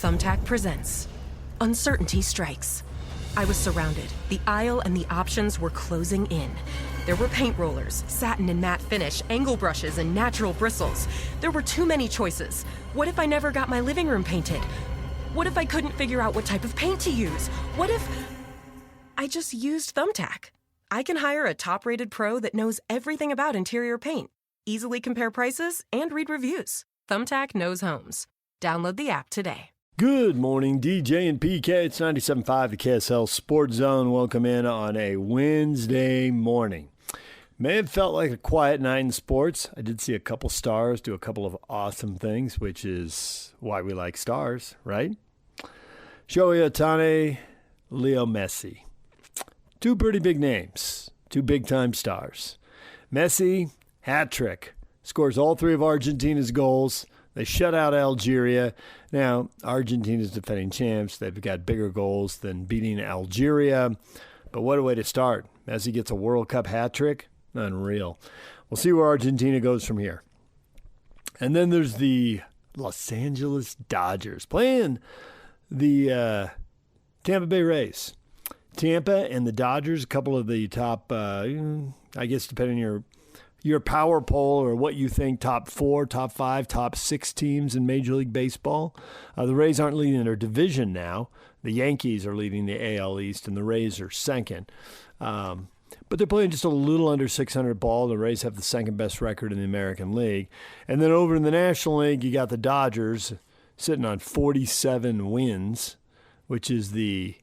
Thumbtack presents Uncertainty Strikes. I was surrounded. The aisle and the options were closing in. There were paint rollers, satin and matte finish, angle brushes, and natural bristles. There were too many choices. What if I never got my living room painted? What if I couldn't figure out what type of paint to use? What if I just used Thumbtack? I can hire a top-rated pro that knows everything about interior paint, easily compare prices, and read reviews. Thumbtack knows homes. Download the app today. Good morning, DJ and PK. It's 97.5, the KSL Sports Zone. Welcome in on a Wednesday morning. May have felt like a quiet night in sports. I did see a couple stars do a couple of awesome things, which is why we like stars, right? Shohei Ohtani, Leo Messi. Two pretty big names, two big-time stars. Messi, hat trick, scores all three of Argentina's goals. They shut out Algeria. Now, Argentina's defending champs. They've got bigger goals than beating Algeria. But what a way to start. Messi gets a World Cup hat trick. Unreal. We'll see where Argentina goes from here. And then there's the Los Angeles Dodgers playing the Tampa Bay Rays. Tampa and the Dodgers, a couple of the top, I guess depending on your power poll or what you think, top 4, top 5, top 6 teams in Major League Baseball. The Rays aren't leading their division now. The Yankees are leading the AL East, and the Rays are second. But they're playing just a little under 600 ball. The Rays have the second best record in the American League. And then over in the National League, you got the Dodgers sitting on 47 wins, which is the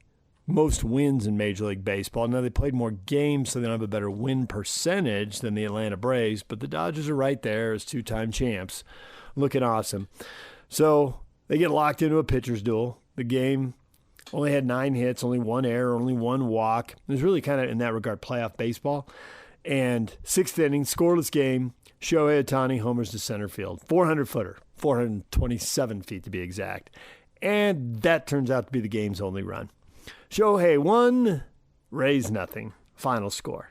most wins in Major League Baseball. Now, they played more games, so they don't have a better win percentage than the Atlanta Braves, but the Dodgers are right there as two-time champs, looking awesome. So they get locked into a pitcher's duel. The game only had 9 hits, only 1 error, only 1 walk. It was really kind of, in that regard, playoff baseball. And 6th inning, scoreless game, Shohei Ohtani homers to center field. 400-footer, 427 feet to be exact. And that turns out to be the game's only run. Shohei 1, Rays nothing. Final score.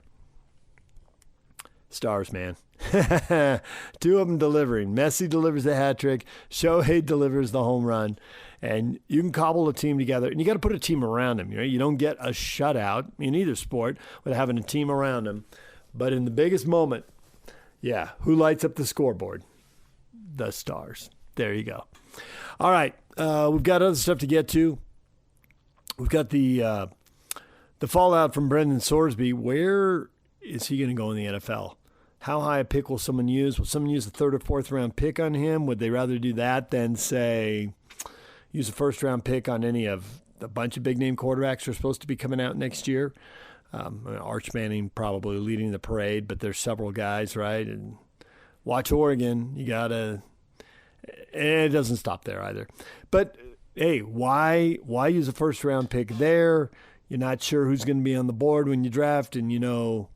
Stars, man. 2 of them delivering. Messi delivers the hat trick. Shohei delivers the home run. And you can cobble a team together. And you got to put a team around him. You don't get a shutout in either sport without having a team around him. But in the biggest moment, yeah, who lights up the scoreboard? The Stars. There you go. All right. We've got other stuff to get to. We've got the fallout from Brendan Sorsby. Where is he going to go in the NFL? How high a pick will someone use? Will someone use a 3rd or 4th round pick on him? Would they rather do that than, say, use a 1st round pick on any of the bunch of big name quarterbacks who are supposed to be coming out next year? Arch Manning probably leading the parade, but there's several guys, right? And watch Oregon. You got to – it doesn't stop there either. But – hey, why use a 1st round pick there? You're not sure who's going to be on the board when you draft, and 3rd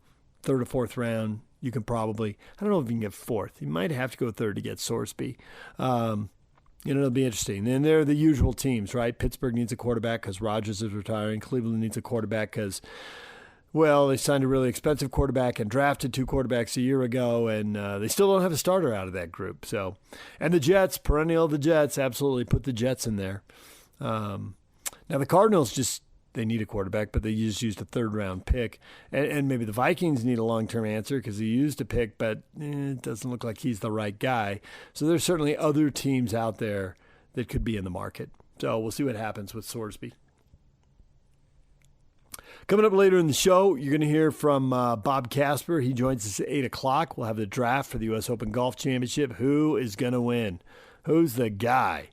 or 4th round, you can probably, I don't know if you can get 4th. You might have to go 3rd to get Sorsby. It'll be interesting. And they're the usual teams, right? Pittsburgh needs a quarterback because Rodgers is retiring. Cleveland needs a quarterback because, well, they signed a really expensive quarterback and drafted 2 quarterbacks a year ago, and they still don't have a starter out of that group. So, and the Jets, perennial the Jets, absolutely put the Jets in there. Now the Cardinals they need a quarterback, but they just used a 3rd round pick. And maybe the Vikings need a long-term answer because he used a pick, but it doesn't look like he's the right guy. So there's certainly other teams out there that could be in the market. So we'll see what happens with Sorsby. Coming up later in the show, you're going to hear from Bob Casper. He joins us at 8 o'clock. We'll have the draft for the U.S. Open Golf Championship. Who is going to win? Who's the guy?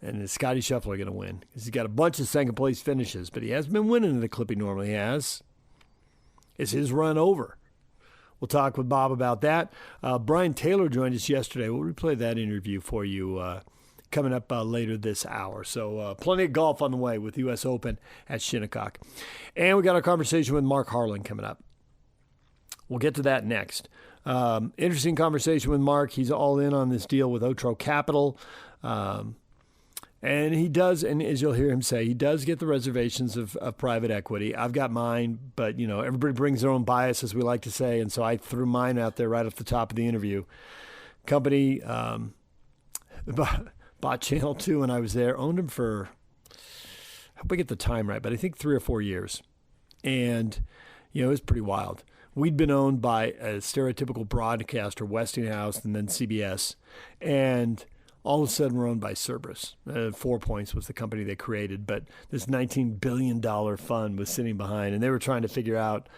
And is Scotty Scheffler going to win? Because he's got a bunch of second-place finishes, but he hasn't been winning at the clip he normally has. Is his run over? We'll talk with Bob about that. Brian Taylor joined us yesterday. We'll replay that interview for you coming up later this hour. So plenty of golf on the way with U.S. Open at Shinnecock. And we got our conversation with Mark Harlan coming up. We'll get to that next. Interesting conversation with Mark. He's all in on this deal with Otro Capital. And he does, and as you'll hear him say, he does get the reservations of private equity. I've got mine, but, everybody brings their own bias, as we like to say, and so I threw mine out there right off the top of the interview. Company, bought Channel 2 when I was there, owned them for, I hope I get the time right, but I think 3 or 4 years. And, it was pretty wild. We'd been owned by a stereotypical broadcaster, Westinghouse, and then CBS. And all of a sudden, we're owned by Cerberus. 4 Points was the company they created, but this $19 billion fund was sitting behind, and they were trying to figure out,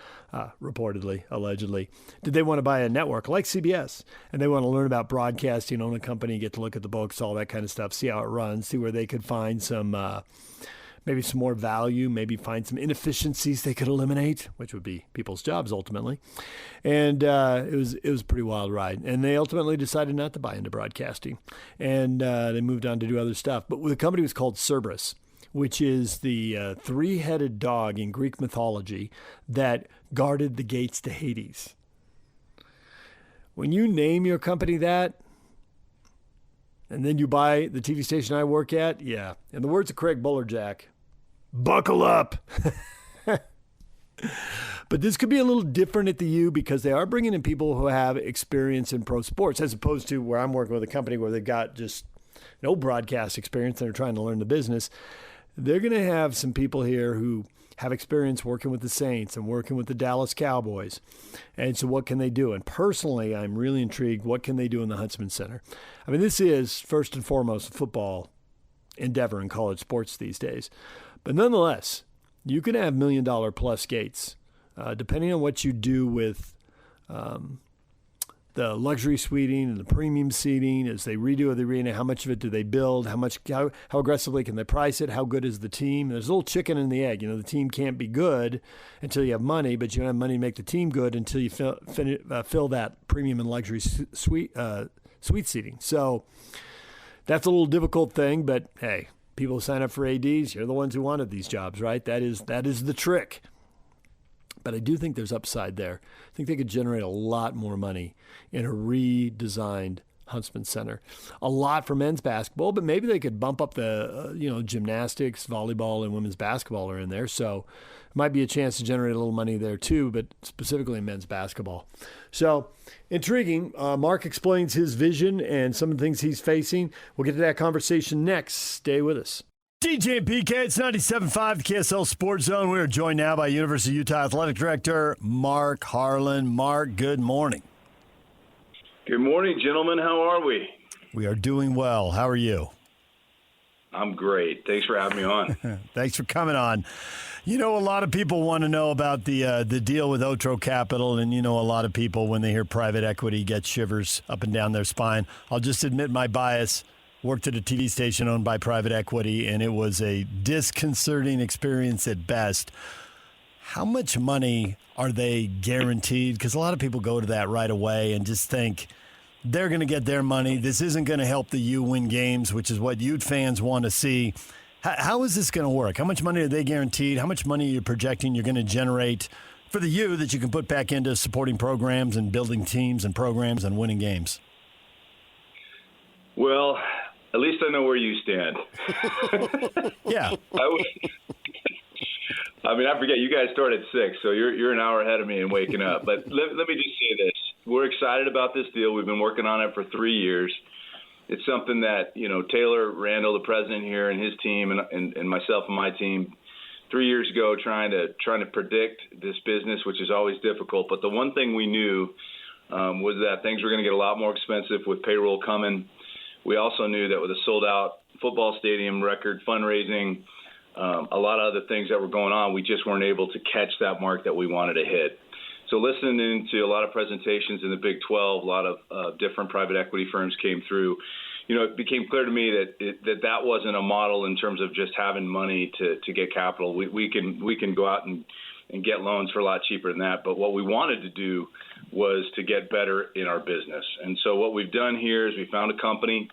reportedly, allegedly, did they want to buy a network like CBS? And they want to learn about broadcasting, own a company, get to look at the books, all that kind of stuff, see how it runs, see where they could find some maybe some more value, maybe find some inefficiencies they could eliminate, which would be people's jobs ultimately. And it was a pretty wild ride. And they ultimately decided not to buy into broadcasting. And they moved on to do other stuff. But the company was called Cerberus, which is the three-headed dog in Greek mythology that guarded the gates to Hades. When you name your company that, and then you buy the TV station I work at, yeah. In the words of Craig Bullerjack, buckle up. But this could be a little different at the U because they are bringing in people who have experience in pro sports, as opposed to where I'm working with a company where they've got just no broadcast experience and they're trying to learn the business. They're going to have some people here who have experience working with the Saints and working with the Dallas Cowboys. And so what can they do? And personally, I'm really intrigued. What can they do in the Huntsman Center? I mean, this is first and foremost a football endeavor in college sports these days. But nonetheless, you can have $1 million plus gates, depending on what you do with the luxury suiting and the premium seating as they redo the arena. How much of it do they build? How aggressively can they price it? How good is the team? There's a little chicken and the egg. The team can't be good until you have money, but you don't have money to make the team good until you fill that premium and luxury suite seating. So that's a little difficult thing, but hey, people who sign up for ADs, you're the ones who wanted these jobs, right? That is the trick. But I do think there's upside there. I think they could generate a lot more money in a redesigned Huntsman Center. A lot for men's basketball, but maybe they could bump up the, gymnastics, volleyball, and women's basketball are in there. So it might be a chance to generate a little money there too, but specifically in men's basketball. So intriguing. Mark explains his vision and some of the things he's facing. We'll get to that conversation next. Stay with us. DJ and PK, it's 97.5, the KSL Sports Zone. We are joined now by University of Utah Athletic Director Mark Harlan. Mark, good morning. Good morning, gentlemen. How are we? We are doing well. How are you? I'm great. Thanks for having me on. Thanks for coming on. A lot of people want to know about the deal with Otro Capital, and a lot of people, when they hear private equity, get shivers up and down their spine. I'll just admit my bias. Worked at a TV station owned by private equity, and it was a disconcerting experience at best. How much money are they guaranteed? Because a lot of people go to that right away and just think they're going to get their money. This isn't going to help the U win games, which is what Ute fans want to see. How is this going to work? How much money are they guaranteed? How much money are you projecting you're going to generate for the U that you can put back into supporting programs and building teams and programs and winning games? Well, at least I know where you stand. Yeah. I forget, you guys start at 6, so you're an hour ahead of me in waking up. But let me just say this. We're excited about this deal. We've been working on it for 3 years. It's something that, Taylor Randall, the president here, and his team, and myself and my team, 3 years ago trying to predict this business, which is always difficult. But the one thing we knew was that things were going to get a lot more expensive with payroll coming. We also knew that with a sold-out football stadium, record fundraising, a lot of other things that were going on, we just weren't able to catch that mark that we wanted to hit. So listening to a lot of presentations in the Big 12, a lot of different private equity firms came through. It became clear to me that wasn't a model in terms of just having money to get capital. We can go out and get loans for a lot cheaper than that. But what we wanted to do was to get better in our business. And so what we've done here is we found a company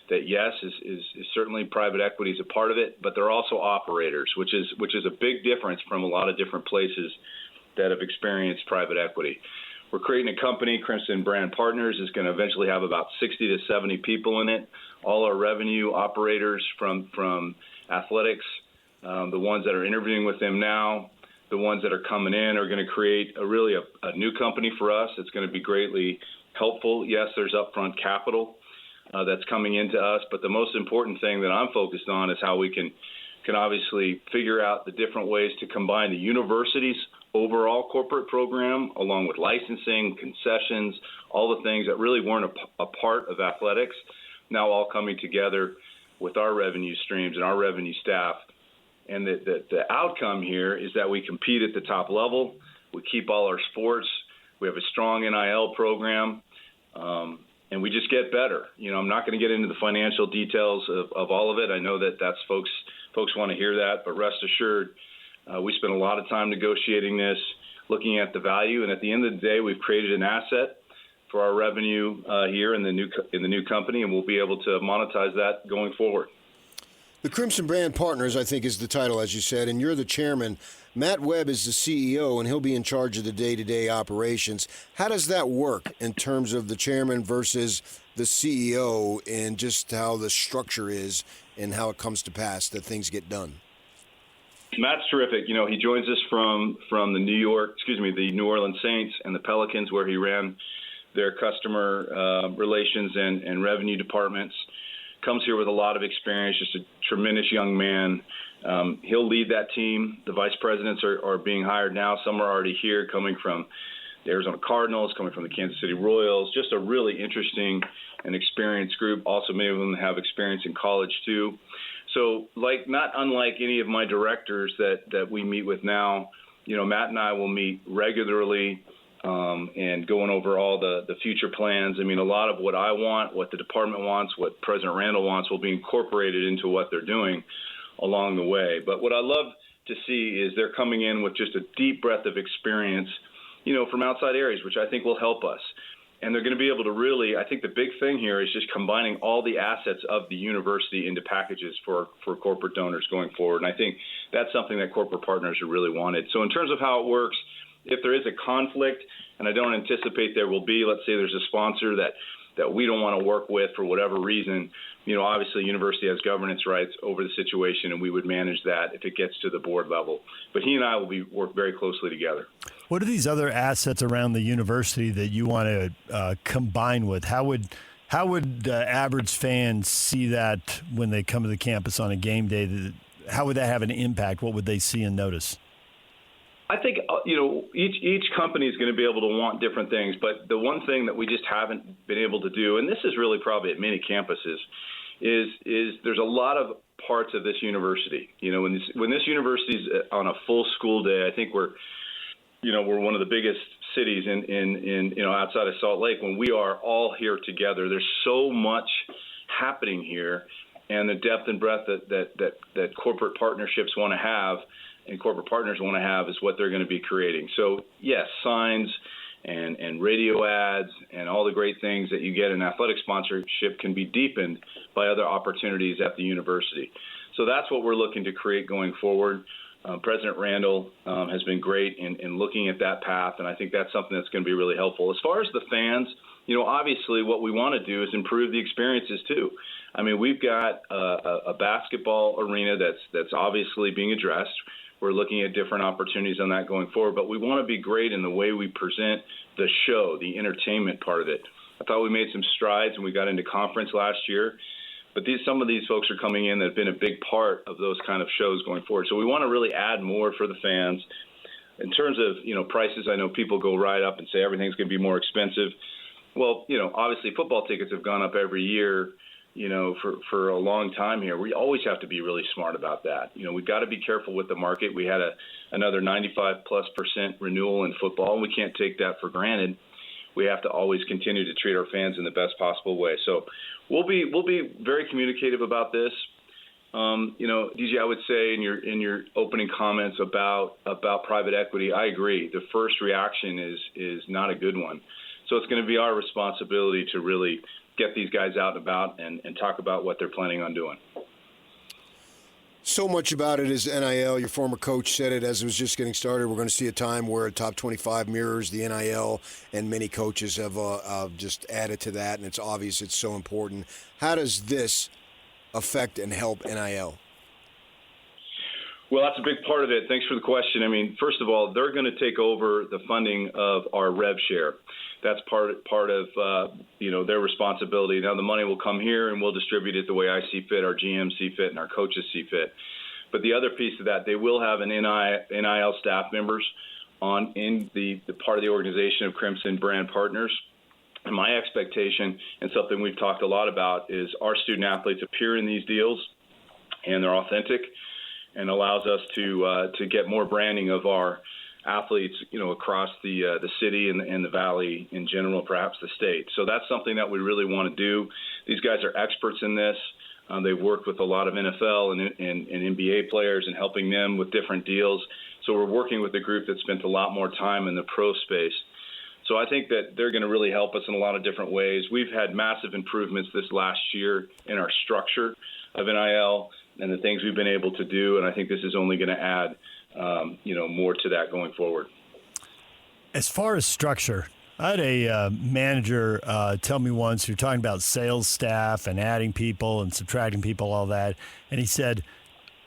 that, yes, is certainly private equity is a part of it, but they're also operators, which is a big difference from a lot of different places that have experienced private equity. We're creating a company, Crimson Brand Partners, is going to eventually have about 60 to 70 people in it. All our revenue operators from athletics, the ones that are interviewing with them now, the ones that are coming in are going to create a new company for us. It's going to be greatly helpful. Yes, there's upfront capital, that's coming into us. But the most important thing that I'm focused on is how we can obviously figure out the different ways to combine the university's overall corporate program along with licensing, concessions, all the things that really weren't a part of athletics, now all coming together with our revenue streams and our revenue staff. And the outcome here is that we compete at the top level. We keep all our sports. We have a strong NIL program, and we just get better. I'm not going to get into the financial details of all of it. I know that that's folks want to hear that, but rest assured, we spent a lot of time negotiating this, looking at the value, and at the end of the day, we've created an asset for our revenue here in the new company, and we'll be able to monetize that going forward. The Crimson Brand Partners, I think, is the title, as you said, and you're the chairman. Matt Webb is the CEO, and he'll be in charge of the day-to-day operations. How does that work in terms of the chairman versus the CEO and just how the structure is and how it comes to pass that things get done? Matt's terrific. He joins us from the New Orleans Saints and the Pelicans, where he ran their customer relations and revenue departments. Comes here with a lot of experience, just a tremendous young man. He'll lead that team. The vice presidents are being hired now. Some are already here, coming from the Arizona Cardinals, coming from the Kansas City Royals. Just a really interesting and experienced group. Also, many of them have experience in college, too. So, not unlike any of my directors that we meet with now, Matt and I will meet regularly and going over all the future plans. I mean, a lot of what I want, what the department wants, what President Randall wants will be incorporated into what they're doing along the way. But what I love to see is they're coming in with just a deep breadth of experience, from outside areas, which I think will help us. And they're going to be able to really, I think the big thing here is just combining all the assets of the university into packages for corporate donors going forward. And I think that's something that corporate partners have really wanted. So in terms of how it works, if there is a conflict, and I don't anticipate there will be, let's say there's a sponsor that we don't want to work with for whatever reason, obviously university has governance rights over the situation, and we would manage that if it gets to the board level. But he and I will work very closely together. What are these other assets around the university that you want to combine with? How would average fans see that when they come to the campus on a game day? How would that have an impact? What would they see and notice? I think, each company is going to be able to want different things. But the one thing that we just haven't been able to do, and this is really probably at many campuses, is there's a lot of parts of this university. When this university's on a full school day, I think we're one of the biggest cities in outside of Salt Lake. When we are all here together, there's so much happening here, and the depth and breadth that corporate partnerships want to have and corporate partners want to have is what they're going to be creating. So, yes, signs and radio ads and all the great things that you get in athletic sponsorship can be deepened by other opportunities at the university. So that's what we're looking to create going forward. President Randall has been great in looking at that path, and I think that's something that's going to be really helpful. As far as the fans, obviously what we want to do is improve the experiences too. I mean, we've got a basketball arena that's obviously being addressed. We're looking at different opportunities on that going forward, but we want to be great in the way we present the show, the entertainment part of it. I thought we made some strides when we got into conference last year, but some of these folks are coming in that have been a big part of those kind of shows going forward. So we want to really add more for the fans. In terms of, prices, I know people go right up and say everything's going to be more expensive. Well, obviously football tickets have gone up every year, for a long time here. We always have to be really smart about that. We've got to be careful with the market. We had another 95+% renewal in football, and we can't take that for granted. We have to always continue to treat our fans in the best possible way. So we'll be very communicative about this. DJ, I would say in your opening comments about private equity, I agree. The first reaction is not a good one. So it's going to be our responsibility to really get these guys out and about and talk about what they're planning on doing. So much about it is NIL. Your former coach said it as it was just getting started. We're going to see a time where a top 25 mirrors the NIL, and many coaches have just added to that, and it's obvious it's so important. How does this affect and help NIL? Well, that's a big part of it. Thanks for the question. I mean, first of all, they're going to take over the funding of our rev share. that's part of their responsibility. Now the money will come here, and we'll distribute it the way I see fit, our GM see fit, and our coaches see fit. But the other piece of that, they will have an NIL staff members in the part of the organization of Crimson Brand Partners. And my expectation, and something we've talked a lot about, is our student athletes appear in these deals, and they're authentic, and allows us to get more branding of our athletes, across the city and the valley in general, perhaps the state. So that's something that we really want to do. These guys are experts in this. They've worked with a lot of NFL and NBA players and helping them with different deals. So we're working with a group that spent a lot more time in the pro space. So I think that they're going to really help us in a lot of different ways. We've had massive improvements this last year in our structure of NIL and the things we've been able to do, and I think this is only going to add more to that going forward. As far as structure, I had a manager tell me once, you're talking about sales staff and adding people and subtracting people, all that, and he said,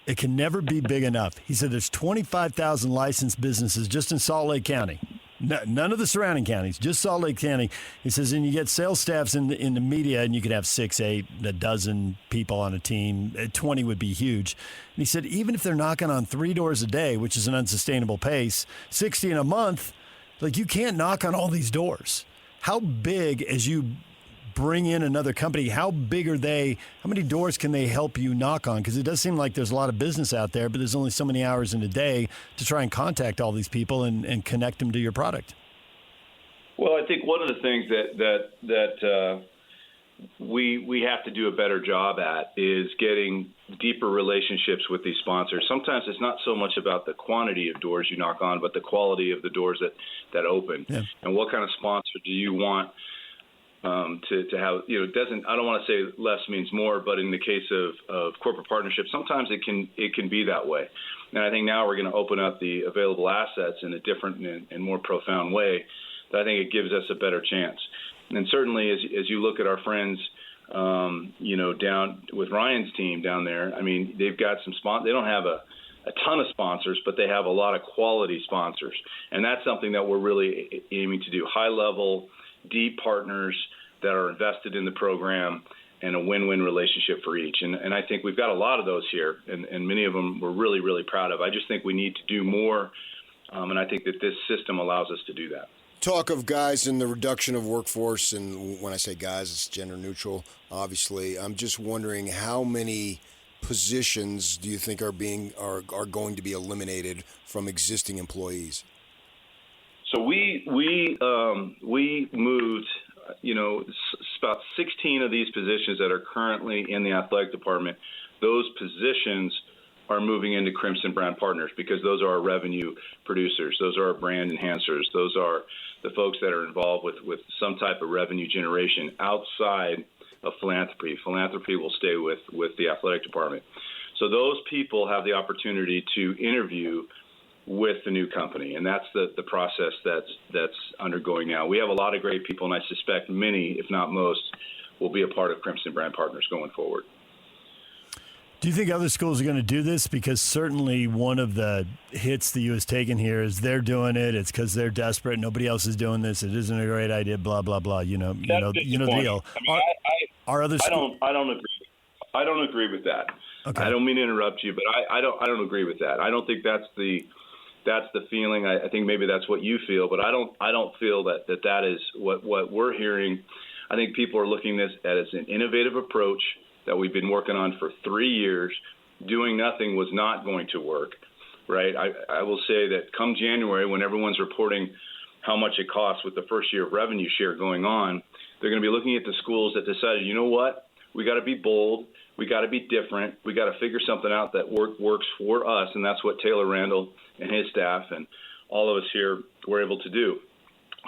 it can never be big enough. He said there's 25,000 licensed businesses just in Salt Lake County. None of the surrounding counties, just Salt Lake County. He says, and you get sales staffs in the media, and you could have 6, 8, a dozen people on a team. 20 would be huge. And he said, even if they're knocking on 3 doors a day, which is an unsustainable pace, 60 in a month, like, you can't knock on all these doors. How big, as you bring in another company, how big are they? How many doors can they help you knock on? Because it does seem like there's a lot of business out there, but there's only so many hours in a day to try and contact all these people and connect them to your product. Well, I think one of the things that we have to do a better job at is getting deeper relationships with these sponsors. Sometimes it's not so much about the quantity of doors you knock on, but the quality of the doors that open. Yeah. And what kind of sponsor do you want to have? It doesn't. I don't want to say less means more, but in the case of corporate partnerships, sometimes it can be that way. And I think now we're going to open up the available assets in a different and more profound way. That I think it gives us a better chance. And certainly, as you look at our friends, down with Ryan's team down there, I mean, they've got some They don't have a ton of sponsors, but they have a lot of quality sponsors, and that's something that we're really aiming to do. High-level, deep partners that are invested in the program, and a win-win relationship for each. And I think we've got a lot of those here, and many of them we're really, really proud of. I just think we need to do more, and I think that this system allows us to do that. Talk of guys and the reduction of workforce, and when I say guys, it's gender neutral, obviously. I'm just wondering, how many positions do you think are going to be eliminated from existing employees? So we moved, about 16 of these positions that are currently in the athletic department. Those positions are moving into Crimson Brand Partners because those are our revenue producers. Those are our brand enhancers. Those are the folks that are involved with some type of revenue generation outside of philanthropy. Philanthropy will stay with the athletic department. So those people have the opportunity to interview with the new company, and that's the process that's undergoing now. We have a lot of great people, and I suspect many, if not most, will be a part of Crimson Brand Partners going forward. Do you think other schools are going to do this? Because certainly one of the hits the U has taken here is they're doing it. It's because they're desperate. Nobody else is doing this. It isn't a great idea. Blah blah blah. You know the deal. I mean, are other schools? I don't agree. I don't agree with that. Okay. I don't mean to interrupt you, but I don't agree with that. I don't think that's the feeling. I think maybe that's what you feel, but I don't feel that is what we're hearing. I think people are looking at this as an innovative approach that we've been working on for 3 years. Doing nothing was not going to work, right? I will say that come January, when everyone's reporting how much it costs with the first year of revenue share going on, they're going to be looking at the schools that decided, you know what, we got to be bold, we got to be different, we got to figure something out that works for us, and that's what Taylor Randall and his staff and all of us here were able to do.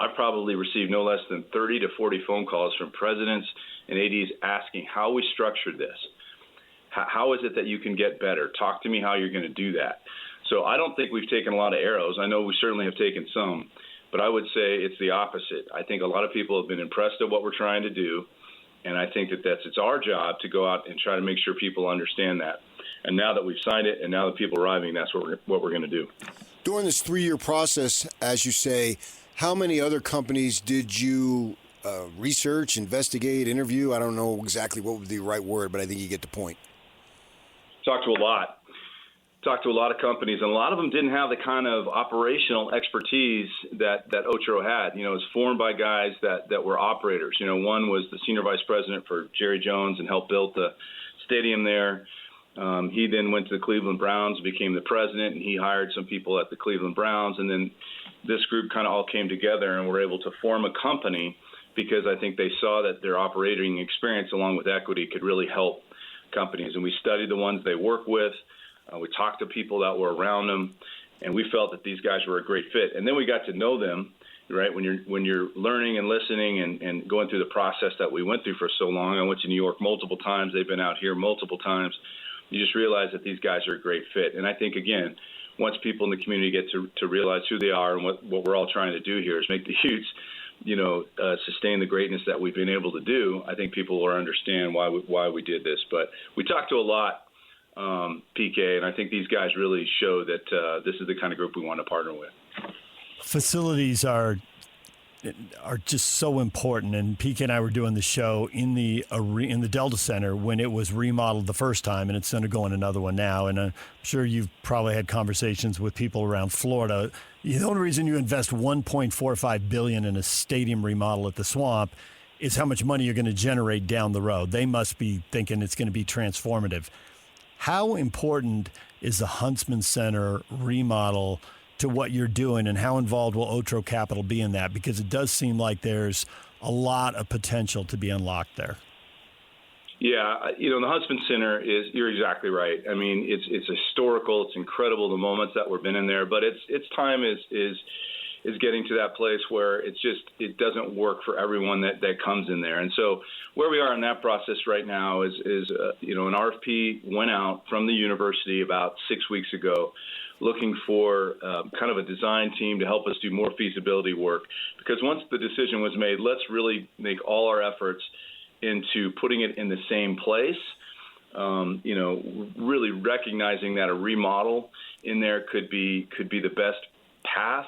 I've probably received no less than 30 to 40 phone calls from presidents and ADs asking how we structured this. How is it that you can get better? Talk to me how you're going to do that. So I don't think we've taken a lot of arrows. I know we certainly have taken some, but I would say it's the opposite. I think a lot of people have been impressed at what we're trying to do, and I think it's our job to go out and try to make sure people understand that. And now that we've signed it and now that people are arriving, that's what we're going to do. During this 3-year process, as you say, How many other companies did you research, investigate, interview? I don't know exactly what would be the right word, but I think you get the point. Talked to a lot of companies, and a lot of them didn't have the kind of operational expertise that Otro had. You know, it was formed by guys that were operators. You know, one was the senior vice president for Jerry Jones and helped build the stadium there. He then went to the Cleveland Browns, became the president, and he hired some people at the Cleveland Browns. And then this group kind of all came together and were able to form a company because I think they saw that their operating experience along with equity could really help companies. And we studied the ones they work with. We talked to people that were around them, and we felt that these guys were a great fit. And then we got to know them, right? When you're learning and listening and going through the process that we went through for so long. I went to New York multiple times. They've been out here multiple times. You just realize that these guys are a great fit. And I think, again, once people in the community get to realize who they are and what we're all trying to do here is make the Utes, sustain the greatness that we've been able to do, I think people will understand why we did this. But we talked to a lot, PK, and I think these guys really show that this is the kind of group we want to partner with. Facilities are just so important, and PK and I were doing the show in the Delta Center when it was remodeled the first time, and it's going to go in another one now. And I'm sure you've probably had conversations with people around Florida. The only reason you invest $1.45 billion in a stadium remodel at the Swamp is how much money you're going to generate down the road. They must be thinking it's going to be transformative. How important is the Huntsman Center remodel to what you're doing, and how involved will Otro Capital be in that? Because it does seem like there's a lot of potential to be unlocked there. Yeah, the Huntsman Center you're exactly right. I mean, it's historical. It's incredible, the moments that we've been in there, but its time is getting to that place where it doesn't work for everyone that comes in there. And so where we are in that process right now is an RFP went out from the university about 6 weeks ago, looking for kind of a design team to help us do more feasibility work. Because once the decision was made, let's really make all our efforts into putting it in the same place, really recognizing that a remodel in there could be the best path.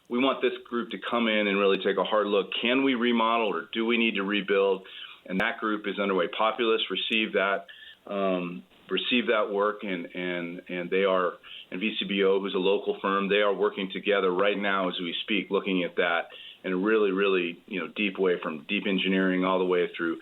We want this group to come in and really take a hard look. Can we remodel, or do we need to rebuild? And that group is underway. Populous received that work, and they are, and VCBO, who's a local firm, they are working together right now as we speak, looking at that in a really, really deep way, from deep engineering all the way through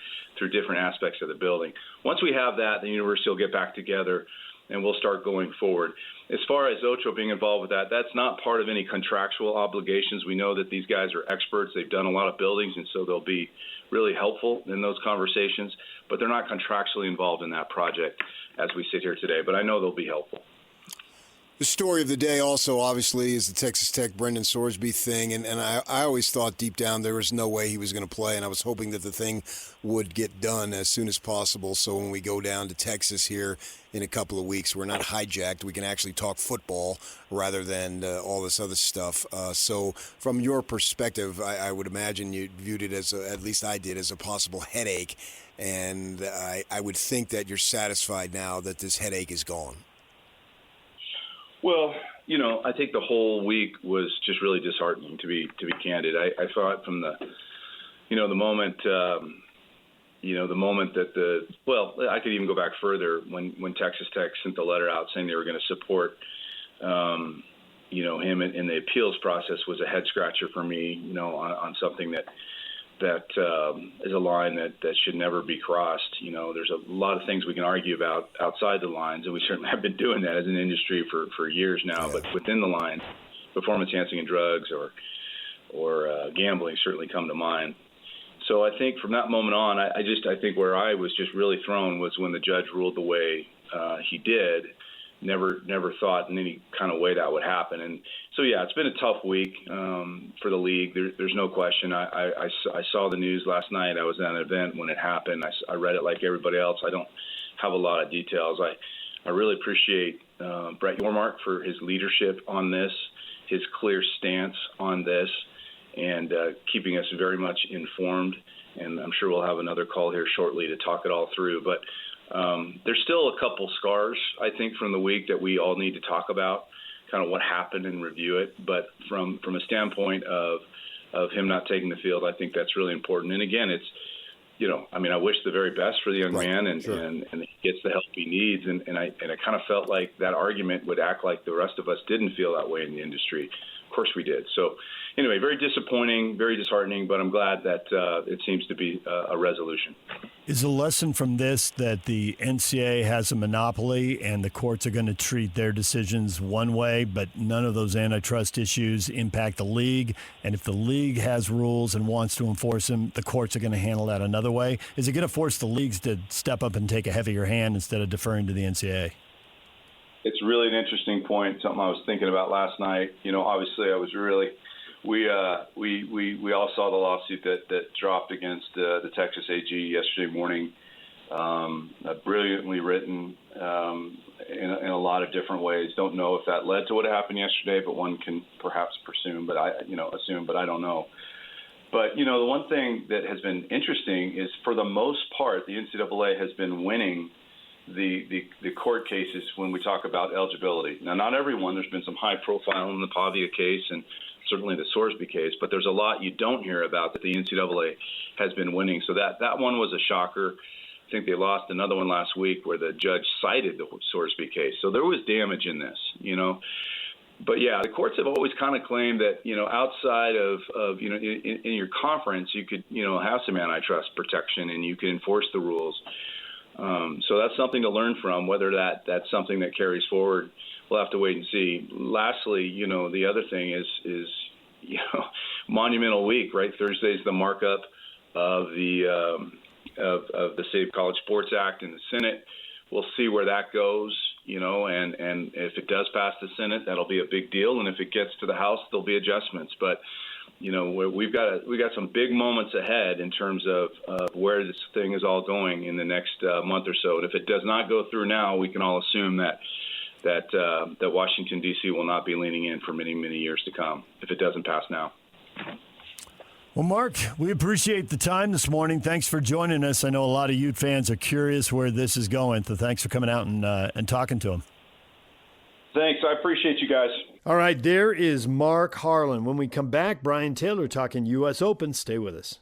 different aspects of the building. Once we have that, the university will get back together and we'll start going forward. As far as Otro being involved with that, that's not part of any contractual obligations. We know that these guys are experts. They've done a lot of buildings, and so they'll be really helpful in those conversations, but they're not contractually involved in that project as we sit here today. But I know they'll be helpful. The story of the day also, obviously, is the Texas Tech Brendan Sorsby thing, and I always thought deep down there was no way he was going to play, and I was hoping that the thing would get done as soon as possible, so when we go down to Texas here in a couple of weeks, we're not hijacked. We can actually talk football rather than all this other stuff. So from your perspective, I would imagine you viewed it as, at least I did, as a possible headache, and I would think that you're satisfied now that this headache is gone. Well, I think the whole week was just really disheartening, to be candid. I thought from the moment, the moment that I could even go back further when Texas Tech sent the letter out saying they were going to support, him in the appeals process was a head scratcher for me, on something that is a line that should never be crossed. There's a lot of things we can argue about outside the lines, and we certainly have been doing that as an industry for years now. But within the lines, performance-enhancing and drugs or gambling certainly come to mind. So I think from that moment on, I think where I was just really thrown was when the judge ruled the way he did. Never thought in any kind of way that would happen. And so, yeah, it's been a tough week for the league. There's no question. I saw the news last night. I was at an event when it happened. I read it like everybody else. I don't have a lot of details. I really appreciate Brett Yormark for his leadership on this, his clear stance on this, and keeping us very much informed. And I'm sure we'll have another call here shortly to talk it all through. But there's still a couple scars, I think, from the week that we all need to talk about, kind of what happened and review it. But from a standpoint of of him not taking the field. I think that's really important. And again, it's, I wish the very best for the young man, and he gets the help he needs. And I kind of felt like that argument would act like the rest of us didn't feel that way in the industry. Of course we did. So anyway, very disappointing, very disheartening, but I'm glad that it seems to be a resolution. Is a lesson from this that the NCAA has a monopoly and the courts are going to treat their decisions one way, but none of those antitrust issues impact the league? And if the league has rules and wants to enforce them, the courts are going to handle that another way? Is it going to force the leagues to step up and take a heavier hand instead of deferring to the NCAA? It's really an interesting point, something I was thinking about last night. Obviously I was really – we all saw the lawsuit that dropped against the Texas AG yesterday morning. Brilliantly written in a lot of different ways. Don't know if that led to what happened yesterday, but one can perhaps assume, but I don't know. But the one thing that has been interesting is, for the most part, the NCAA has been winning the court cases when we talk about eligibility. Now, not everyone. There's been some high profile in the Pavia case and certainly the Sorsby case, but there's a lot you don't hear about that the NCAA has been winning. So that one was a shocker. I think they lost another one last week where the judge cited the Sorsby case. So there was damage in this, But yeah, the courts have always kind of claimed that, outside of in your conference, you could, have some antitrust protection and you can enforce the rules. So that's something to learn from. Whether that's something that carries forward, we'll have to wait and see. Lastly, the other thing is monumental week, right? Thursday's the markup of the Save College Sports Act in the Senate. We'll see where that goes, and if it does pass the Senate, that'll be a big deal. And if it gets to the House, there'll be adjustments. But we've got some big moments ahead in terms of where this thing is all going in the next month or so. And if it does not go through now, we can all assume that Washington, D.C. will not be leaning in for many, many years to come if it doesn't pass now. Well, Mark, we appreciate the time this morning. Thanks for joining us. I know a lot of Ute fans are curious where this is going, so thanks for coming out and talking to them. Thanks. I appreciate you guys. All right, there is Mark Harlan. When we come back, Brian Taylor talking U.S. Open. Stay with us.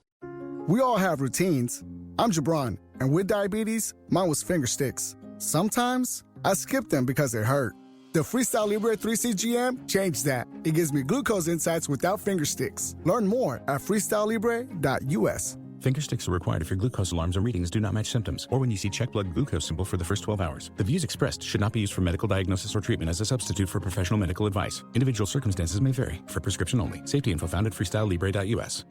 We all have routines. I'm Jabron, and with diabetes, mine was finger sticks. Sometimes I skip them because they hurt. The Freestyle Libre 3C GM changed that. It gives me glucose insights without finger sticks. Learn more at freestylelibre.us. Finger sticks are required if your glucose alarms or readings do not match symptoms, or when you see check blood glucose symbol for the first 12 hours. The views expressed should not be used for medical diagnosis or treatment as a substitute for professional medical advice. Individual circumstances may vary. For prescription only. Safety info found at freestylelibre.us.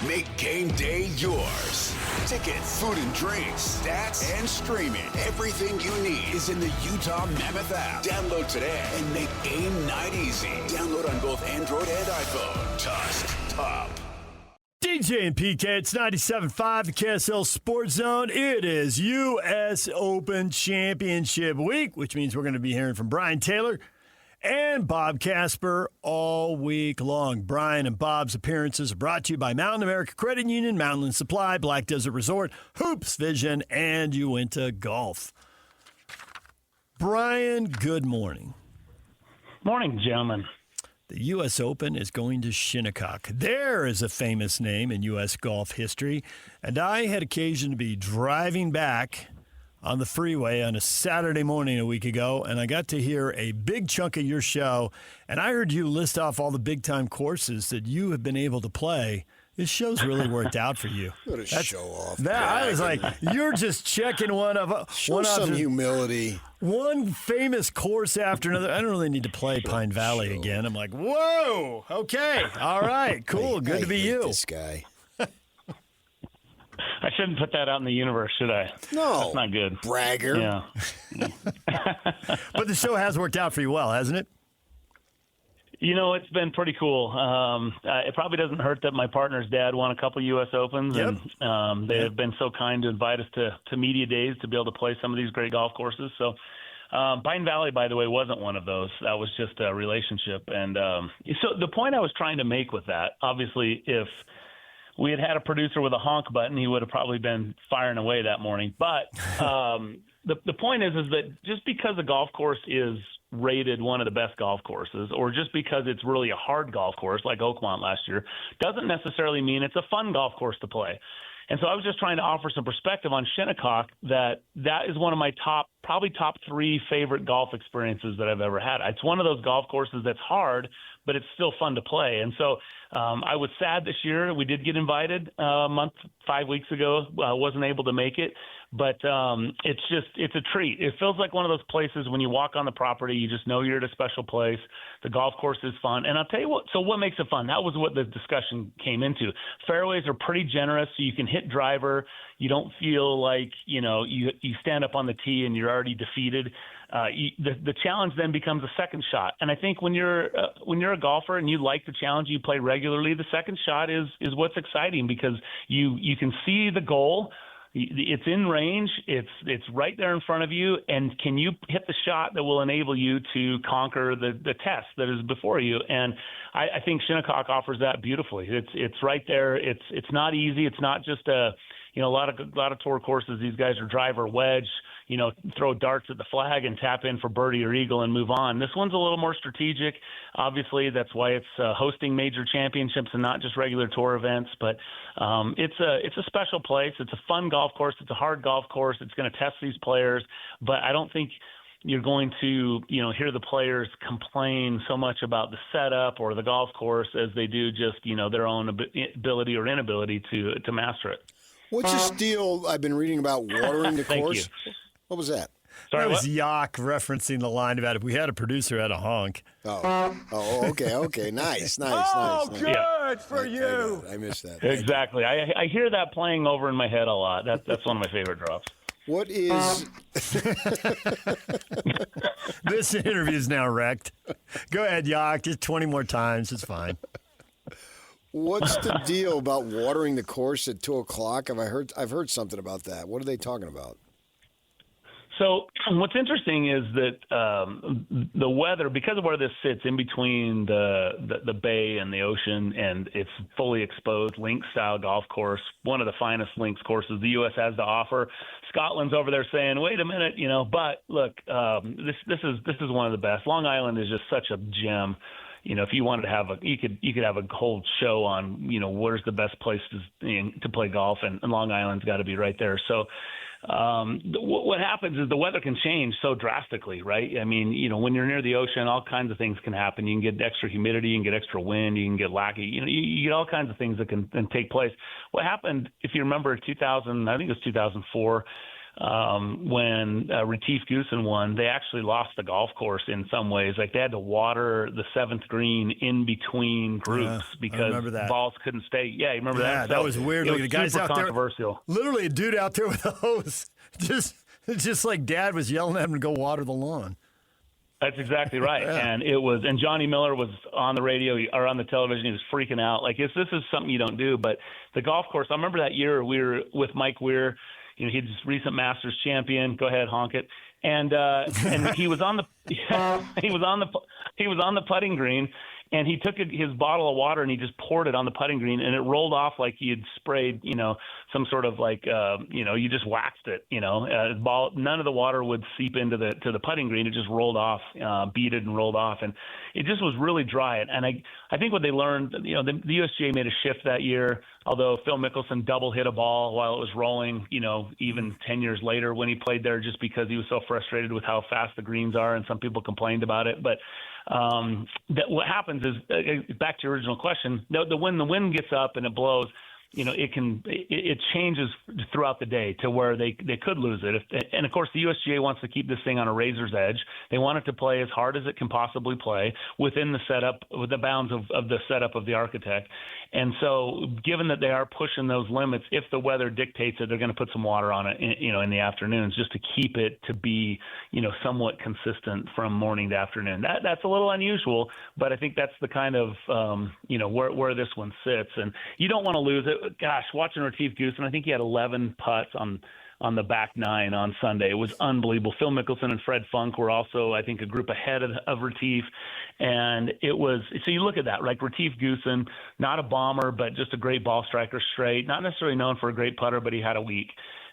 Make game day yours. Tickets, food and drinks, stats, and streaming. Everything you need is in the Utah Mammoth app. Download today and make game night easy. Download on both Android and iPhone. Tusk Top. DJ and PK, it's 97.5, the KSL Sports Zone. It is U.S. Open Championship Week, which means we're going to be hearing from Brian Taylor and Bob Casper all week long. Brian and Bob's appearances are brought to you by Mountain America Credit Union, Mountain Supply, Black Desert Resort, Hoops Vision, and Uinta Golf. Brian, good morning. Morning, gentlemen. The U.S. Open is going to Shinnecock. There is a famous name in U.S. golf history, and I had occasion to be driving back on the freeway on a Saturday morning a week ago, and I got to hear a big chunk of your show, and I heard you list off all the big-time courses that you have been able to play. This show's really worked out for you. What a show off. I was like, you're just checking one of some humility. One famous course after another. I don't really need to play Pine Valley again. I'm like, whoa, okay, all right, cool, good to be you. This guy. I shouldn't put that out in the universe, should I? No. That's not good. Bragger. Yeah. But the show has worked out for you well, hasn't it? It's been pretty cool. It probably doesn't hurt that my partner's dad won a couple U.S. Opens, yep. And they have been so kind to invite us to media days to be able to play some of these great golf courses. So Pine Valley, by the way, wasn't one of those. That was just a relationship. And so the point I was trying to make with that, obviously, if we had a producer with a honk button, he would have probably been firing away that morning. But the point is that just because a golf course is rated one of the best golf courses, or just because it's really a hard golf course like Oakmont last year, doesn't necessarily mean it's a fun golf course to play. And so I was just trying to offer some perspective on Shinnecock that is one of my probably top 3 favorite golf experiences that I've ever had. It's one of those golf courses that's hard, but it's still fun to play. And so I was sad this year. We did get invited 5 weeks ago. Wasn't able to make it. But it's a treat. It feels like one of those places when you walk on the property, you just know you're at a special place. The golf course is fun. And I'll tell you what, so what makes it fun? That was what the discussion came into. Fairways are pretty generous, so you can hit driver. You don't feel like, you stand up on the tee and you're already defeated. The challenge then becomes a second shot. And I think when you're a golfer and you like the challenge, you play regularly, the second shot is what's exciting because you can see the goal. It's in range. It's right there in front of you. And can you hit the shot that will enable you to conquer the test that is before you? And I think Shinnecock offers that beautifully. It's right there. It's not easy. It's not just a lot of tour courses. These guys are driver, wedge, throw darts at the flag and tap in for birdie or eagle and move on. This one's a little more strategic. Obviously, that's why it's hosting major championships and not just regular tour events. But it's a special place. It's a fun golf course. It's a hard golf course. It's going to test these players. But I don't think you're going to hear the players complain so much about the setup or the golf course as they do just their own ability or inability to master it. What's this deal I've been reading about watering the course? What was that? Sorry, that was Yak referencing the line about if we had a producer at a honk. Oh, okay. Nice. Good for you. I missed that. Exactly. I hear that playing over in my head a lot. That's one of my favorite drops. What is... This interview is now wrecked. Go ahead, Yak. Just 20 more times. It's fine. What's the deal about watering the course at 2:00? I've heard something about that. What are they talking about? So what's interesting is that the weather, because of where this sits in between the bay and the ocean, and it's fully exposed links-style golf course, one of the finest links courses the U.S. has to offer. Scotland's over there saying, "Wait a minute, but look, this is one of the best. Long Island is just such a gem." If you wanted to have you could have a whole show on, where's the best place to play golf, and Long Island's got to be right there. So what happens is the weather can change so drastically, right? I mean, when you're near the ocean, all kinds of things can happen. You can get extra humidity, you can get extra wind, you can get lackey. You get all kinds of things that can take place. What happened, if you remember, 2004. When Retief Goosen won, they actually lost the golf course in some ways. Like they had to water the 7th green in between groups because balls couldn't stay. Yeah, you remember that? That was weird. Look, the guys out there, controversial. Literally a dude out there with a hose, just like Dad was yelling at him to go water the lawn. That's exactly right. Yeah. And Johnny Miller was on the radio or on the television. He was freaking out. Like this is something you don't do. But the golf course, I remember that year we were with Mike Weir. He's a recent Masters champion. Go ahead, honk it. And he was on the putting green, and he took his bottle of water and he just poured it on the putting green, and it rolled off like he had sprayed, some sort of like, you just waxed it. None of the water would seep into the putting green. It just rolled off, beaded and rolled off, and it just was really dry. And I think what they learned, the USGA made a shift that year. Although Phil Mickelson double hit a ball while it was rolling, even 10 years later when he played there, just because he was so frustrated with how fast the greens are, and some people complained about it. But what happens is, back to your original question, when the wind gets up and it blows, it changes throughout the day to where they could lose it. And of course, the USGA wants to keep this thing on a razor's edge. They want it to play as hard as it can possibly play within the bounds of the setup of the architect. And so, given that they are pushing those limits, if the weather dictates it, they're going to put some water on it, in the afternoons, just to keep it to be, somewhat consistent from morning to afternoon. That's a little unusual, but I think that's the kind of, where this one sits. And you don't want to lose it. Gosh, watching Retief Goosen, I think he had 11 putts on the back nine on Sunday. It was unbelievable. Phil Mickelson and Fred Funk were also, I think, a group ahead of Retief. And it was, so you look at that, like Retief Goosen, not a bomber, but just a great ball striker straight, not necessarily known for a great putter, but he had a week.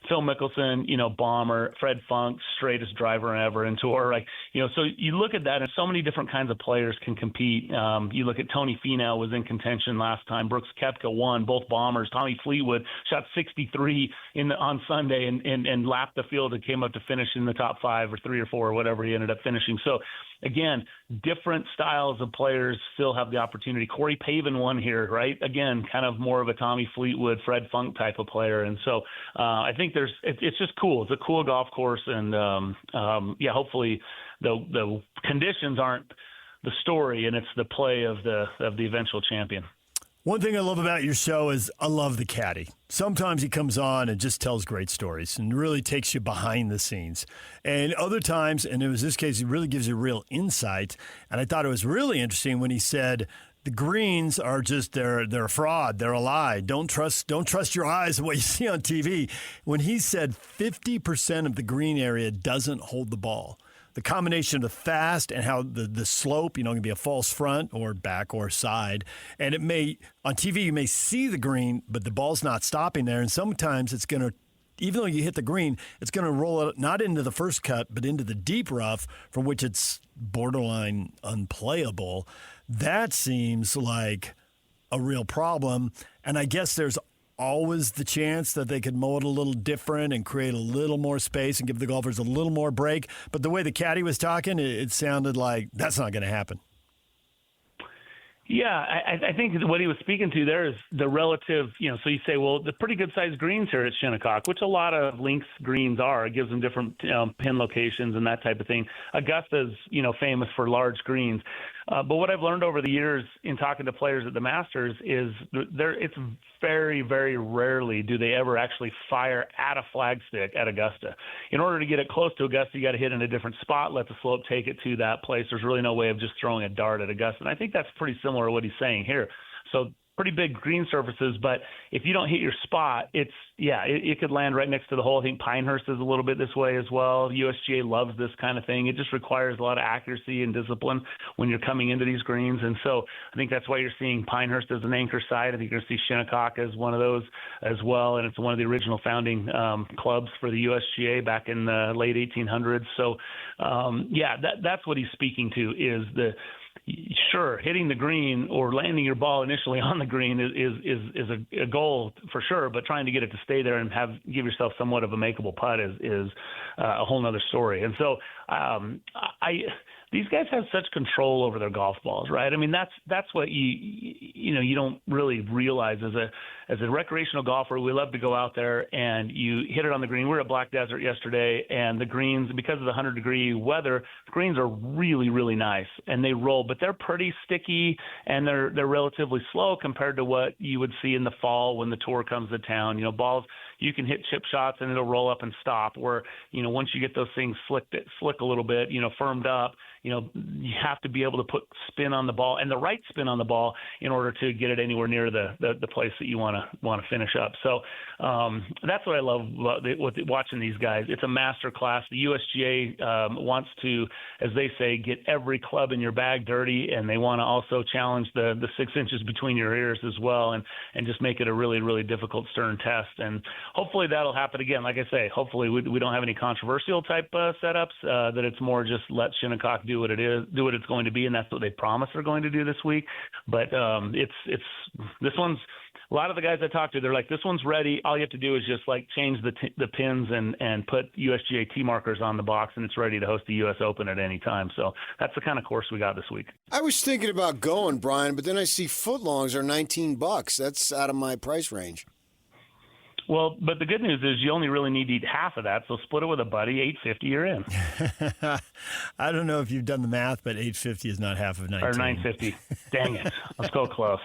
Phil Mickelson, bomber, Fred Funk, straightest driver ever in tour. So you look at that, and so many different kinds of players can compete. You look at Tony Finau was in contention last time. Brooks Koepka won, both bombers. Tommy Fleetwood shot 63 on Sunday and lapped the field and came up to finish in the top 5 or 3 or 4 or whatever he ended up finishing. So again, different styles of players still have the opportunity. Corey Pavin won here, right? Again, kind of more of a Tommy Fleetwood, Fred Funk type of player. And so I think it's just cool. It's a cool golf course. And hopefully the conditions aren't the story, and it's the play of the eventual champion. One thing I love about your show is I love the caddy. Sometimes he comes on and just tells great stories and really takes you behind the scenes. And other times, and it was this case, he really gives you real insight. And I thought it was really interesting when he said the greens are just they're a fraud, they're a lie. Don't trust your eyes on what you see on TV. When he said 50% of the green area doesn't hold the ball. The combination of the fast and how the slope, can be a false front or back or side. And it may, on TV, you may see the green, but the ball's not stopping there. And sometimes it's going to, even though you hit the green, it's going to roll it not into the first cut, but into the deep rough, from which it's borderline unplayable. That seems like a real problem. And I guess there's always the chance that they could mow it a little different and create a little more space and give the golfers a little more break. But the way the caddy was talking, it sounded like that's not going to happen. Yeah, I think what he was speaking to there is the relative, so you say, well, the pretty good-sized greens here at Shinnecock, which a lot of links greens are. It gives them different pin locations and that type of thing. Augusta's, famous for large greens. But what I've learned over the years in talking to players at the Masters is it's very, very rarely do they ever actually fire at a flagstick at Augusta. In order to get it close to Augusta, you got to hit in a different spot, let the slope take it to that place. There's really no way of just throwing a dart at Augusta. And I think that's pretty similar to what he's saying here. So pretty big green surfaces, but if you don't hit your spot, it could land right next to the hole. I think Pinehurst is a little bit this way as well. USGA loves this kind of thing. It just requires a lot of accuracy and discipline when you're coming into these greens. And so I think that's why you're seeing Pinehurst as an anchor site. I think you're going to see Shinnecock as one of those as well. And it's one of the original founding clubs for the USGA back in the late 1800s. So, that's what he's speaking to is sure, hitting the green or landing your ball initially on the green is a goal for sure, but trying to get it to stay there and give yourself somewhat of a makeable putt is a whole nother story. And so these guys have such control over their golf balls, right? I mean, that's what you don't really realize as a recreational golfer. We love to go out there and you hit it on the green. We were at Black Desert yesterday, and the greens, because of the 100-degree weather, the greens are really, really nice and they roll, but they're pretty sticky and they're relatively slow compared to what you would see in the fall when the tour comes to town. Balls, you can hit chip shots and it'll roll up and stop. Where once you get those things slick a little bit, firmed up, you have to be able to put spin on the ball and the right spin on the ball in order to get it anywhere near the place that you want to finish up. So that's what I love about watching these guys. It's a master class. The USGA wants to, as they say, get every club in your bag dirty, and they want to also challenge the 6 inches between your ears as well, and just make it a really, really difficult stern test. And hopefully that'll happen again. Like I say, hopefully we don't have any controversial type setups, that it's more just let Shinnecock do what it's going to be, and that's what they promise they're going to do this week. But it's this one's, a lot of the guys I talk to, they're like, this one's ready. All you have to do is just change the pins and put USGA tee markers on the box, and it's ready to host the U.S. Open at any time. So that's the kind of course we got this week. I was thinking about going, Brian, but then I see footlongs are $19. That's out of my price range. Well, but the good news is you only really need to eat half of that, so split it with a buddy. $8.50, you're in. I don't know if you've done the math, but $8.50 is not half of 19. Or $9.50. Dang it! Let's go close.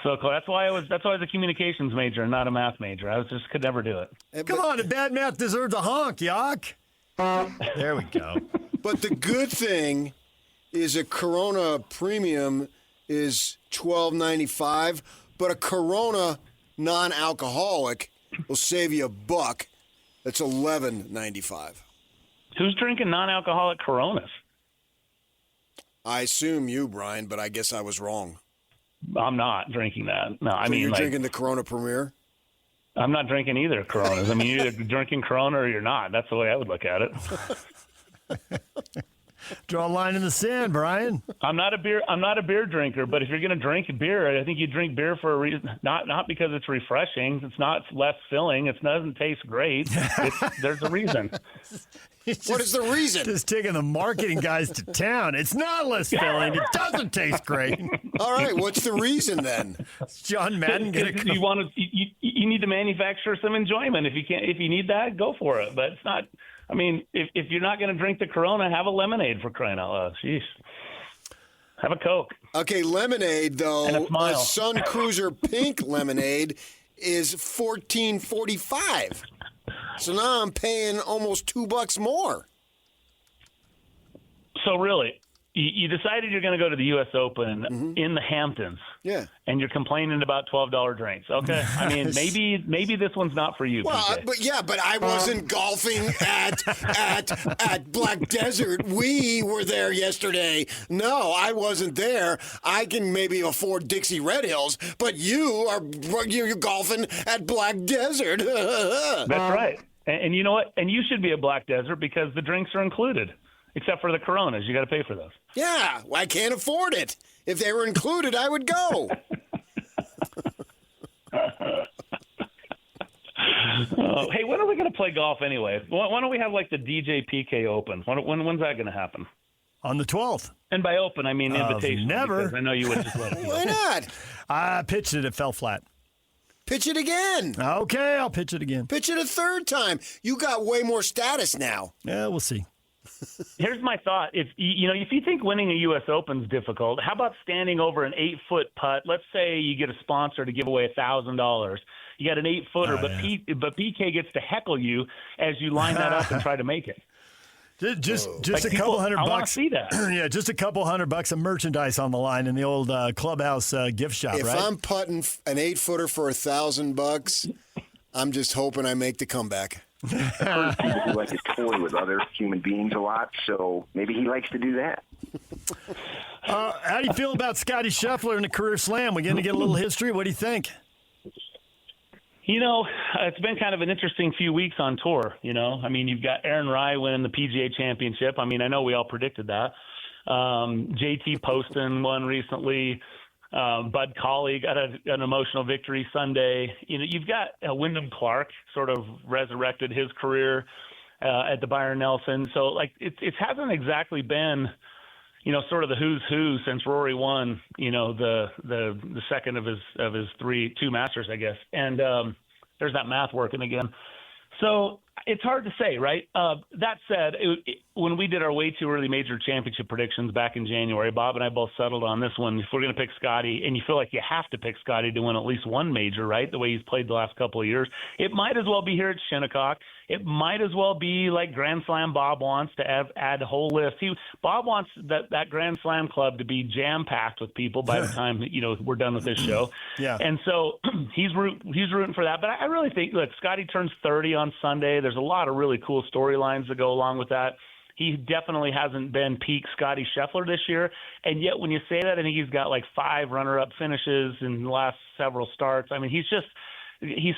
So close. That's why I was a communications major and not a math major. I could never do it. Come on, the bad math deserves a honk, Yock. There we go. But the good thing is a Corona Premium is $12.95, but a Corona non-alcoholic will save you $1. That's $11.95. Who's drinking non-alcoholic Coronas? I assume you, Brian, but I guess I was wrong. I'm not drinking that. No, So you're drinking the Corona Premier? I'm not drinking either Coronas. I mean, you're either drinking Corona or you're not. That's the way I would look at it. Draw a line in the sand, Brian. I'm not a beer drinker, but if you're going to drink beer, I think you drink beer for a reason. Not because it's refreshing. It's not less filling. It doesn't taste great. There's a reason. What is the reason? Just taking the marketing guys to town. It's not less filling. It doesn't taste great. All right, what's the reason then? John Madden gonna come. You need to manufacture some enjoyment. If you need that, go for it. But it's not. I mean, if you're not going to drink the Corona, have a lemonade, for crying out loud. Jeez. Have a Coke. Okay, lemonade though. And a smile. Sun Cruiser pink lemonade is $14.45. So now I'm paying almost $2 more. So really, you decided you're going to go to the U.S. Open in the Hamptons. Yeah. And you're complaining about $12 drinks. Okay. I mean, maybe this one's not for you. Well, PK. but I wasn't golfing at Black Desert. We were there yesterday. No, I wasn't there. I can maybe afford Dixie Red Hills, but you're golfing at Black Desert. That's right. And you know what? And you should be at Black Desert because the drinks are included, except for the Coronas. You got to pay for those. Yeah, I can't afford it. If they were included, I would go. Hey, when are we going to play golf anyway? Why don't we have like the DJ PK Open? When's that going to happen? On the 12th. And by open, I mean invitation. Never. I know you would just let it go. Why not? I pitched it. It fell flat. Pitch it again. Okay, I'll pitch it again. Pitch it a third time. You got way more status now. Yeah, we'll see. Here's my thought: if you think winning a U.S. Open is difficult, how about standing over an 8-foot putt? Let's say you get a sponsor to give away $1,000. You got an 8-footer, but PK gets to heckle you as you line that up and try to make it. Just like a couple $100. I want to see that. Yeah, just a couple $100 of merchandise on the line in the old clubhouse gift shop. If right? I'm putting an 8-footer for $1,000, I'm just hoping I make the comeback. I've heard people who like to toy with other human beings a lot, so maybe he likes to do that. How do you feel about Scotty Scheffler in the Career Slam? We're going to get a little history. What do you think? It's been kind of an interesting few weeks on tour. I mean, you've got Aaron Rai winning the PGA Championship. I mean, I know we all predicted that. JT Poston won recently. Bud Cauley got an emotional victory Sunday. You've got Wyndham Clark sort of resurrected his career at the Byron Nelson. So, like, it hasn't exactly been, sort of the who's who since Rory won, the second of his two Masters, I guess. And there's that math working again. So it's hard to say, right? That said, when we did our way too early major championship predictions back in January, Bob and I both settled on this one. If we're going to pick Scotty, and you feel like you have to pick Scotty to win at least one major, right, the way he's played the last couple of years, it might as well be here at Shinnecock. It might as well be like Grand Slam Bob wants to add a whole list. Bob wants that Grand Slam club to be jam-packed with people by the time we're done with this show. Yeah. And so he's rooting for that. But I really think, look, Scotty turns 30 on Sunday. There's a lot of really cool storylines that go along with that. He definitely hasn't been peak Scotty Scheffler this year. And yet when you say that, I think he's got like 5 runner-up finishes in the last several starts. I mean, he's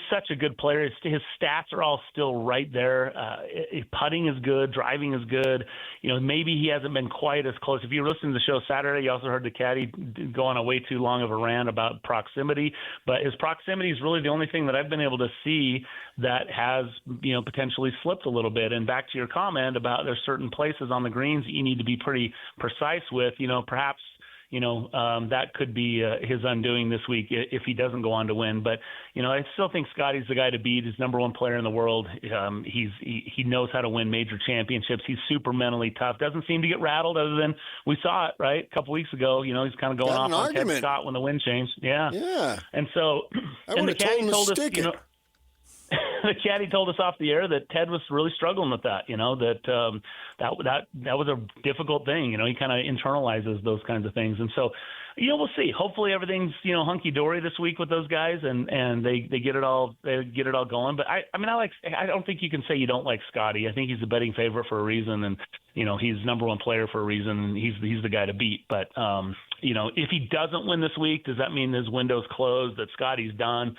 such a good player. His stats are all still right there. Putting is good. Driving is good. Maybe he hasn't been quite as close. If you were listening to the show Saturday, you also heard the caddy go on a way too long of a rant about proximity. But his proximity is really the only thing that I've been able to see that has, potentially slipped a little bit. And back to your comment about there's certain places on the greens that you need to be pretty precise with, perhaps that could be his undoing this week if he doesn't go on to win. But, I still think Scotty's the guy to beat. He's number one player in the world. He knows how to win major championships. He's super mentally tough. Doesn't seem to get rattled other than we saw it, right, a couple weeks ago. He's kind of going off on Ted Scott when the wind changed. Yeah. Yeah. And so and the caddy told us, the caddy told us off the air that Ted was really struggling with that, that was a difficult thing. He kind of internalizes those kinds of things. And so, we'll see. Hopefully everything's, hunky-dory this week with those guys and they get it all going. But I don't think you can say you don't like Scotty. I think he's the betting favorite for a reason. And, he's number one player for a reason. And he's the guy to beat. But, if he doesn't win this week, does that mean his window's closed, that Scotty's done?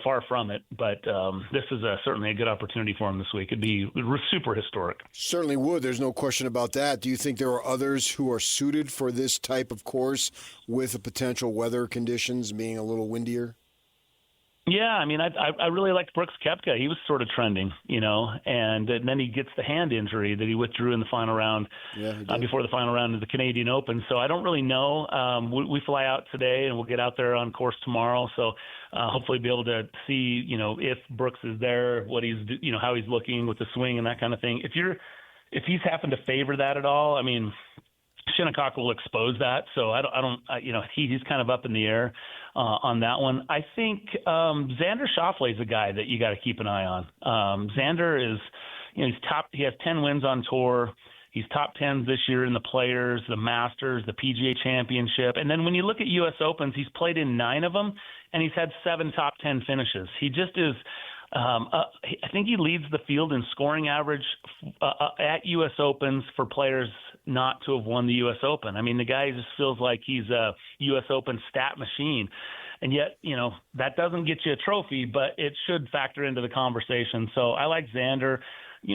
far from it. But this is certainly a good opportunity for him this week. It'd be super historic. Certainly would. There's no question about that. Do you think there are others who are suited for this type of course with the potential weather conditions being a little windier? Yeah, I mean, I really liked Brooks Koepka. He was sort of trending, and then he gets the hand injury that he withdrew in the final round before the final round of the Canadian Open. So I don't really know. We fly out today, and we'll get out there on course tomorrow. So hopefully be able to see, if Brooks is there, what he's, how he's looking with the swing and that kind of thing. If he's happened to favor that at all, I mean, Shinnecock will expose that. So he's kind of up in the air on that one. I think Xander Schauffele is a guy that you got to keep an eye on. Xander is, he's top. He has 10 wins on tour. He's top 10 this year in the Players, the Masters, the PGA Championship. And then when you look at U.S. Opens, he's played in 9 of them, and he's had 7 top 10 finishes. He just is. I think he leads the field in scoring average at U.S. Opens for players not to have won the U.S. Open. I mean, the guy just feels like he's a U.S. Open stat machine. And yet, that doesn't get you a trophy, but it should factor into the conversation. So I like Xander.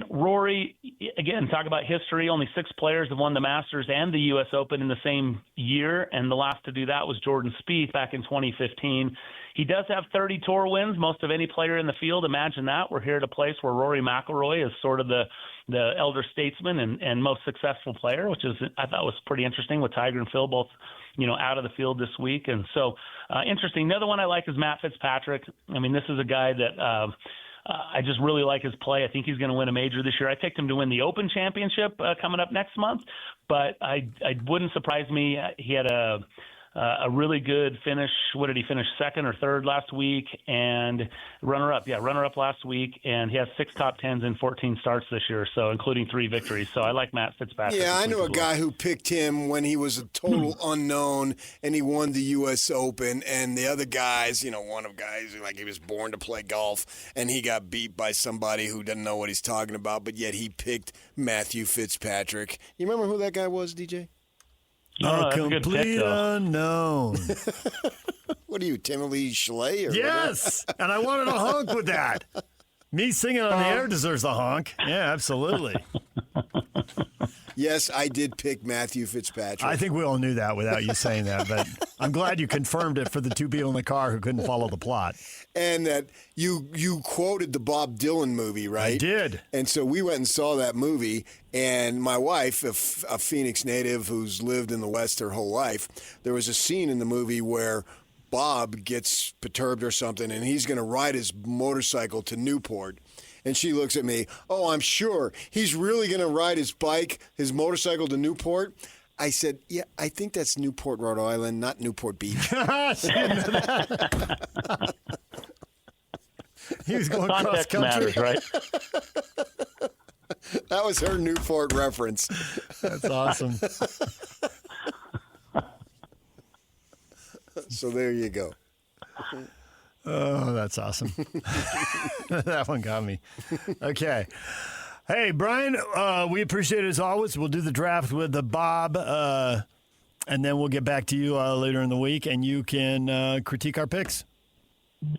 Rory, again, talk about history. Only 6 players have won the Masters and the U.S. Open in the same year, and the last to do that was Jordan Spieth back in 2015. He does have 30 tour wins, most of any player in the field. Imagine that. We're here at a place where Rory McIlroy is sort of the elder statesman and most successful player, which is I thought was pretty interesting with Tiger and Phil both, out of the field this week. And so interesting. The other one I like is Matt Fitzpatrick. I mean, this is a guy that I just really like his play. I think he's going to win a major this year. I picked him to win the Open Championship coming up next month, but I wouldn't surprise me. He had a really good finish. What did he finish, second or third last week? And runner-up last week. And he has 6 top 10s in 14 starts this year, so including 3 victories. So I like Matt Fitzpatrick. Yeah, I know a guy who picked him when he was a total unknown, and he won the U.S. Open. And the other guys, one of the guys, like he was born to play golf, and he got beat by somebody who doesn't know what he's talking about, but yet he picked Matthew Fitzpatrick. You remember who that guy was, DJ? A complete unknown. What are you, Timothy Schley? Yes, and I wanted a honk with that. Me singing on the air deserves a honk. Yeah, absolutely. Yes, I did pick Matthew Fitzpatrick. I think we all knew that without you saying that, but I'm glad you confirmed it for the 2 people in the car who couldn't follow the plot. And that you quoted the Bob Dylan movie, right? I did. And so we went and saw that movie, and my wife, a Phoenix native who's lived in the West her whole life, there was a scene in the movie where Bob gets perturbed or something, and he's going to ride his motorcycle to Newport. And she looks at me, oh, I'm sure. He's really going to ride his motorcycle to Newport? I said, yeah, I think that's Newport, Rhode Island, not Newport Beach. He was going cross country. Matters, right? That was her Newport reference. That's awesome. So there you go. Oh, that's awesome. That one got me. Okay. Hey, Brian, we appreciate it as always. We'll do the draft with Bob, and then we'll get back to you later in the week, and you can critique our picks.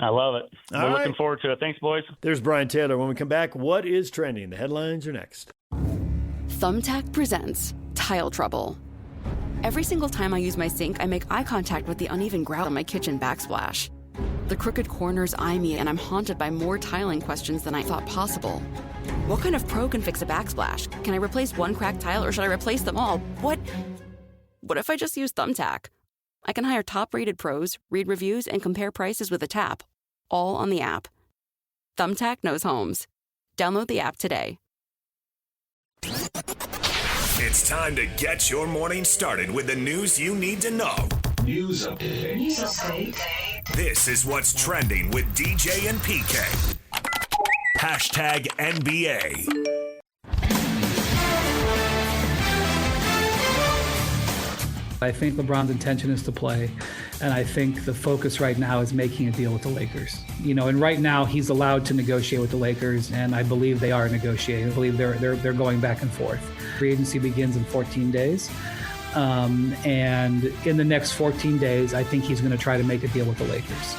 I love it. We're looking forward to it. Thanks, boys. There's Brian Taylor. When we come back, what is trending? The headlines are next. Thumbtack presents Tile Trouble. Every single time I use my sink, I make eye contact with the uneven grout on my kitchen backsplash. The crooked corners eye me, and I'm haunted by more tiling questions than I thought possible. What kind of pro can fix a backsplash? Can I replace one cracked tile, or should I replace them all? What if I just use Thumbtack? I can hire top-rated pros, read reviews, and compare prices with a tap, all on the app. Thumbtack knows homes. Download the app today. It's time to get your morning started with the news you need to know. News update. This is what's trending with DJ and PK. Hashtag NBA. I think LeBron's intention is to play, and I think the focus right now is making a deal with the Lakers. And right now he's allowed to negotiate with the Lakers, and I believe they are negotiating. I believe they're going back and forth. Free agency begins in 14 days. And in the next 14 days, I think he's going to try to make a deal with the Lakers.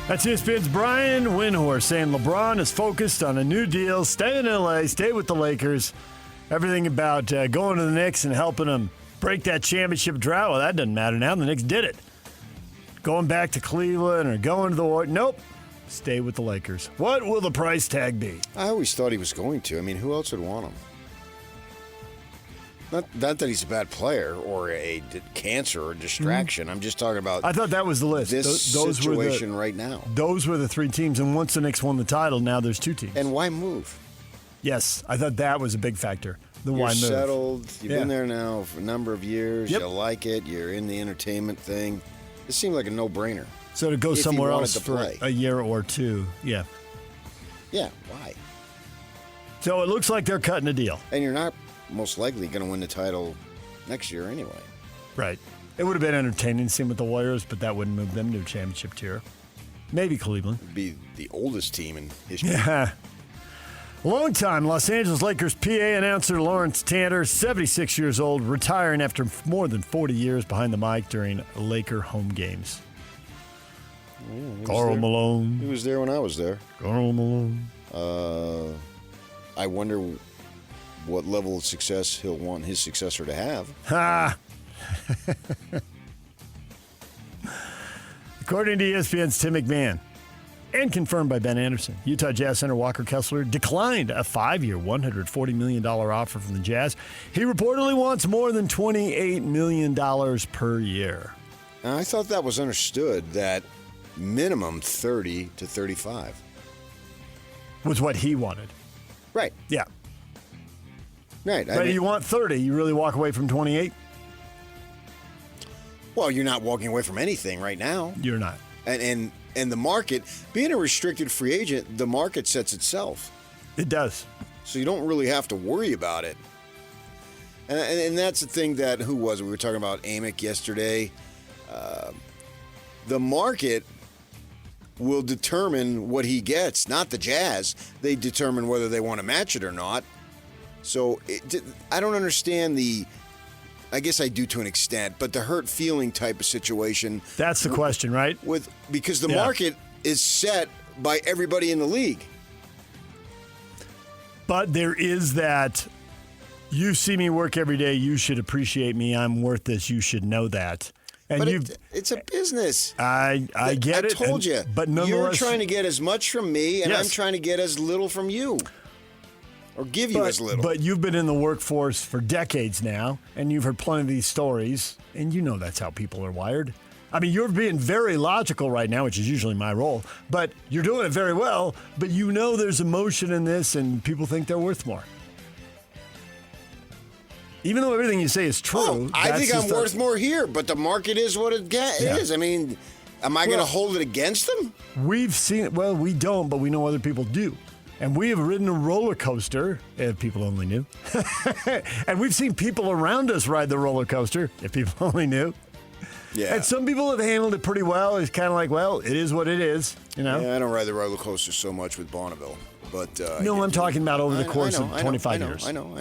That's ESPN's Brian Windhorst saying LeBron is focused on a new deal, stay in L.A., stay with the Lakers. Everything about going to the Knicks and helping them break that championship drought. Well, that doesn't matter now. The Knicks did it. Going back to Cleveland or going to the Warriors. Nope. Stay with the Lakers. What will the price tag be? I always thought he was going to. I mean, who else would want him? Not that he's a bad player or a cancer or distraction. I'm just talking about. I thought that was the list. Those situation right now. Those were the three teams, and once the Knicks won the title, now there's two teams. And why move? Yes, I thought that was a big factor. Why move? You're settled. You've been there now for a number of years. Yep. You like it. You're in the entertainment thing. It seemed like a no-brainer. So to go somewhere else for a year or two, yeah. Yeah, why? So it looks like they're cutting a deal. And you're not most likely going to win the title next year anyway. Right. It would have been entertaining to see him with the Warriors, but that wouldn't move them to a championship tier. Maybe Cleveland. It'd be the oldest team in history. Yeah. Longtime Los Angeles Lakers PA announcer Lawrence Tanner, 76 years old, retiring after more than 40 years behind the mic during Laker home games. Karl Malone. He was there when I was there. Karl Malone. I wonder what level of success he'll want his successor to have. Ha! According to ESPN's Tim McMahon, and confirmed by Ben Anderson, Utah Jazz center Walker Kessler declined a 5-year, $140 million offer from the Jazz. He reportedly wants more than $28 million per year. Now, I thought that was understood, that minimum 30 to 35. Was what he wanted. Right. Yeah. Right. But you want 30, you really walk away from 28? Well, you're not walking away from anything right now. You're not. And the market, being a restricted free agent, the market sets itself. It does. So you don't really have to worry about it. And that's the thing that, who was it? We were talking about Amick yesterday. The market will determine what he gets, not the Jazz. They determine whether they want to match it or not. So I don't understand I guess I do to an extent, but the hurt feeling type of situation. That's the question, right? Because the market is set by everybody in the league. But there is that, you see me work every day, you should appreciate me, I'm worth this, you should know that. And but it's a business. I get it. I told you. But nonetheless, you're trying to get as much from me, and I'm trying to get as little from you. Or give you as little. But you've been in the workforce for decades now, and you've heard plenty of these stories, and you know that's how people are wired. I mean, you're being very logical right now, which is usually my role, but you're doing it very well, but you know there's emotion in this, and people think they're worth more. Even though everything you say is true. I think I'm worth more here, but the market is what it is. I mean, am I going to hold it against them? We've seen it. Well, we don't, but we know other people do. And we have ridden a roller coaster, if people only knew. And we've seen people around us ride the roller coaster, if people only knew. Yeah. And some people have handled it pretty well. It's kind of like, well, it is what it is, you know? Yeah, I don't ride the roller coaster so much with Bonneville. But no, I'm talking about over the course of 25 years. I know.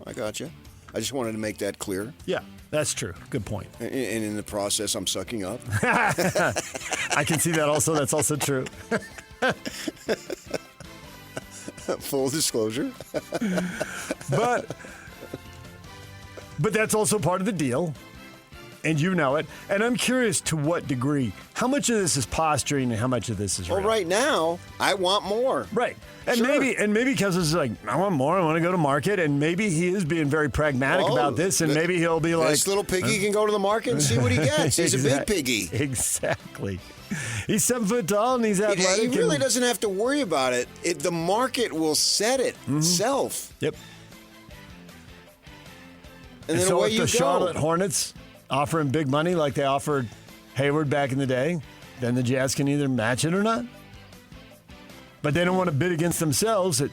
I got you. I just wanted to make that clear. Yeah, that's true. Good point. And in the process, I'm sucking up. I can see that also. That's also true. Full disclosure. But that's also part of the deal, and you know it. And I'm curious to what degree, how much of this is posturing and how much of this is real? Well, right now, I want more. Right. And sure. maybe because it's like, I want more, I want to go to market, and maybe he is being very pragmatic about this, and maybe he'll be like, this little piggy can go to the market and see what he gets. He's a big piggy. Exactly. He's 7 foot tall and he's athletic. He really doesn't have to worry about it. The market will set it itself. Yep. And then so away if you the go. Charlotte Hornets offer him big money like they offered Hayward back in the day, then the Jazz can either match it or not. But they don't want to bid against themselves. And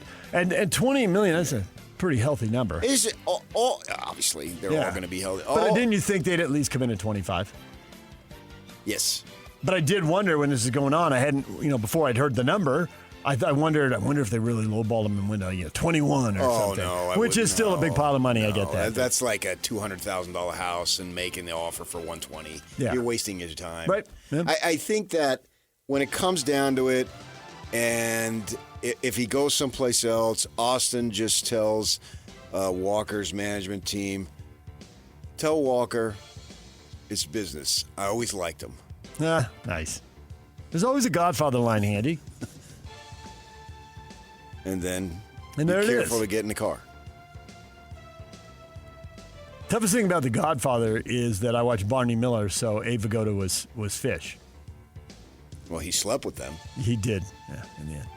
$28 million, that's a pretty healthy number. Is it all obviously, they're all going to be healthy. But didn't you think they'd at least come in at 25? Yes. But I did wonder when this is going on. I hadn't, before I'd heard the number, I wonder if they really lowballed him and went 21 or something. No, which is still a big pile of money. I get that. That's like a $200,000 house and making the offer for $120. Yeah. You're wasting his time. Right. Yeah. I think that when it comes down to it, and if he goes someplace else, Austin just tells Walker's management team, tell Walker it's business. I always liked him. Nice. There's always a Godfather line handy. And then and there be it careful is. to get in the car. Toughest thing about The Godfather is that I watched Barney Miller, so Abe Vigoda was fish. Well, he slept with them. He did, yeah, in the end.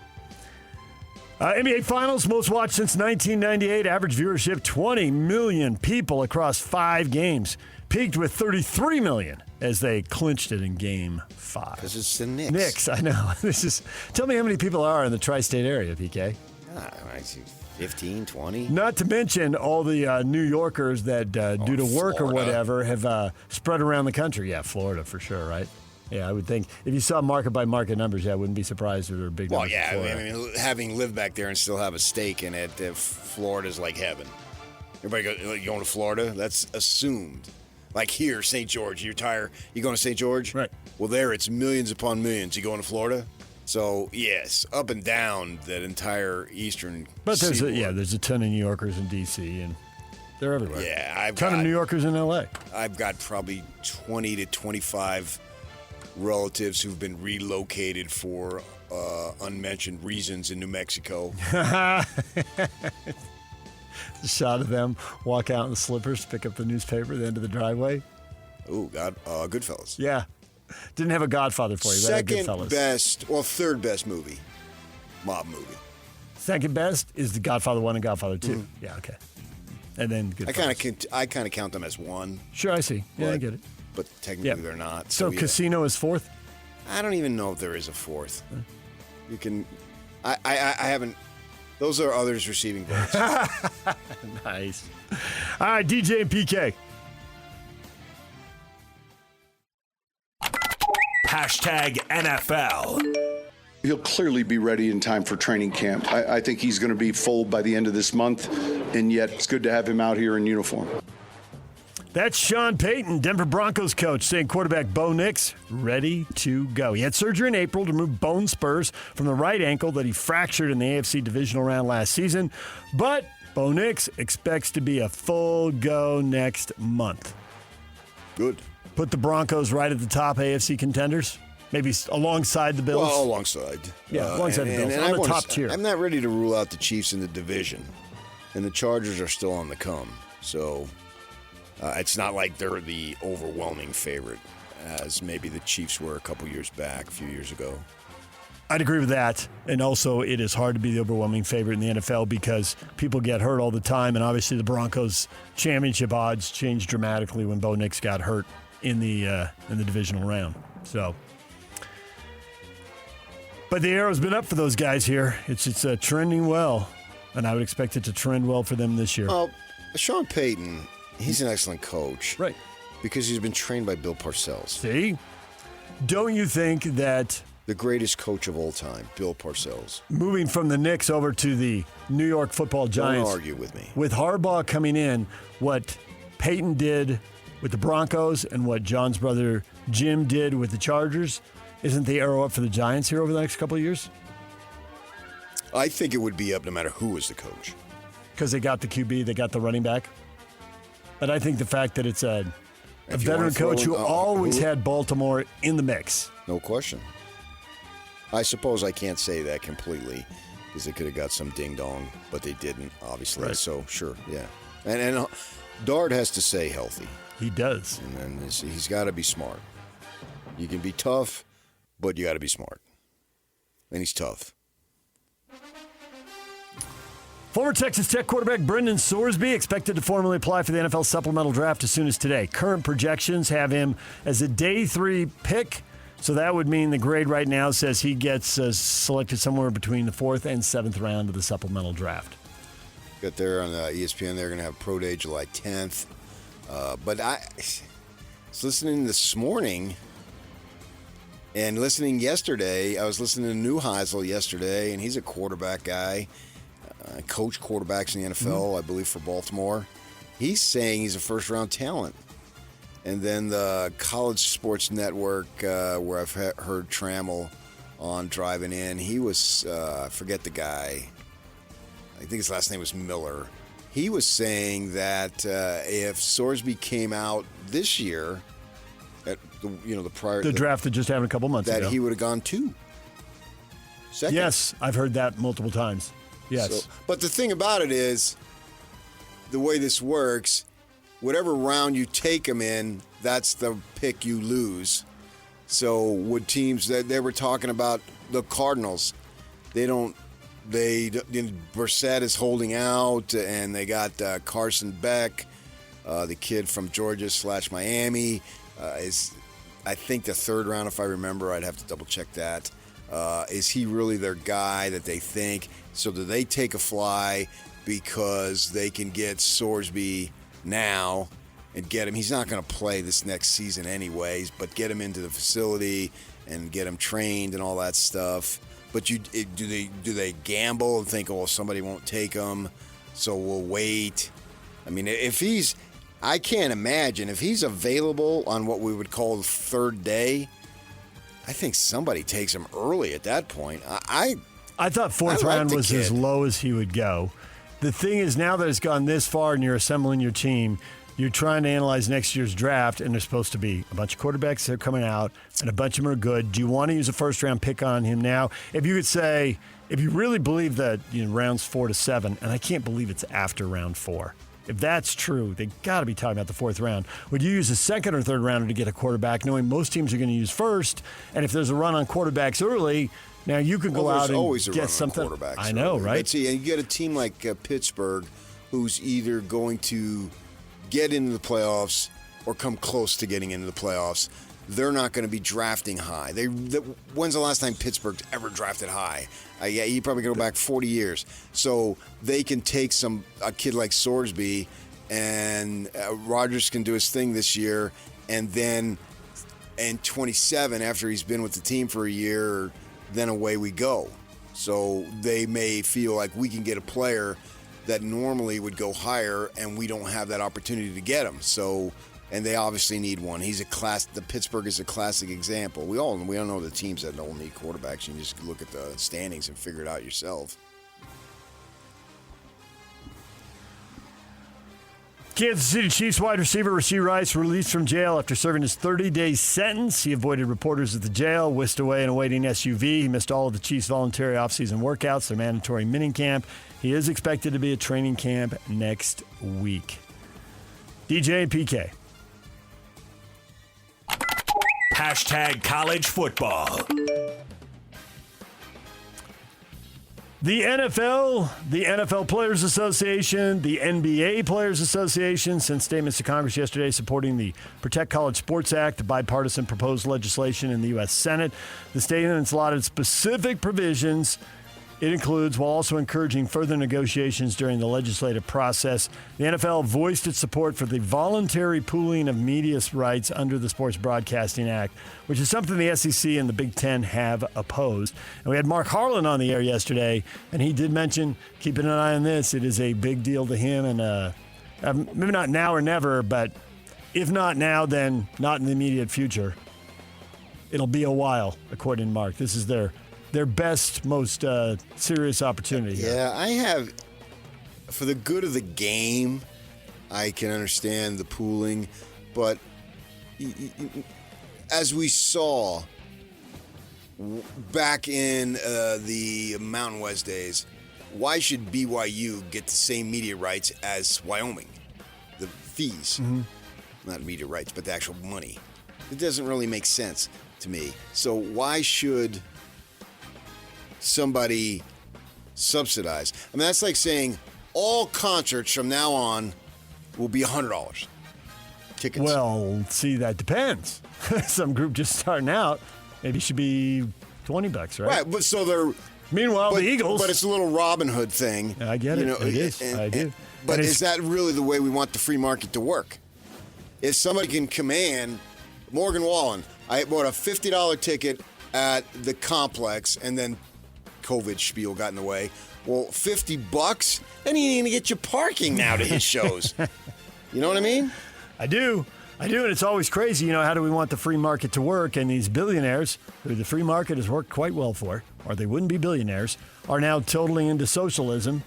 NBA Finals, most watched since 1998. Average viewership, 20 million people across 5 games. Peaked with 33 million as they clinched it in Game 5. Because it's the Knicks. Knicks, I know. Tell me how many people are in the tri-state area, PK. I see 15, 20. Not to mention all the New Yorkers that, due to work Florida. or whatever, have spread around the country. Yeah, Florida for sure, right? Yeah, I would think if you saw market-by-market numbers, I wouldn't be surprised if there were big numbers. Well, yeah, in Florida. I mean, having lived back there and still have a stake in it, Florida's like heaven. Everybody going to Florida? That's assumed. Like here, St. George, you going to St. George? Right. Well, there it's millions upon millions. You going to Florida? So, yes, up and down that entire eastern But there's seaboard. there's a ton of New Yorkers in D.C., and they're everywhere. Yeah, I've ton got of New Yorkers in L.A. I've got probably 20 to 25 relatives who've been relocated for unmentioned reasons in New Mexico. The shot of them walk out in the slippers, pick up the newspaper at the end of the driveway. Oh, God, Goodfellas. Yeah. Didn't have a Godfather for you. But Second Goodfellas. best, well, third best movie, mob movie. Second best is the Godfather 1 and Godfather 2. Yeah, okay. And then Goodfellas. I kind of count them as one. Sure, I see. Yeah, I but- get it. But technically they're not. So yeah. Casino is fourth? I don't even know if there is a fourth. You can, I haven't. Those are others receiving votes. Nice. All right, DJ and PK. #NFL. He'll clearly be ready in time for training camp. I think he's going to be full by the end of this month, and yet it's good to have him out here in uniform. That's Sean Payton, Denver Broncos coach, saying quarterback Bo Nix ready to go. He had surgery in April to remove bone spurs from the right ankle that he fractured in the AFC divisional round last season, but Bo Nix expects to be a full go next month. Good. Put the Broncos right at the top AFC contenders, maybe alongside the Bills. Well, alongside. Yeah, alongside the Bills, on the top tier. I'm not ready to rule out the Chiefs in the division, and the Chargers are still on the come. So it's not like they're the overwhelming favorite, as maybe the Chiefs were a few years ago. I'd agree with that. And also, it is hard to be the overwhelming favorite in the NFL because people get hurt all the time. And obviously, the Broncos' championship odds changed dramatically when Bo Nix got hurt in the divisional round. So, but the arrow's been up for those guys here. It's trending well, and I would expect it to trend well for them this year. Well, Sean Payton, he's an excellent coach. Right. Because he's been trained by Bill Parcells. See? Don't you think that the greatest coach of all time, Bill Parcells, moving from the Knicks over to the New York Football Giants, don't argue with me. With Harbaugh coming in, what Peyton did with the Broncos and what John's brother Jim did with the Chargers, isn't the arrow up for the Giants here over the next couple of years? I think it would be up no matter who was the coach. Because they got the QB, they got the running back. But I think the fact that it's a veteran coach who always had Baltimore in the mix. No question. I suppose I can't say that completely because they could have got some ding-dong, but they didn't, obviously. Right. So, sure, yeah. And Dart has to stay healthy. He does. And then he's got to be smart. You can be tough, but you got to be smart. And he's tough. Former Texas Tech quarterback Brendan Sorsby expected to formally apply for the NFL supplemental draft as soon as today. Current projections have him as a day 3 pick, so that would mean the grade right now says he gets selected somewhere between the 4th and 7th round of the supplemental draft. Got there on ESPN, they're going to have Pro Day July 10th. But I was listening this morning and listening yesterday. I was listening to Neuheisel yesterday, and he's a quarterback guy. Coach quarterbacks in the NFL, I believe, for Baltimore. He's saying he's a first-round talent. And then the College Sports Network, where I've heard Trammell on driving in. He was, I forget the guy. I think his last name was Miller. He was saying that if Sorsby came out this year, at the draft that just happened a couple months ago, that he would have gone 2 seconds. Yes, I've heard that multiple times. Yes. So, but the thing about it is, the way this works, whatever round you take him in, that's the pick you lose. So would teams that they were talking about, the Cardinals, Brissett is holding out, and they got Carson Beck, the kid from Georgia / Miami, is I think the 3rd round, if I remember. I'd have to double check that. Is he really their guy that they think? So do they take a fly because they can get Sorsby now and get him? He's not going to play this next season anyways, but get him into the facility and get him trained and all that stuff. But do they gamble and think, oh, somebody won't take him, so we'll wait? I mean, I can't imagine if he's available on what we would call the 3rd day. I think somebody takes him early at that point. I thought 4th round was as low as he would go. The thing is, now that it's gone this far and you're assembling your team, you're trying to analyze next year's draft, and there's supposed to be a bunch of quarterbacks that are coming out, and a bunch of them are good. Do you want to use a 1st-round pick on him now? If you could say, if you really believe that rounds 4 to 7, and I can't believe it's after round 4. If that's true, they got to be talking about the 4th round. Would you use a 2nd or 3rd rounder to get a quarterback, knowing most teams are going to use 1st? And if there's a run on quarterbacks early, now you can go out and always get something. I know, early. right? But see, and you get a team like Pittsburgh, who's either going to get into the playoffs or come close to getting into the playoffs. They're not going to be drafting high. When's the last time Pittsburgh's ever drafted high? Yeah, you probably go back 40 years. So they can take a kid like Sorsby, and Rodgers can do his thing this year, and then in 27, after he's been with the team for a year, then away we go. So they may feel like we can get a player that normally would go higher, and we don't have that opportunity to get him. So, and they obviously need one. The Pittsburgh is a classic example. We all know the teams that don't need quarterbacks. You can just look at the standings and figure it out yourself. Kansas City Chiefs wide receiver Rashee Rice released from jail after serving his 30-day sentence. He avoided reporters at the jail, whisked away in a waiting SUV. He missed all of the Chiefs' voluntary offseason workouts, their mandatory minicamp. He is expected to be at training camp next week. DJ and PK. #college football. The NFL Players Association, the NBA Players Association sent statements to Congress yesterday supporting the Protect College Sports Act, the bipartisan proposed legislation in the U.S. Senate. The statements allotted specific provisions. It includes, while also encouraging further negotiations during the legislative process, the NFL voiced its support for the voluntary pooling of media rights under the Sports Broadcasting Act, which is something the SEC and the Big Ten have opposed. And we had Mark Harlan on the air yesterday, and he did mention keeping an eye on this. It is a big deal to him, and maybe not now or never, but if not now, then not in the immediate future. It'll be a while, according to Mark. This is their best, most serious opportunity. Yeah, I have, for the good of the game, I can understand the pooling, but as we saw back in the Mountain West days, why should BYU get the same media rights as Wyoming? The fees, not media rights, but the actual money. It doesn't really make sense to me. So why should somebody subsidize? I mean, that's like saying all concerts from now on will be $100 tickets. Well, see, that depends. Some group just starting out, maybe should be $20, right? Right, but so they're. Meanwhile, the Eagles. But it's a little Robin Hood thing. I get it. It is. I do. But is that really the way we want the free market to work? If somebody can command, Morgan Wallen, I bought a $50 ticket at the complex, and then COVID spiel got in the way. Well, $50, then you ain't gonna get your parking now to his shows. You know what I mean? I do. I do, and it's always crazy. How do we want the free market to work? And these billionaires, who the free market has worked quite well for, or they wouldn't be billionaires, are now totally into socialism.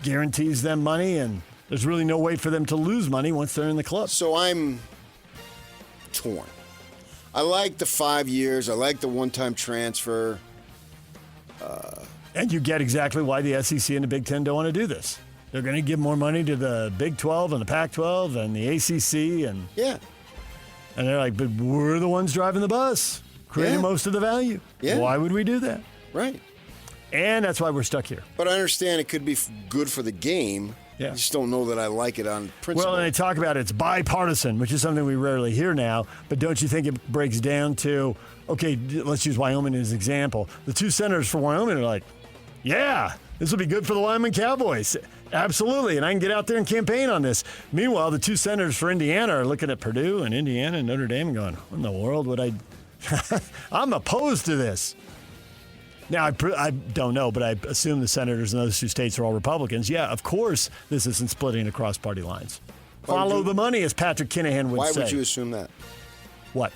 Guarantees them money, and there's really no way for them to lose money once they're in the club. So I'm torn. I like the 5 years. I like the one-time transfer. And you get exactly why the SEC and the Big Ten don't want to do this. They're going to give more money to the Big 12 and the Pac-12 and the ACC. And they're like, but we're the ones driving the bus, creating most of the value. Yeah. Why would we do that? Right. And that's why we're stuck here. But I understand it could be good for the game. Yeah. I just don't know that I like it on principle. Well, and they talk about it's bipartisan, which is something we rarely hear now. But don't you think it breaks down to, okay, let's use Wyoming as an example. The two senators for Wyoming are like, yeah, this will be good for the Wyoming Cowboys. Absolutely, and I can get out there and campaign on this. Meanwhile, the two senators for Indiana are looking at Purdue and Indiana and Notre Dame and going, what in the world would I – I'm opposed to this. Now, I don't know, but I assume the senators in those two states are all Republicans. Yeah, of course this isn't splitting across party lines. Follow the money, as Patrick Kinahan would say. Why would you assume that? What?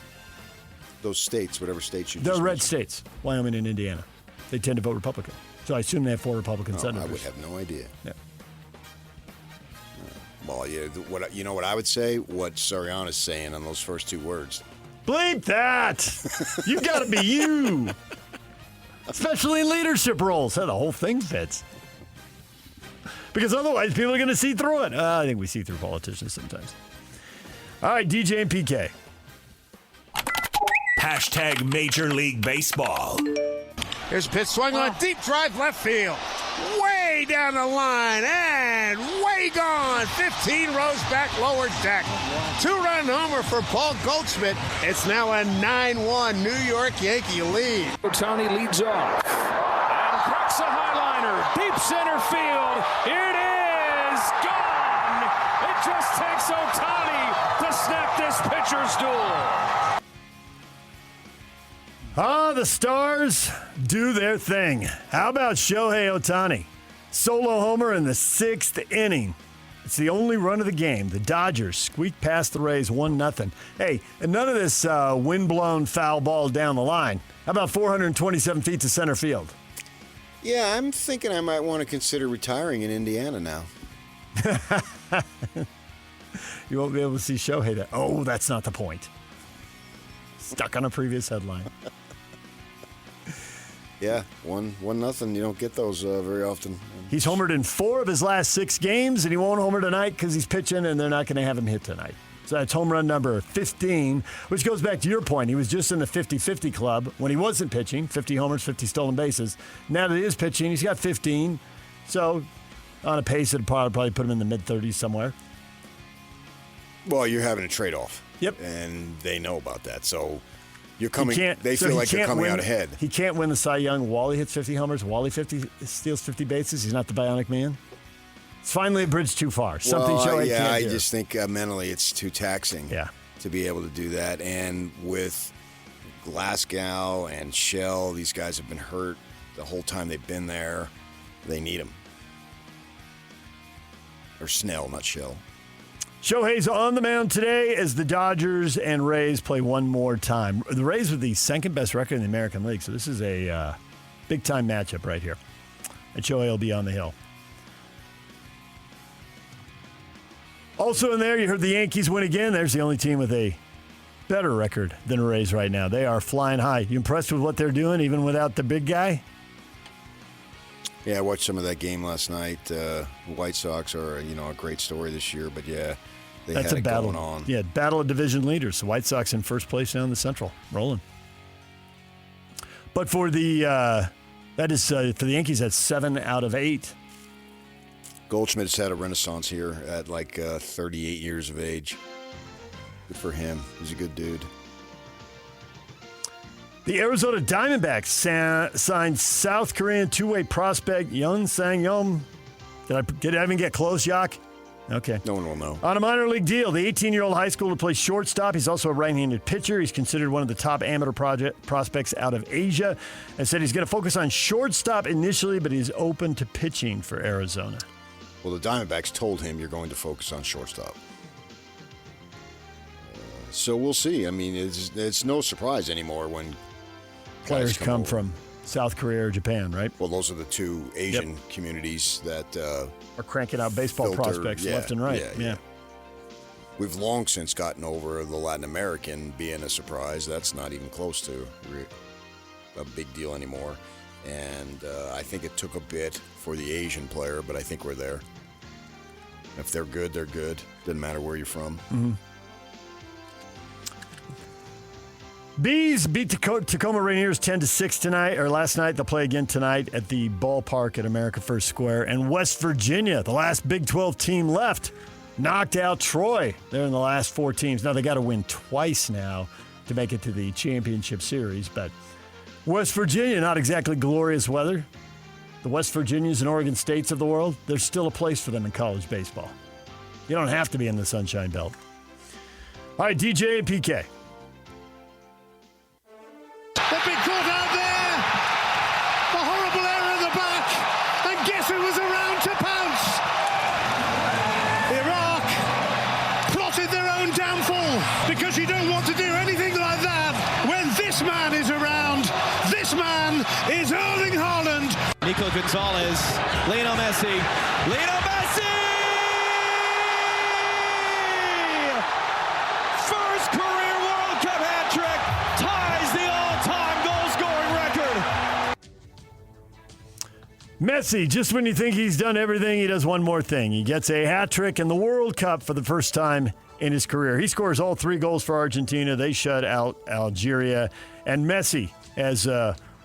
Those states, whatever states you They're just red mentioned. states, Wyoming and Indiana. They tend to vote Republican. So I assume they have 4 Republican senators. I would have no idea. Yeah. Well, yeah, what I would say? What Sariana's saying on those first 2 words. Bleep that! You got to be you! Especially in leadership roles. The whole thing fits. Because otherwise, people are going to see through it. I think we see through politicians sometimes. All right, DJ and PK. Hashtag Major League Baseball. Here's a pitch swung on deep drive left field. Way down the line and way gone. 15 rows back lower deck. 2-run homer for Paul Goldschmidt. It's now a 9-1 New York Yankee lead. Ohtani leads off and cracks a highliner. Deep center field. Here it is. Gone. It just takes Ohtani to snap this pitcher's duel. The Stars do their thing. How about Shohei Ohtani? Solo homer in the 6th inning. It's the only run of the game. The Dodgers squeaked past the Rays 1-0. Hey, and none of this wind-blown foul ball down the line. How about 427 feet to center field? Yeah, I'm thinking I might want to consider retiring in Indiana now. You won't be able to see Shohei there. Oh, that's not the point. Stuck on a previous headline. Yeah, 1-0. You don't get those very often. He's homered in 4 of his last 6 games, and he won't homer tonight because he's pitching, and they're not going to have him hit tonight. So that's home run number 15, which goes back to your point. He was just in the 50-50 club when he wasn't pitching, 50 homers, 50 stolen bases. Now that he is pitching, he's got 15. So on a pace, it'd probably put him in the mid-30s somewhere. Well, you're having a trade-off. Yep. And they know about that. So you're coming. They feel like they're coming out ahead. He can't win the Cy Young. Wally hits 50 homers. Wally steals 50 bases. He's not the bionic man. It's finally a bridge too far. Something Shohei can't I do. just think mentally it's too taxing. Yeah. To be able to do that, and with Glasgow and Shell, these guys have been hurt the whole time they've been there. They need him. Or Snell, not Shell. Shohei's on the mound today as the Dodgers and Rays play one more time. The Rays with the second best record in the American League, so this is a big-time matchup right here. And Shohei will be on the hill. Also in there, you heard the Yankees win again. There's the only team with a better record than the Rays right now. They are flying high. You impressed with what they're doing, even without the big guy? Yeah, I watched some of that game last night. The White Sox are, a great story this year, but yeah, That's had a it battle. going on. Yeah, battle of division leaders. The White Sox in first place down the Central, rolling. But for the for the Yankees, that's 7 out of 8. Goldschmidt's had a renaissance here at 38 years of age. Good for him. He's a good dude. The Arizona Diamondbacks signed South Korean two-way prospect Young Sang-yom. Did I even get close, Yak? Okay. No one will know. On a minor league deal, the 18-year-old high schooler plays shortstop. He's also a right-handed pitcher. He's considered one of the top amateur prospects out of Asia. And said he's going to focus on shortstop initially, but he's open to pitching for Arizona. Well, the Diamondbacks told him you're going to focus on shortstop. So we'll see. I mean, it's no surprise anymore when players come from South Korea or Japan, right? Well, those are the two Asian communities that are cranking out baseball prospects left and right. Yeah. We've long since gotten over the Latin American being a surprise. That's not even close to a big deal anymore. And I think it took a bit for the Asian player, but I think we're there. If they're good, they're good. Doesn't matter where you're from. Mm-hmm. Bees beat Tacoma Rainiers 10-6 tonight, or last night. They'll play again tonight at the ballpark at America First Square. And West Virginia, the last Big 12 team left, knocked out Troy. They're in the last 4 teams. Now they got to win twice now to make it to the championship series. But West Virginia, not exactly glorious weather. The West Virginias and Oregon States of the world, there's still a place for them in college baseball. You don't have to be in the Sunshine Belt. All right, DJ and PK. They've been caught out there. A horrible error at the back. And guess who was around to pounce? Iraq plotted their own downfall because you don't want to do anything like that when this man is around. This man is Erling Harlan. Nico Gonzalez, Lionel Messi. First career World Cup hat trick ties the all-time goal scoring record. Messi, just when you think he's done everything, he does one more thing. He gets a hat trick in the World Cup for the first time in his career. He scores all 3 goals for Argentina. They shut out Algeria. And Messi has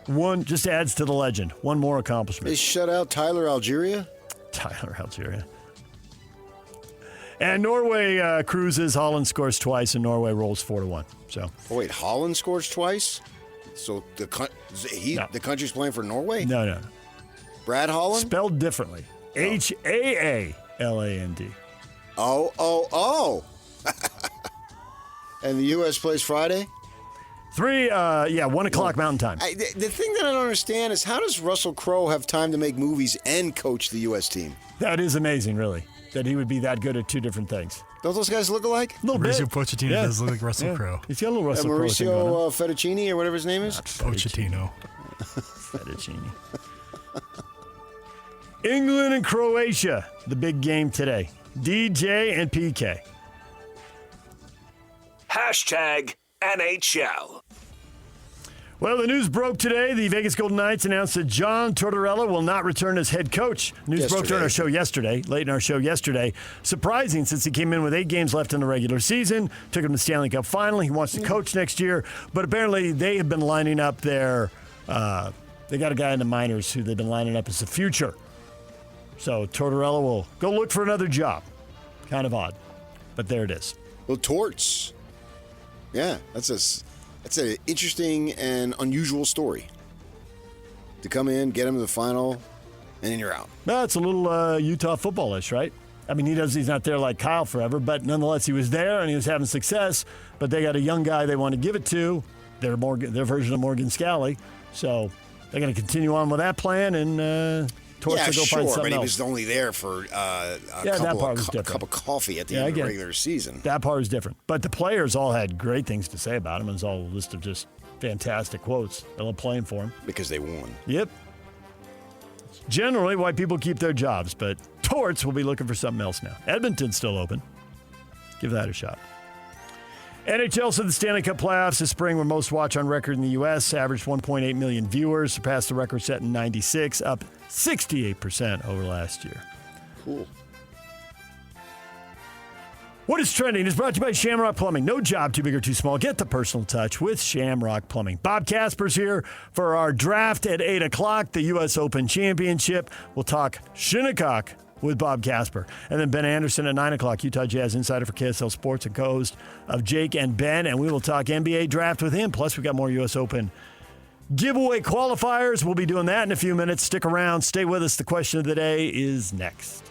one, just adds to the legend. One more accomplishment. They shut out Algeria? Algeria. And Norway cruises. Holland scores twice, and Norway rolls 4-1. So. Oh, wait, Holland scores twice? So the country's playing for Norway? No. Brad Holland? Spelled differently. Haaland. Oh. And the U.S. plays Friday? 1 o'clock Mountain Time. The thing that I don't understand is, how does Russell Crowe have time to make movies and coach the U.S. team? That is amazing, really, that he would be that good at 2 different things. Don't those guys look alike? A little bit. Mauricio Pochettino does look like Russell Crowe. He's got a little Russell Crowe. Mauricio Fettuccini, or whatever his name is? Pochettino. Fettuccini. England and Croatia, the big game today. DJ and PK. #NHL. Well, the news broke today. The Vegas Golden Knights announced that John Tortorella will not return as head coach. News broke during our show yesterday, late in our show yesterday. Surprising, since he came in with 8 games left in the regular season, took him to the Stanley Cup final. He wants to coach next year, but apparently they have been lining up their they got a guy in the minors who they've been lining up as the future. So Tortorella will go look for another job. Kind of odd, but there it is. Well, Torts. Yeah, that's an interesting and unusual story. To come in, get him to the final, and then you're out. Well, it's a little Utah football-ish, right? I mean, he's not there like Kyle forever, but nonetheless, he was there and he was having success. But they got a young guy they want to give it to, their version of Morgan Scally. So they're going to continue on with that plan, and Torts will go find something but he else. was only there for a cup of coffee at the end of the regular season. That part was different. But the players all had great things to say about him. It was all a list of just fantastic quotes. They love playing for him. Because they won. Yep. Generally why people keep their jobs, but Torts will be looking for something else now. Edmonton's still open. Give that a shot. NHL said the Stanley Cup playoffs this spring were most watched on record in the U.S., averaged 1.8 million viewers, surpassed the record set in 96, up 68% over last year. Cool. What is trending is brought to you by Shamrock Plumbing. No job too big or too small. Get the personal touch with Shamrock Plumbing. Bob Casper's here for our draft at 8 o'clock, the U.S. Open Championship. We'll talk Shinnecock with Bob Casper. And then Ben Anderson at 9 o'clock, Utah Jazz insider for KSL Sports and co-host of Jake and Ben. And we will talk NBA draft with him. Plus, we got more U.S. Open giveaway qualifiers. We'll be doing that in a few minutes. Stick around. Stay with us. The question of the day is next.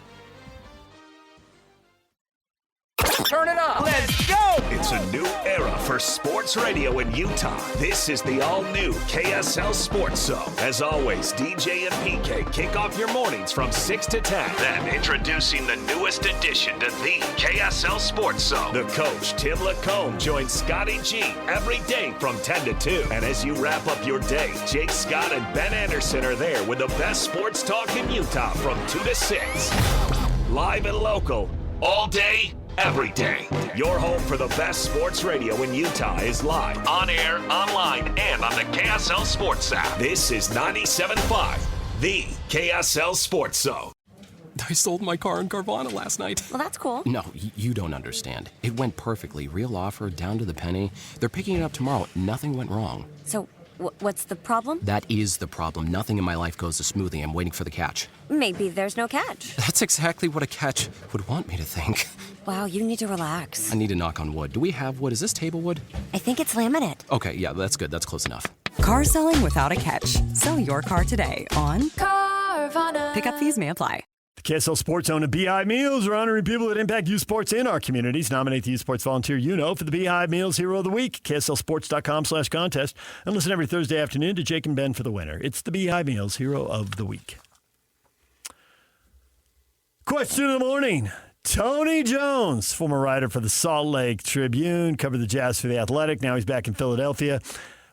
Turn it up. Let's go. It's It's a new era for sports radio in Utah. This is the all-new KSL Sports Zone. As always, DJ and PK kick off your mornings from 6 to 10. Then introducing the newest addition to the KSL Sports Zone. The coach, Tim Lacombe, joins Scotty G every day from 10 to 2. And as you wrap up your day, Jake Scott and Ben Anderson are there with the best sports talk in Utah from 2 to 6. Live and local, all day, every day. Your home for the best sports radio in Utah is live, on air, online, and on the KSL Sports app. This is 97.5, the KSL Sports Zone. I sold my car in Carvana last night. Well, that's cool. No, you don't understand. It went perfectly. Real offer, down to the penny. They're picking it up tomorrow. Nothing went wrong. So, what's the problem? That is the problem. Nothing in my life goes as smoothly. I'm waiting for the catch. Maybe there's no catch. That's exactly what a catch would want me to think. Wow, you need to relax. I need to knock on wood. Do we have wood? Is this table wood? I think it's laminate. Okay, yeah, that's good. That's close enough. Car selling without a catch. Sell your car today on Carvana. Pickup fees may apply. The KSL Sports Zone and Beehive Meals are honoring people that impact youth sports in our communities. Nominate the youth sports volunteer you know for the Beehive Meals Hero of the Week. KSLSports.com/contest. And listen every Thursday afternoon to Jake and Ben for the winner. It's the Beehive Meals Hero of the Week. Question of the morning. Tony Jones, former writer for the Salt Lake Tribune, covered the Jazz for The Athletic. Now he's back in Philadelphia.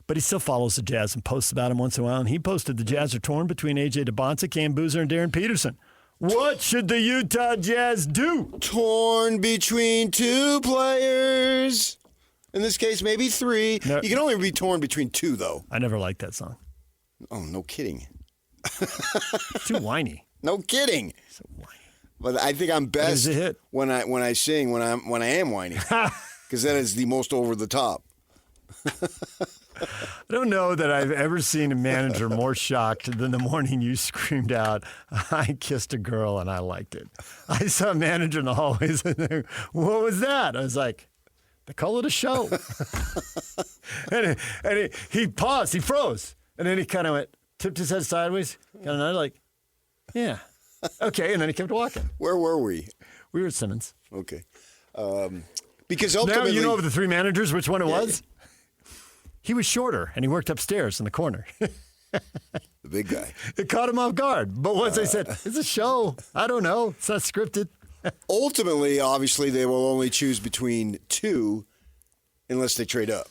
But he still follows the Jazz and posts about them once in a while. And he posted the Jazz are torn between AJ Dybantsa, Cam Boozer, and Darren Peterson. What should the Utah Jazz do? Torn between two players. In this case, maybe three. No. You can only be torn between two, though. I never liked that song. Oh, no kidding. Too whiny. No kidding. So whiny. But I think I'm best when I sing when I am whiny, because that is the most over the top. I don't know that I've ever seen a manager more shocked than the morning you screamed out, "I kissed a girl and I liked it." I saw a manager in the hallways and what was that? I was like, they call it a show. and he paused, he froze, and then he kind of went, tipped his head sideways, kind of nodded like, yeah. Okay, and then he kept walking. Where were we? We were at Simmons. Okay. Because ultimately... Now you know of the three managers which one it was? He was shorter, and he worked upstairs in the corner. The big guy. It caught him off guard. But once I said, it's a show. I don't know. It's not scripted. Ultimately, obviously, they will only choose between two unless they trade up.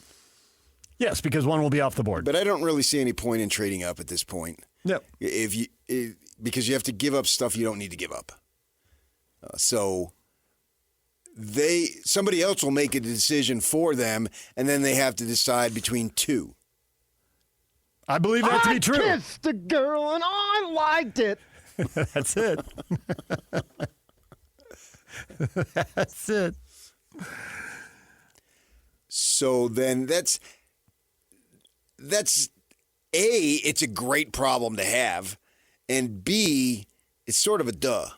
Yes, because one will be off the board. But I don't really see any point in trading up at this point. No. Because you have to give up stuff you don't need to give up. So somebody else will make a decision for them, and then they have to decide between two. I believe that to be true. I kissed a girl and I liked it. That's it. That's it. So then that's A, it's a great problem to have, and B, it's sort of a duh.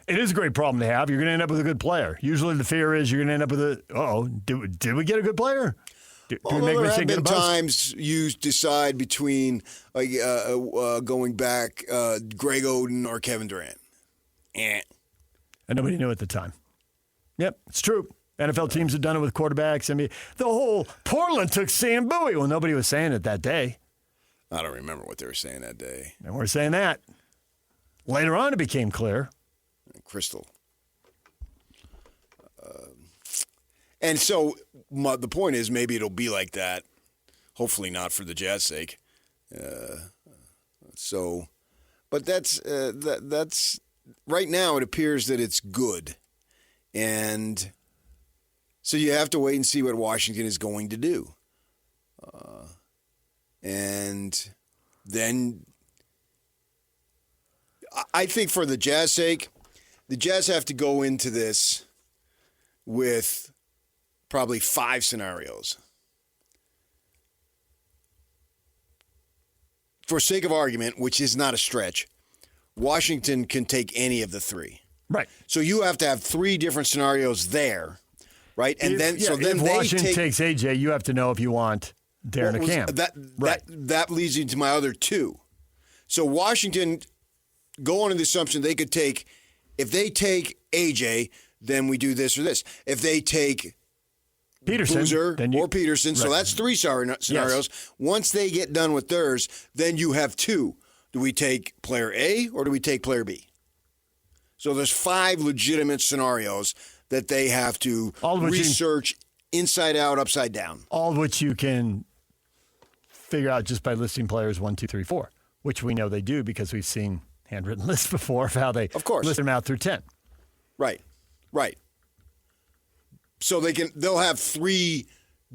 It is a great problem to have. You're going to end up with a good player. Usually the fear is you're going to end up with did we get a good player? There have been times you decide between going back Greg Oden or Kevin Durant. And nobody knew at the time. Yep, it's true. NFL teams have done it with quarterbacks. I mean, the whole Portland took Sam Bowie. Well, nobody was saying it that day. I don't remember what they were saying that day. And we're saying that. Later on, it became clear. Crystal. And so the point is maybe it'll be like that. Hopefully not for the Jazz sake. But that's right now it appears that it's good. And so you have to wait and see what Washington is going to do. And then I think for the Jazz sake, the Jazz have to go into this with probably 5 scenarios. For sake of argument, which is not a stretch, Washington can take any of the 3. Right. So you have to have 3 different scenarios there, right? And if Washington takes AJ, you have to know if you want Darren or Cam. That leads you to my other 2. So Washington, go on the assumption they could take, if they take AJ, then we do this or this. If they take Peterson Boozer or Peterson, so that's 3 scenarios. Yes. Once they get done with theirs, then you have 2. Do we take player A or do we take player B? So there's 5 legitimate scenarios that they have to research inside out, upside down. All of which you can figure out just by listing players 1, 2, 3, 4, which we know they do because we've seen handwritten lists before of how they list them out through 10. Right. So they'll have 3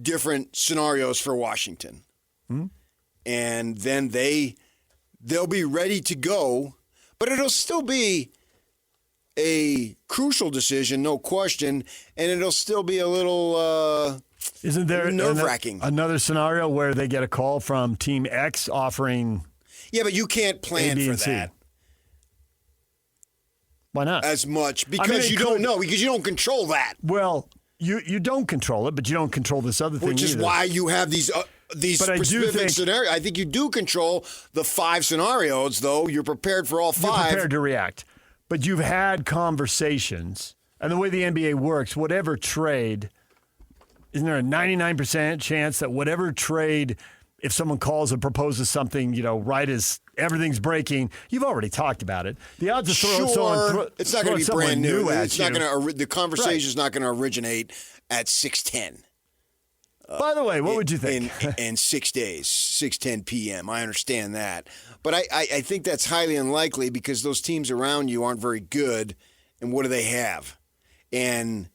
different scenarios for Washington. Mm-hmm. And then they'll be ready to go, but it'll still be a crucial decision, no question, and it'll still be a little Isn't there nerve-wracking. Another scenario where they get a call from Team X offering Yeah, but you can't plan for that. Why not? As much because you don't know, because you don't control that. Well, you don't control it, but you don't control this other thing Which is either. why you have these specific scenarios. I think you do control the 5 scenarios, though. You're prepared for all 5. You're prepared to react. But you've had conversations, and the way the NBA works, whatever trade, isn't there a 99% chance that whatever trade, if someone calls and proposes something, right as everything's breaking, you've already talked about it. The odds of throwing someone it's not going to be brand new. It's not going to. The conversation is not going to originate at 6:10. By the way, what would you think? In 6 days, 6:10 p.m. I understand that. But I think that's highly unlikely because those teams around you aren't very good. And what do they have? And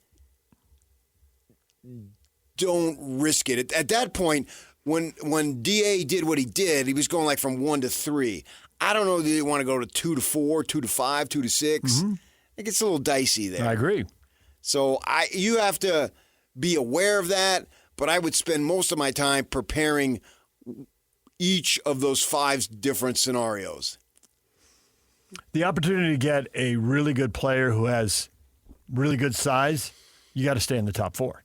don't risk it. At that point, when DA did what he did, he was going like from 1 to 3. I don't know that you want to go to 2 to 4, 2 to 5, 2 to 6. Mm-hmm. It gets a little dicey there. I agree. So you have to be aware of that. But I would spend most of my time preparing each of those 5 different scenarios. The opportunity to get a really good player who has really good size, you got to stay in the top 4.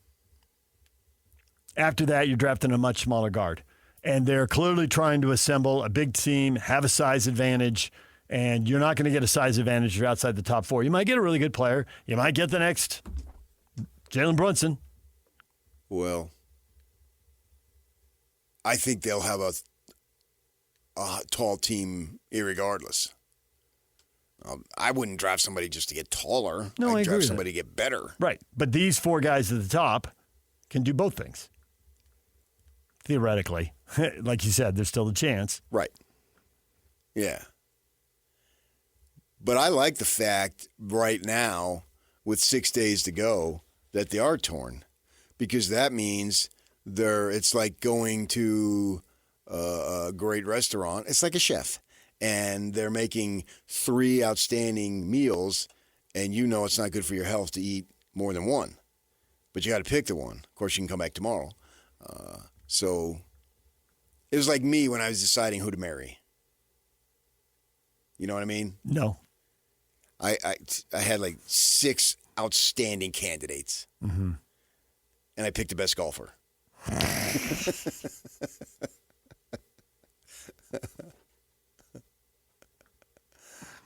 After that, you're drafting a much smaller guard. And they're clearly trying to assemble a big team, have a size advantage, and you're not going to get a size advantage if you're outside the top 4. You might get a really good player. You might get the next Jalen Brunson. Well, I think they'll have a tall team irregardless. I wouldn't draft somebody just to get taller. No, I'd I agree draft with somebody to get better. Right. But these 4 guys at the top can do both things. Theoretically. Like you said, there's still a chance. Right. Yeah. But I like the fact right now, with 6 days to go, that they are torn. Because that means it's like going to a great restaurant. It's like a chef. And they're making 3 outstanding meals, and it's not good for your health to eat more than 1. But you got to pick the one. Of course, you can come back tomorrow. So it was like me when I was deciding who to marry. You know what I mean? No. I had like 6 outstanding candidates. Mm-hmm. And I picked the best golfer.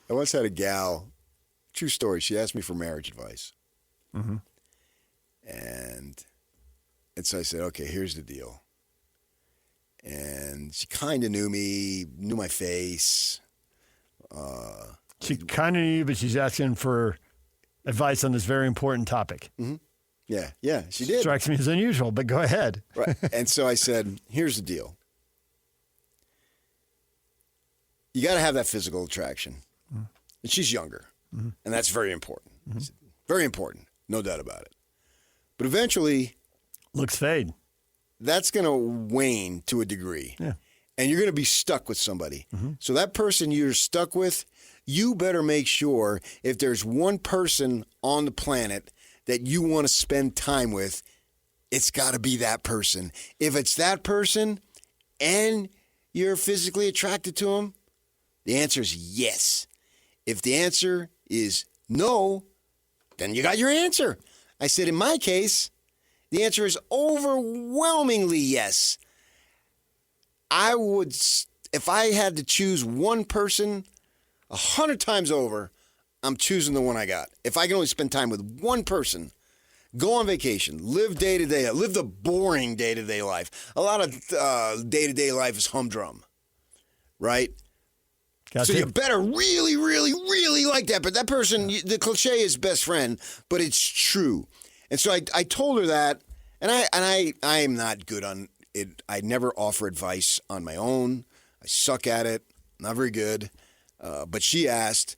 I once had a gal, true story, she asked me for marriage advice. Mm-hmm. And so I said, okay, here's the deal. And she kind of knew me, knew my face. She kind of knew, but she's asking for advice on this very important topic. Mm-hmm. Yeah, she did. Strikes me as unusual, but go ahead. Right. And so I said, here's the deal. You got to have that physical attraction. Mm-hmm. And she's younger. Mm-hmm. And that's very important. Mm-hmm. Very important. No doubt about it. But eventually, looks fade. That's going to wane to a degree. Yeah. And you're going to be stuck with somebody. Mm-hmm. So that person you're stuck with, you better make sure if there's one person on the planet that you want to spend time with, it's got to be that person. If it's that person and you're physically attracted to him, the answer is yes. If the answer is no, then you got your answer. I said, in my case, the answer is overwhelmingly yes. I would, if I had to choose one person 100 times over, I'm choosing the one I got. If I can only spend time with one person, go on vacation, live day-to-day, live the boring day-to-day life. A lot of day-to-day life is humdrum, right? So you better really, really, really like that. But that person, the cliche is best friend, but it's true. And so I told her that, and I am not good on it. I never offer advice on my own. I suck at it. Not very good. But she asked,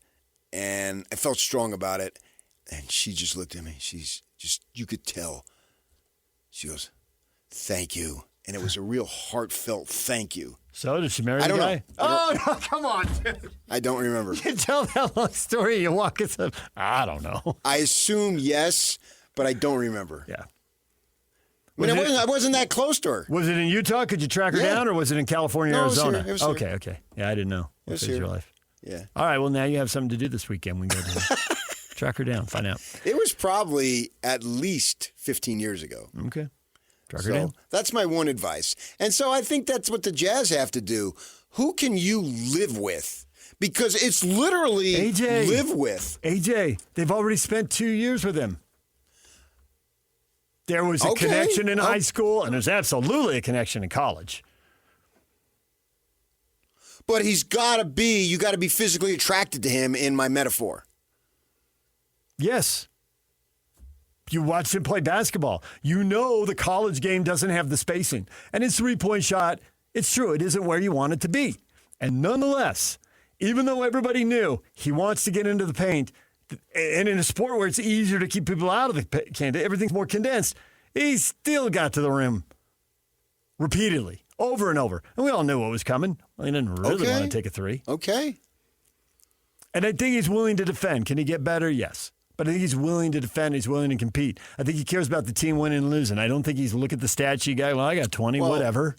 and I felt strong about it. And she just looked at me. You could tell. She goes, "Thank you." And it was a real heartfelt thank you. So did she marry the guy? Oh, no, come on, dude. I don't remember. You tell that long story, you walk us up. I don't know. I assume yes, but I don't remember. Yeah. I wasn't that close to her. Was it in Utah? Could you track her down, or was it in California, Arizona? It was here. Okay. Yeah, I didn't know. It was here. Your life. Yeah. All right, well, now you have something to do this weekend. We can go to track her down, find out. It was probably at least 15 years ago. Okay. Track her down. That's my one advice. And so I think that's what the Jazz have to do. Who can you live with? Because it's literally AJ, live with. AJ, they've already spent 2 years with him. There was a connection in high school, and there's absolutely a connection in college. But you got to be physically attracted to him in my metaphor. Yes. You watched him play basketball. You know the college game doesn't have the spacing. And his three-point shot, it's true, it isn't where you want it to be. And nonetheless, even though everybody knew he wants to get into the paint, and in a sport where it's easier to keep people out of the paint, everything's more condensed, he still got to the rim repeatedly, over and over. And we all knew what was coming. Well, he didn't really want to take a three. Okay. And I think he's willing to defend. Can he get better? Yes. But I think he's willing to defend. He's willing to compete. I think he cares about the team winning and losing. I don't think he's look at the stat sheet guy. Well, I got 20, whatever.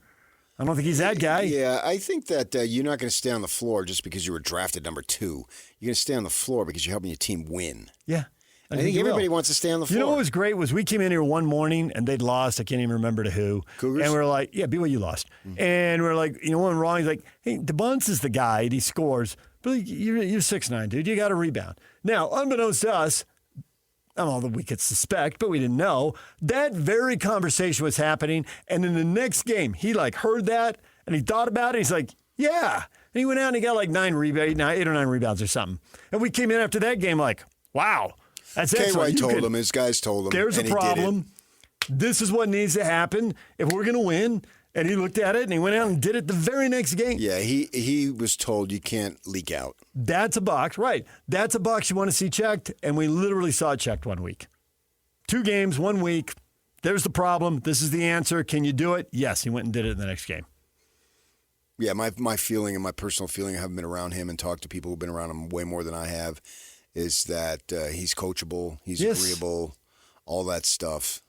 I don't think he's that guy. Yeah, I think that you're not going to stay on the floor just because you were drafted number 2. You're going to stay on the floor because you're helping your team win. Yeah. I think everybody wants to stay on the floor. You know what was great was we came in here one morning and they'd lost. I can't even remember to who. Cougars? And we were like, yeah, BYU lost. Mm-hmm. And we we're like, you know what went wrong? He's like, hey, Dybantsa is the guy and he scores. But you're 6'9", dude. You got to rebound. Now, unbeknownst to us, I don't know that we could suspect, but we didn't know, that very conversation was happening. And in the next game, he heard that and he thought about it. He's like, yeah. And he went out and he got 8 or 9 rebounds or something. And we came in after that game like, wow. That's excellent. His guys told him. There's a problem. This is what needs to happen if we're going to win. And he looked at it and he went out and did it the very next game. Yeah, he was told you can't leak out. That's a box, right. That's a box you want to see checked, and we literally saw it checked 1 week. 2 games, 1 week. There's the problem. This is the answer. Can you do it? Yes, he went and did it in the next game. Yeah, my feeling and my personal feeling, I haven't been around him and talked to people who've been around him way more than I have, is that he's coachable, he's agreeable, all that stuff.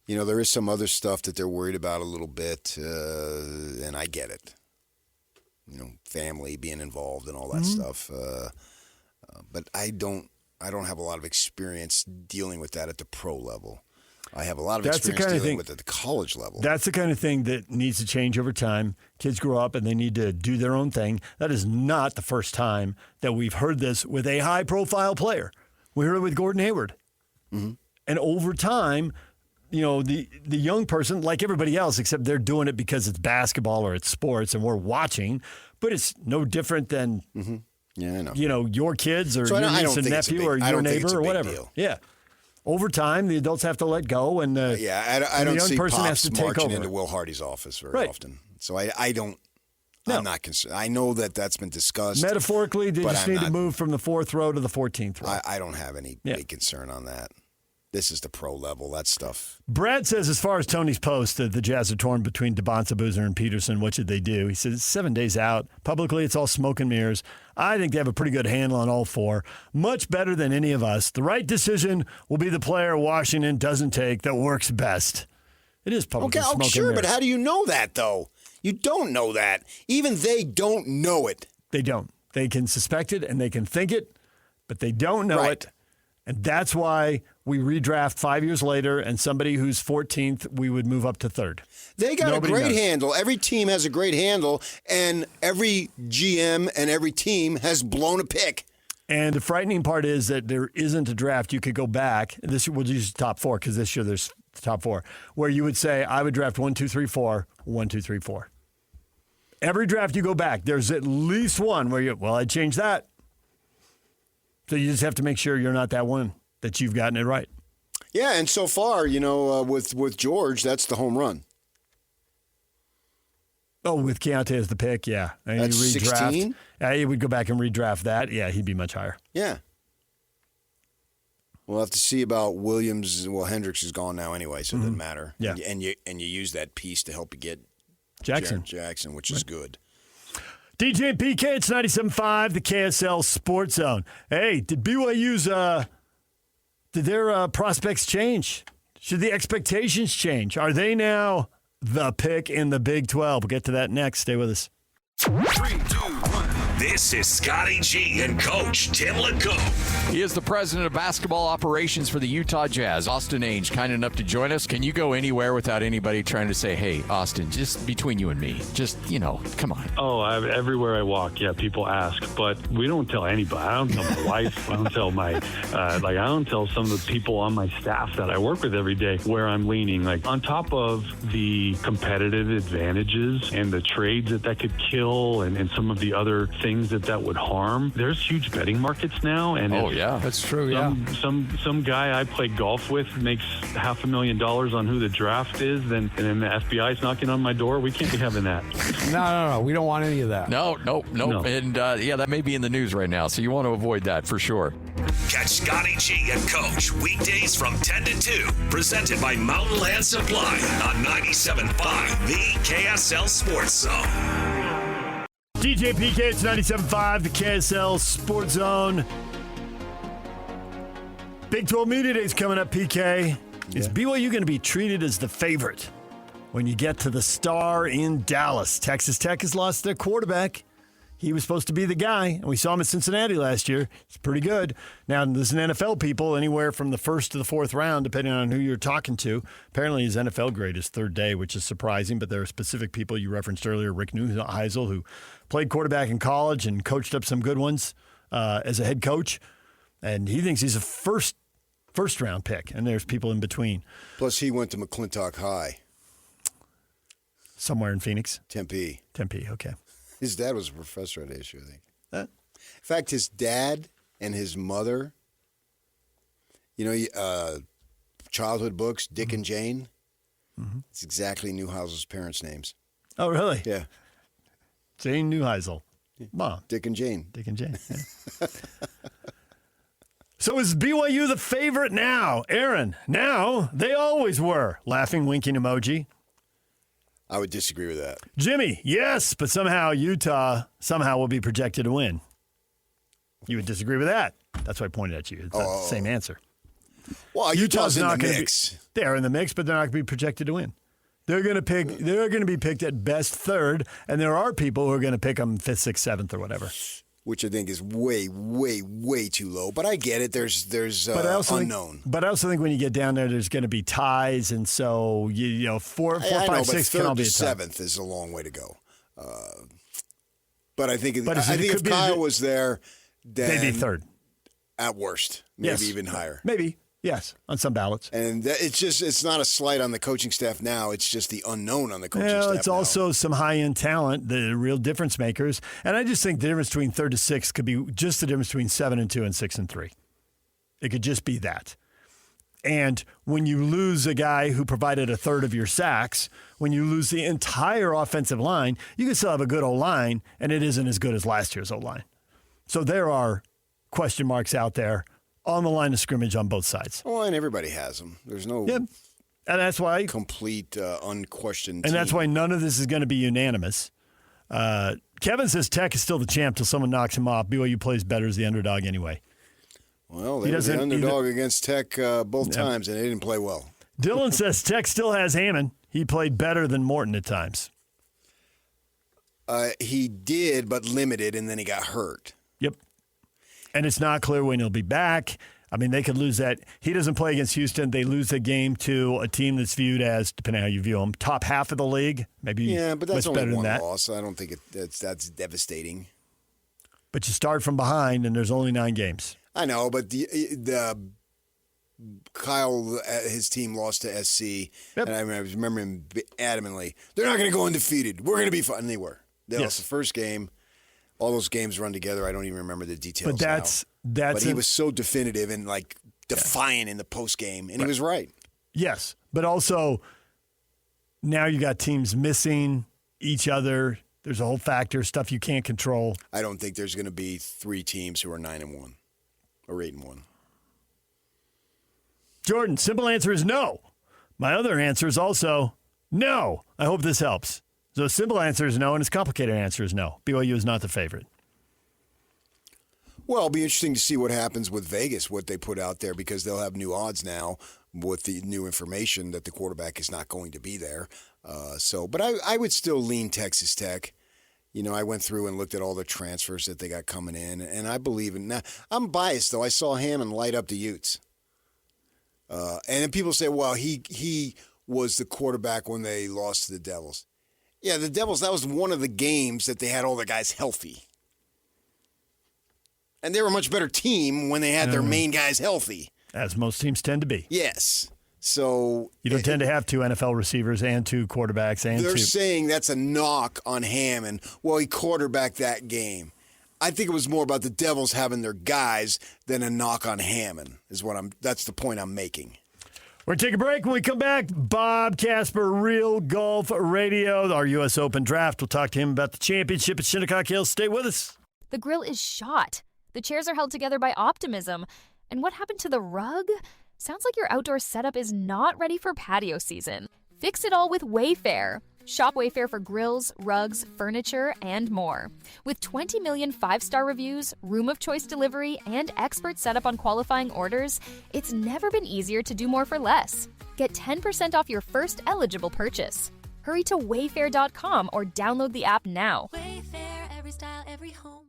You know, there is some other stuff that they're worried about a little bit, and I get it. You know, family being involved and all that stuff. But I don't have a lot of experience dealing with that at the pro level. I have a lot of experience dealing with it at the college level. That's the kind of thing that needs to change over time. Kids grow up and they need to do their own thing. That is not the first time that we've heard this with a high-profile player. We heard it with Gordon Hayward. Mm-hmm. And over time, you know, the young person, like everybody else, except they're doing it because it's basketball or it's sports and we're watching, but it's no different than, yeah, I know. You know, your kids or your niece and nephew or your neighbor or whatever. Deal. Yeah. Over time, the adults have to let go, and I don't the young see person Pops has to take marching over. into Will Hardy's office very often. So I don't. No. I'm not concerned. I know that's been discussed. Metaphorically, they just need to move from the 4th row to the 14th row. I don't have any big concern on that. This is the pro level, that stuff. Brad says, as far as Tony's post, the Jazz are torn between Dybantsa, Boozer, and Peterson. What should they do? He says, 7 days out. Publicly, it's all smoke and mirrors. I think they have a pretty good handle on all 4. Much better than any of us. The right decision will be the player Washington doesn't take that works best. It is publicly smoke and mirrors. Sure, but how do you know that, though? You don't know that. Even they don't know it. They don't. They can suspect it and they can think it, but they don't know it. And that's why we redraft 5 years later, and somebody who's 14th, we would move up to 3rd. They got a great handle. Every team has a great handle, and every GM and every team has blown a pick. And the frightening part is that there isn't a draft you could go back. This we'll use the top 4 because this year there's the top 4 where you would say I would draft 1, 2, 3, 4, 1, 2, 3, 4. Every draft you go back, there's at least one where I'd change that. So you just have to make sure you're not that one, that you've gotten it right. Yeah, and so far, with George, that's the home run. Oh, with Keontae as the pick, yeah. And that's 16? He would go back and redraft that. Yeah, he'd be much higher. Yeah. We'll have to see about Williams. Well, Hendricks is gone now anyway, so it doesn't matter. Yeah. And you use that piece to help you get Jackson, which is good. DJ and PK, it's 97.5, the KSL Sports Zone. Hey, did BYU's, did their prospects change? Should the expectations change? Are they now the pick in the Big 12? We'll get to that next. Stay with us. 3, 2, 1. This is Scotty G and Coach Tim LeCoq. He is the president of basketball operations for the Utah Jazz. Austin Ainge, kind enough to join us. Can you go anywhere without anybody trying to say, hey, Austin, just between you and me, just, come on. Oh, everywhere I walk, people ask, but we don't tell anybody. I don't tell my wife. I don't tell I don't tell some of the people on my staff that I work with every day where I'm leaning. Like, on top of the competitive advantages and the trades that could kill and some of the other things that would harm, there's huge betting markets now. And that's true. Some guy I play golf with makes $500,000 on who the draft is, and then the FBI's knocking on my door. We can't be having that. No. We don't want any of that. No. And that may be in the news right now, so you want to avoid that for sure. Catch Scotty G and Coach weekdays from 10 to 2, presented by Mountain Land Supply on 97.5, the KSL Sports Zone. DJ PK, it's 97.5, the KSL Sports Zone. Big 12 Media Day is coming up, PK. Is BYU going to be treated as the favorite when you get to the Star in Dallas? Texas Tech has lost their quarterback. He was supposed to be the guy, and we saw him at Cincinnati last year. It's pretty good. Now, there's an NFL people anywhere from the first to the fourth round, depending on who you're talking to. Apparently, his NFL grade is third day, which is surprising, but there are specific people you referenced earlier, Rick Neuheisel, who played quarterback in college and coached up some good ones as a head coach, and he thinks he's a first-round pick, and there's people in between. Plus, he went to McClintock High. Somewhere in Phoenix? Tempe, okay. His dad was a professor at ASU, I think. In fact, his dad and his mother, childhood books, Dick and Jane, it's exactly Neuheisel's parents' names. Oh, really? Yeah. Jane Neuheisel. Mom. Dick and Jane. Yeah. So is BYU the favorite now? Aaron, now they always were. Laughing, winking emoji. I would disagree with that. Jimmy, yes, but somehow Utah will be projected to win. You would disagree with that. That's why I pointed at you. It's not the same answer. Well, Utah's in the mix. They're in the mix, but they're not going to be projected to win. They're going to be picked at best third, and there are people who are going to pick them 5th, 6th, 7th, or whatever. Which I think is way, way, way too low. But I get it. There's unknown. But I also think when you get down there's going to be ties, and so 4, 5, 6 can all be a tie. 7th is a long way to go. But I think if Kyle was there, then they'd be third at worst, maybe even higher. Maybe. Yes, on some ballots. And it's not a slight on the coaching staff now. It's just the unknown on the coaching staff it's also some high-end talent, the real difference makers. And I just think the difference between 3rd to 6th could be just the difference between 7 and 2 and 6 and 3. It could just be that. And when you lose a guy who provided a third of your sacks, when you lose the entire offensive line, you can still have a good O-line, and it isn't as good as last year's O-line. So there are question marks out there on the line of scrimmage on both sides. Oh, and everybody has them. There's no and that's why complete unquestioned and team. that's why none of this is going to be unanimous. Kevin says Tech is still the champ till someone knocks him off. BYU plays better as the underdog anyway. Well, they were the underdog against Tech both times, and they didn't play well. Dylan says Tech still has Hammond. He played better than Morton at times. He did, but limited, and then he got hurt. Yep. And it's not clear when he'll be back. I mean, they could lose that. He doesn't play against Houston. They lose the game to a team that's viewed as, depending on how you view them, top half of the league. Maybe but that's much only better one than that. loss. I don't think that's devastating. but you start from behind, and there's only 9 games. I know, but the Kyle, his team lost to SC, and I remember him adamantly, they're not going to go undefeated. We're going to be fine. And they were. They lost the first game. All those games run together. I don't even remember the details. But that's But he was so definitive and like defiant in the post game, and he was right. Yes, but also now you got teams missing each other. There's a whole factor, stuff you can't control. I don't think there's going to be 3 teams who are 9-1 or 8-1. Jordan, simple answer is no. My other answer is also no. I hope this helps. So simple answer is no, and its complicated answer is no. BYU is not the favorite. Well, it'll be interesting to see what happens with Vegas, what they put out there, because they'll have new odds now with the new information that the quarterback is not going to be there. But I would still lean Texas Tech. You know, I went through and looked at all the transfers that they got coming in, and I believe in. Now, I'm biased though. I saw Hammond light up the Utes, and then people say, "Well, he was the quarterback when they lost to the Devils." Yeah, the Devils. That was one of the games that they had all the guys healthy, and they were a much better team when they had their main guys healthy, as most teams tend to be. Yes. So you don't tend to have 2 NFL receivers and 2 quarterbacks and they're 2. saying that's a knock on Hammond. Well, he quarterbacked that game. I think it was more about the Devils having their guys than a knock on Hammond. That's the point I'm making. We're going to take a break. When we come back, Bob Casper, Real Golf Radio, our U.S. Open draft. We'll talk to him about the championship at Shinnecock Hills. Stay with us. The grill is shot. The chairs are held together by optimism. And what happened to the rug? Sounds like your outdoor setup is not ready for patio season. Fix it all with Wayfair. Shop Wayfair for grills, rugs, furniture, and more. With 20 million 5-star reviews, room of choice delivery, and expert setup on qualifying orders, it's never been easier to do more for less. Get 10% off your first eligible purchase. Hurry to wayfair.com or download the app now. Wayfair, every style, every home.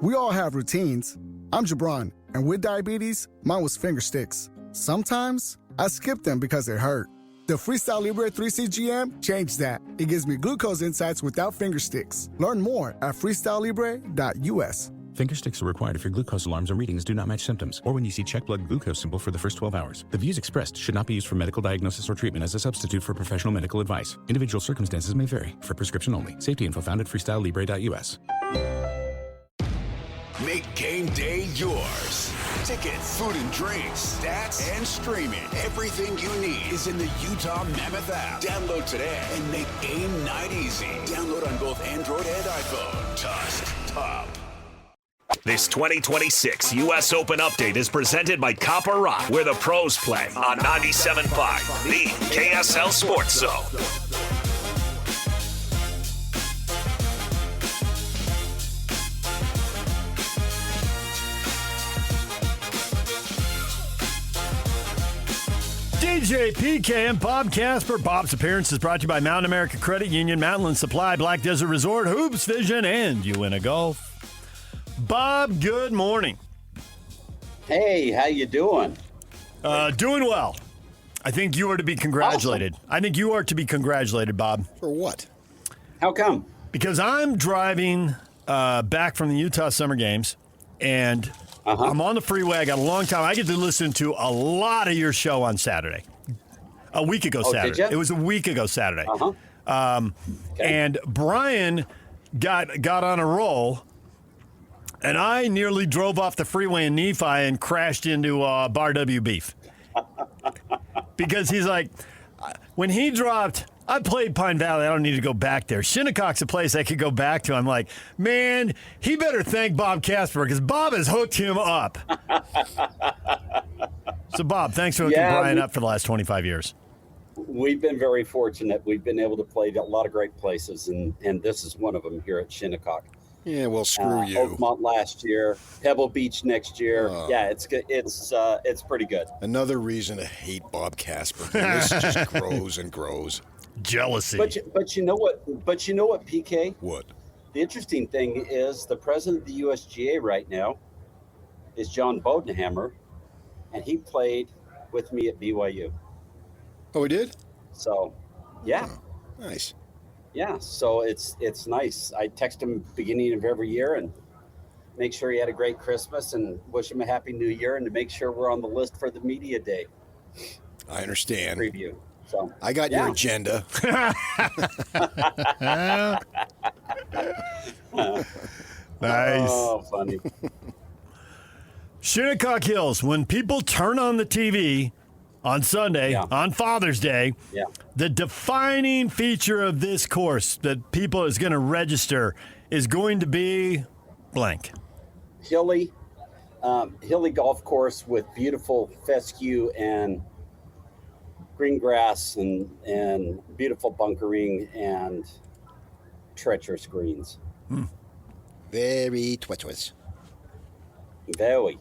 We all have routines. I'm Jabron, and with diabetes, mine was finger sticks. Sometimes I skip them because it hurt. The Freestyle Libre 3CGM changed that. It gives me glucose insights without finger sticks. Learn more at freestylelibre.us. Finger sticks are required if your glucose alarms or readings do not match symptoms, or when you see check blood glucose symbol for the first 12 hours. The views expressed should not be used for medical diagnosis or treatment as a substitute for professional medical advice. Individual circumstances may vary. For prescription only. Safety info found at freestylelibre.us. Make game day yours. Tickets, food and drinks, stats, and streaming. Everything you need is in the Utah Mammoth app. Download today and make game night easy. Download on both Android and iPhone. Tusk Top. This 2026 U.S. Open Update is presented by Copper Rock, where the pros play on 97.5, the KSL Sports Zone. DJ PK and Bob Casper. Bob's appearance is brought to you by Mountain America Credit Union, Mountainland Supply, Black Desert Resort, Hoops Vision, and UNA Golf. Bob, good morning. Hey, how you doing? Doing well. I think you are to be congratulated. Awesome. I think you are to be congratulated, Bob. For what? How come? Because I'm driving back from the Utah Summer Games, and I'm on the freeway. I got a long time. I get to listen to a lot of your show on Saturday. A week ago Saturday. Did you? It was a week ago Saturday. Okay. And Brian got on a roll, and I nearly drove off the freeway in Nephi and crashed into Bar W Beef. Because he's like, when he dropped, I played Pine Valley. I don't need to go back there. Shinnecock's a place I could go back to. I'm like, man, he better thank Bob Casper because Bob has hooked him up. So, Bob, thanks for hooking Brian up for the last 25 years. We've been very fortunate. We've been able to play a lot of great places, and this is one of them here at Shinnecock. Yeah, well, screw you. Oakmont last year, Pebble Beach next year. Yeah, it's good. It's pretty good. Another reason to hate Bob Casper. This just grows and grows. Jealousy. But you know what? PK? What? The interesting thing is the president of the USGA right now is John Bodenhammer, and he played with me at BYU. Oh, he did? So, yeah. Oh, nice. Yeah, so it's nice. I text him beginning of every year, and make sure he had a great Christmas and wish him a happy New Year, and to make sure we're on the list for the media day. I understand. Preview. So I got your agenda. Nice. Oh, funny. Shinnecock Hills, when people turn on the TV on Sunday, on Father's Day, the defining feature of this course that people is going to register is going to be blank. Hilly golf course with beautiful fescue and green grass and beautiful bunkering and treacherous greens. Very treacherous. Very.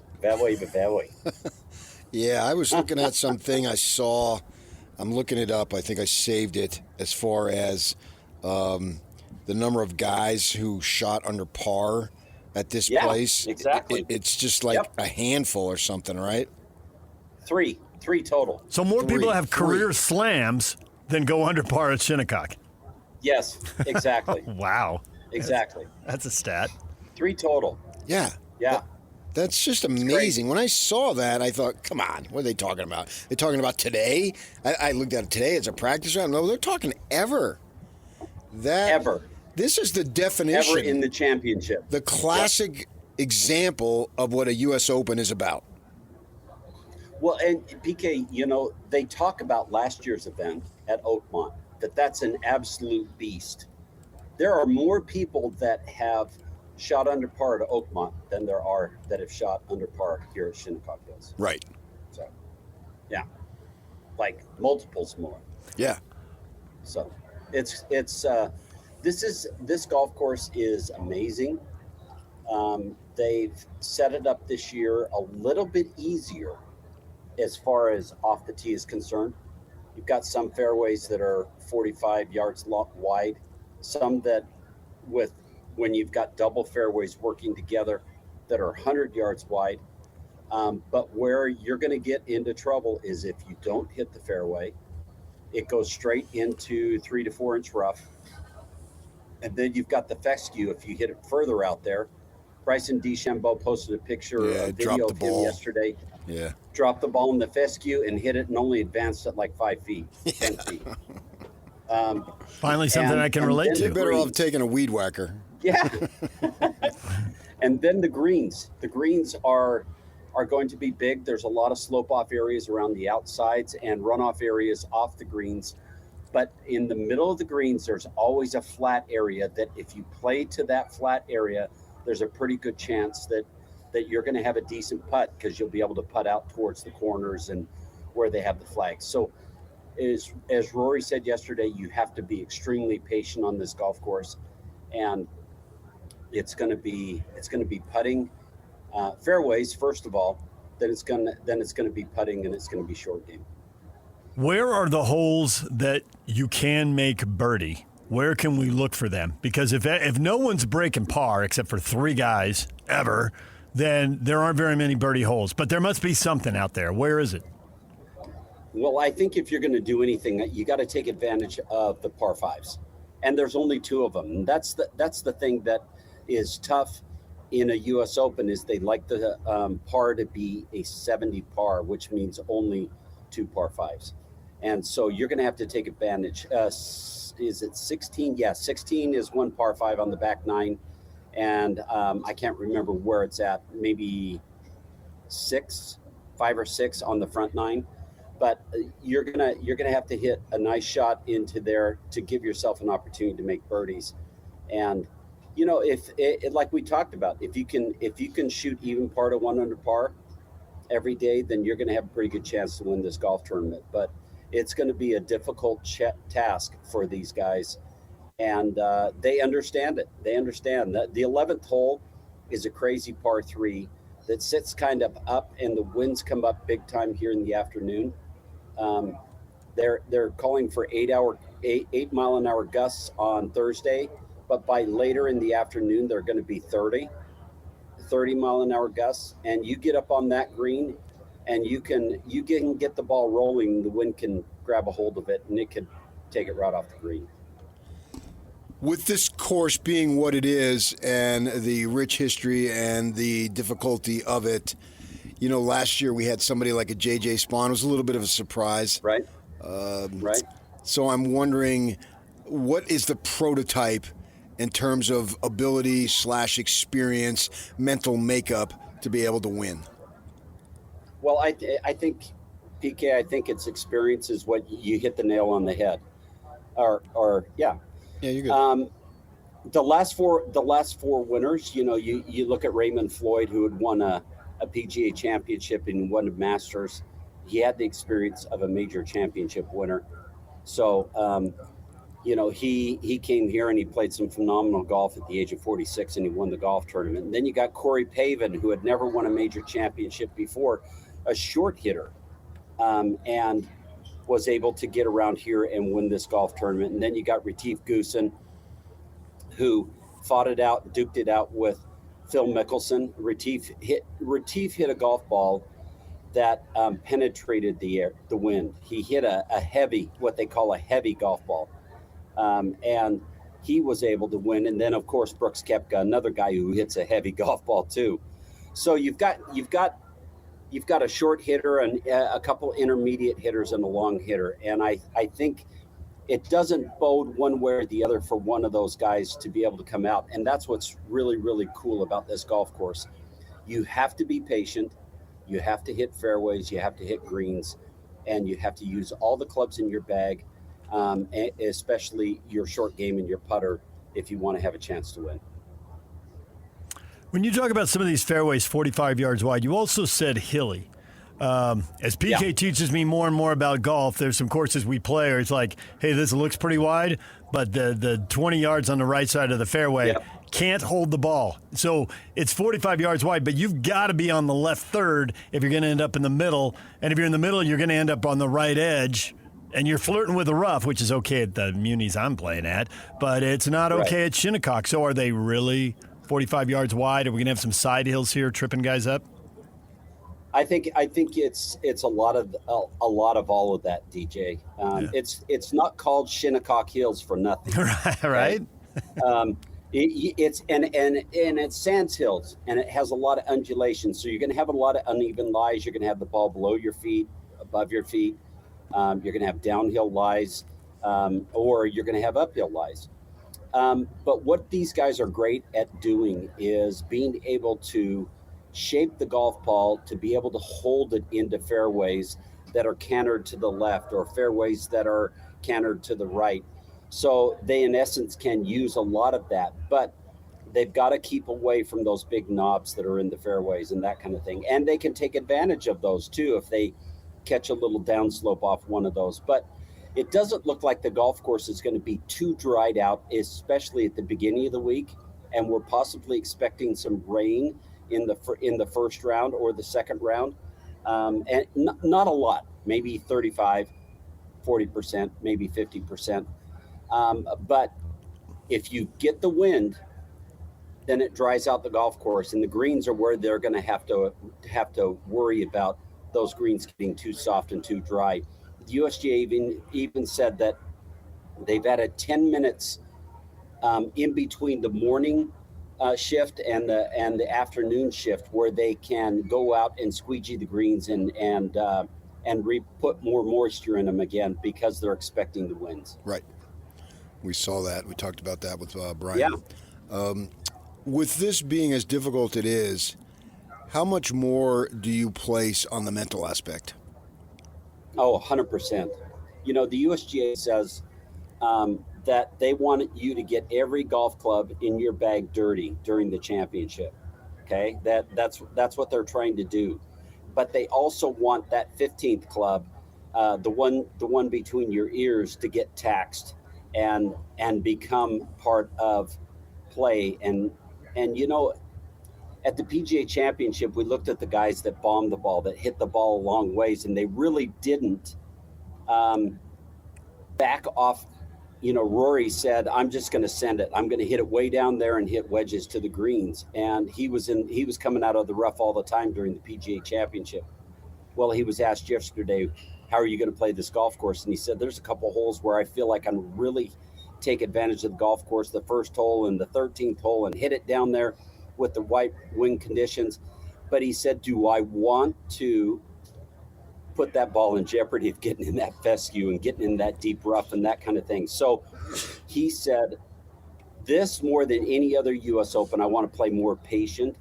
Yeah, I was looking at something I saw. I'm looking it up. I think I saved it as far as the number of guys who shot under par at this place. Exactly. It's just like a handful or something, right? Three total. So more people have career slams than go under par at Shinnecock. Yes, exactly. Wow. Exactly. That's a stat. 3 total. Yeah. That's just amazing. When I saw that, I thought, come on, what are they talking about? They're talking about today? I looked at it today as a practice round. No, they're talking ever. Ever. This is the definition. Ever in the championship. The classic example of what a U.S. Open is about. Well, and PK, they talk about last year's event at Oakmont, that's an absolute beast. There are more people that have shot under par at Oakmont than there are that have shot under par here at Shinnecock Hills. Right. So, yeah, like multiples more. Yeah. So, this golf course is amazing. They've set it up this year a little bit easier as far as off the tee is concerned. You've got some fairways that are 45 yards wide, some that when you've got double fairways working together that are 100 yards wide. But where you're going to get into trouble is if you don't hit the fairway, it goes straight into 3 to 4 inch rough. And then you've got the fescue if you hit it further out there. Bryson DeChambeau posted a picture, a video of him yesterday. Yeah. Dropped the ball in the fescue and hit it and only advanced it like 5 feet, 10 feet. Finally, something I can relate to. You're better off taking a weed whacker. Yeah. And then the greens. The greens are going to be big. There's a lot of slope-off areas around the outsides and runoff areas off the greens. But in the middle of the greens, there's always a flat area that if you play to that flat area, there's a pretty good chance that you're going to have a decent putt because you'll be able to putt out towards the corners and where they have the flags. So as Rory said yesterday, you have to be extremely patient on this golf course, and it's going to be putting fairways first of all. Then it's going to be putting, and it's going to be short game. Where are the holes that you can make birdie? Where can we look for them? Because if no one's breaking par except for 3 guys ever, then there aren't very many birdie holes. But there must be something out there. Where is it? Well, I think if you're going to do anything, you got to take advantage of the par 5s, and there's only 2 of them. And that's the thing that is tough in a U.S. Open is they like the par to be a 70 par, which means only 2 par 5s, and so you're going to have to take advantage. Is it 16? Yeah, 16 is 1 par 5 on the back 9, and I can't remember where it's at. Maybe 5 or 6 on the front 9. But you're gonna have to hit a nice shot into there to give yourself an opportunity to make birdies. And if like we talked about, if you can shoot even par to 1 under par every day, then you're gonna have a pretty good chance to win this golf tournament. But it's going to be a difficult task for these guys, and they understand it. They understand that the 11th hole is a crazy par 3 that sits kind of up, and the winds come up big time here in the afternoon. They're calling for 8 mile an hour gusts on Thursday, but by later in the afternoon they're going to be 30 mile an hour gusts, and you get up on that green and you can get the ball rolling. The wind can grab a hold of it and it could take it right off the green. With this course being what it is and the rich history and the difficulty of it, you know, last year we had somebody like a JJ Spawn. It was a little bit of a surprise. Right. Right. So I'm wondering, what is the prototype in terms of ability / experience, mental makeup to be able to win? Well, I think, PK, I think it's experience is what you hit the nail on the head. Yeah, you're good. The last four winners, you know, you look at Raymond Floyd, who had won a PGA championship and won a Masters. He had the experience of a major championship winner. So, you know, he came here and he played some phenomenal golf at the age of 46 and he won the golf tournament. And then you got Corey Pavin, who had never won a major championship before, a short hitter, and was able to get around here and win this golf tournament. And then you got Retief Goosen, who fought it out, duked it out with Phil Mickelson. Retief hit a golf ball that penetrated the wind. He hit a heavy, what they call a heavy golf ball. And he was able to win. And then, of course, Brooks Koepka, another guy who hits a heavy golf ball too. So you've got a short hitter and a couple intermediate hitters and a long hitter. And I think it doesn't bode one way or the other for one of those guys to be able to come out. And that's what's really, really cool about this golf course. You have to be patient. You have to hit fairways. You have to hit greens. And you have to use all the clubs in your bag, especially your short game and your putter, if you want to have a chance to win. When you talk about some of these fairways 45 yards wide, you also said hilly. As PK teaches me more and more about golf, there's some courses we play where it's like, hey, this looks pretty wide, but the 20 yards on the right side of the fairway can't hold the ball. So it's 45 yards wide, but you've got to be on the left third if you're going to end up in the middle. And if you're in the middle, you're going to end up on the right edge. And you're flirting with the rough, which is okay at the munis I'm playing at, but it's not okay at Shinnecock. So are they really 45 yards wide? Are we going to have some side hills here tripping guys up? I think it's a lot of all of that, DJ. It's not called Shinnecock Hills for nothing. Right. It's Sands Hills, and it has a lot of undulations. So you're going to have a lot of uneven lies. You're going to have the ball below your feet, above your feet. You're going to have downhill lies, or you're going to have uphill lies. But what these guys are great at doing is being able to shape the golf ball to be able to hold it into fairways that are cantered to the left or fairways that are cantered to the right. So they, in essence, can use a lot of that, but they've got to keep away from those big knobs that are in the fairways and that kind of thing. And they can take advantage of those too if they catch a little downslope off one of those. But it doesn't look like the golf course is going to be too dried out, especially at the beginning of the week. And we're possibly expecting some rain in the first round or the second round. And not a lot, maybe 35, 40%, maybe 50%. But if you get the wind, then it dries out the golf course, and the greens are where they're going to have to worry about those greens getting too soft and too dry. The USGA even said that they've added 10 minutes in between the morning shift and the afternoon shift, where they can go out and squeegee the greens and put more moisture in them again because they're expecting the winds. Right. We saw that. We talked about that with Brian. Yeah. With this being as difficult it is, how much more do you place on the mental aspect? Oh, 100%. You know, the USGA says that they want you to get every golf club in your bag dirty during the championship. Okay, that's what they're trying to do. But they also want that 15th club, the one between your ears, to get taxed and become part of play. And you know, at the PGA Championship, we looked at the guys that bombed the ball, that hit the ball a long ways, and they really didn't back off. You know, Rory said, I'm just going to send it. I'm going to hit it way down there and hit wedges to the greens. And he was coming out of the rough all the time during the PGA Championship. Well, he was asked yesterday, how are you going to play this golf course? And he said, there's a couple holes where I feel like I'm really take advantage of the golf course, the first hole and the 13th hole, and hit it down there with the white wind conditions. But he said, do I want to put that ball in jeopardy of getting in that fescue and getting in that deep rough and that kind of thing? So he said, this more than any other U.S. Open, I want to play more patient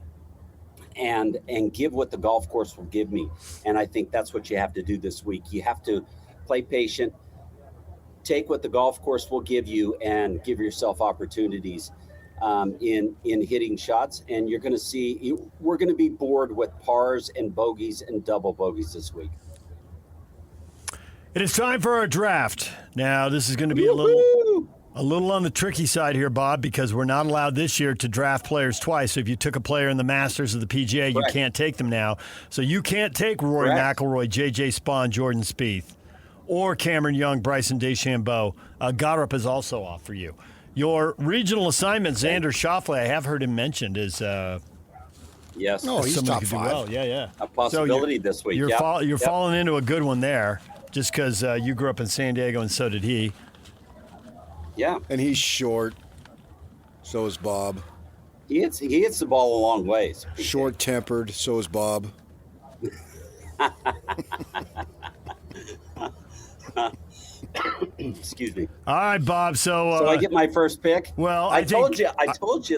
and give what the golf course will give me. And I think that's what you have to do this week. You have to play patient, take what the golf course will give you, and give yourself opportunities in hitting shots. And you're going to see, we're going to be bored with pars and bogeys and double bogeys this week. It is time for our draft. Now, this is going to be a little on the tricky side here, Bob, because we're not allowed this year to draft players twice. So if you took a player in the Masters of the PGA, you can't take them now. So you can't take Rory McIlroy, J.J. Spaun, Jordan Spieth, or Cameron Young, Bryson DeChambeau. Goddard is also off for you. Your regional assignment, Xander Schauffele, I have heard him mentioned, is yes. Oh, he's top 5. Well. Yeah. A possibility this week. You're falling into a good one there, just because you grew up in San Diego and so did he. Yeah. And he's short. So is Bob. He hits the ball a long ways. Short-tempered. So is Bob. Excuse me. All right, Bob. So I get my first pick. Well, I told you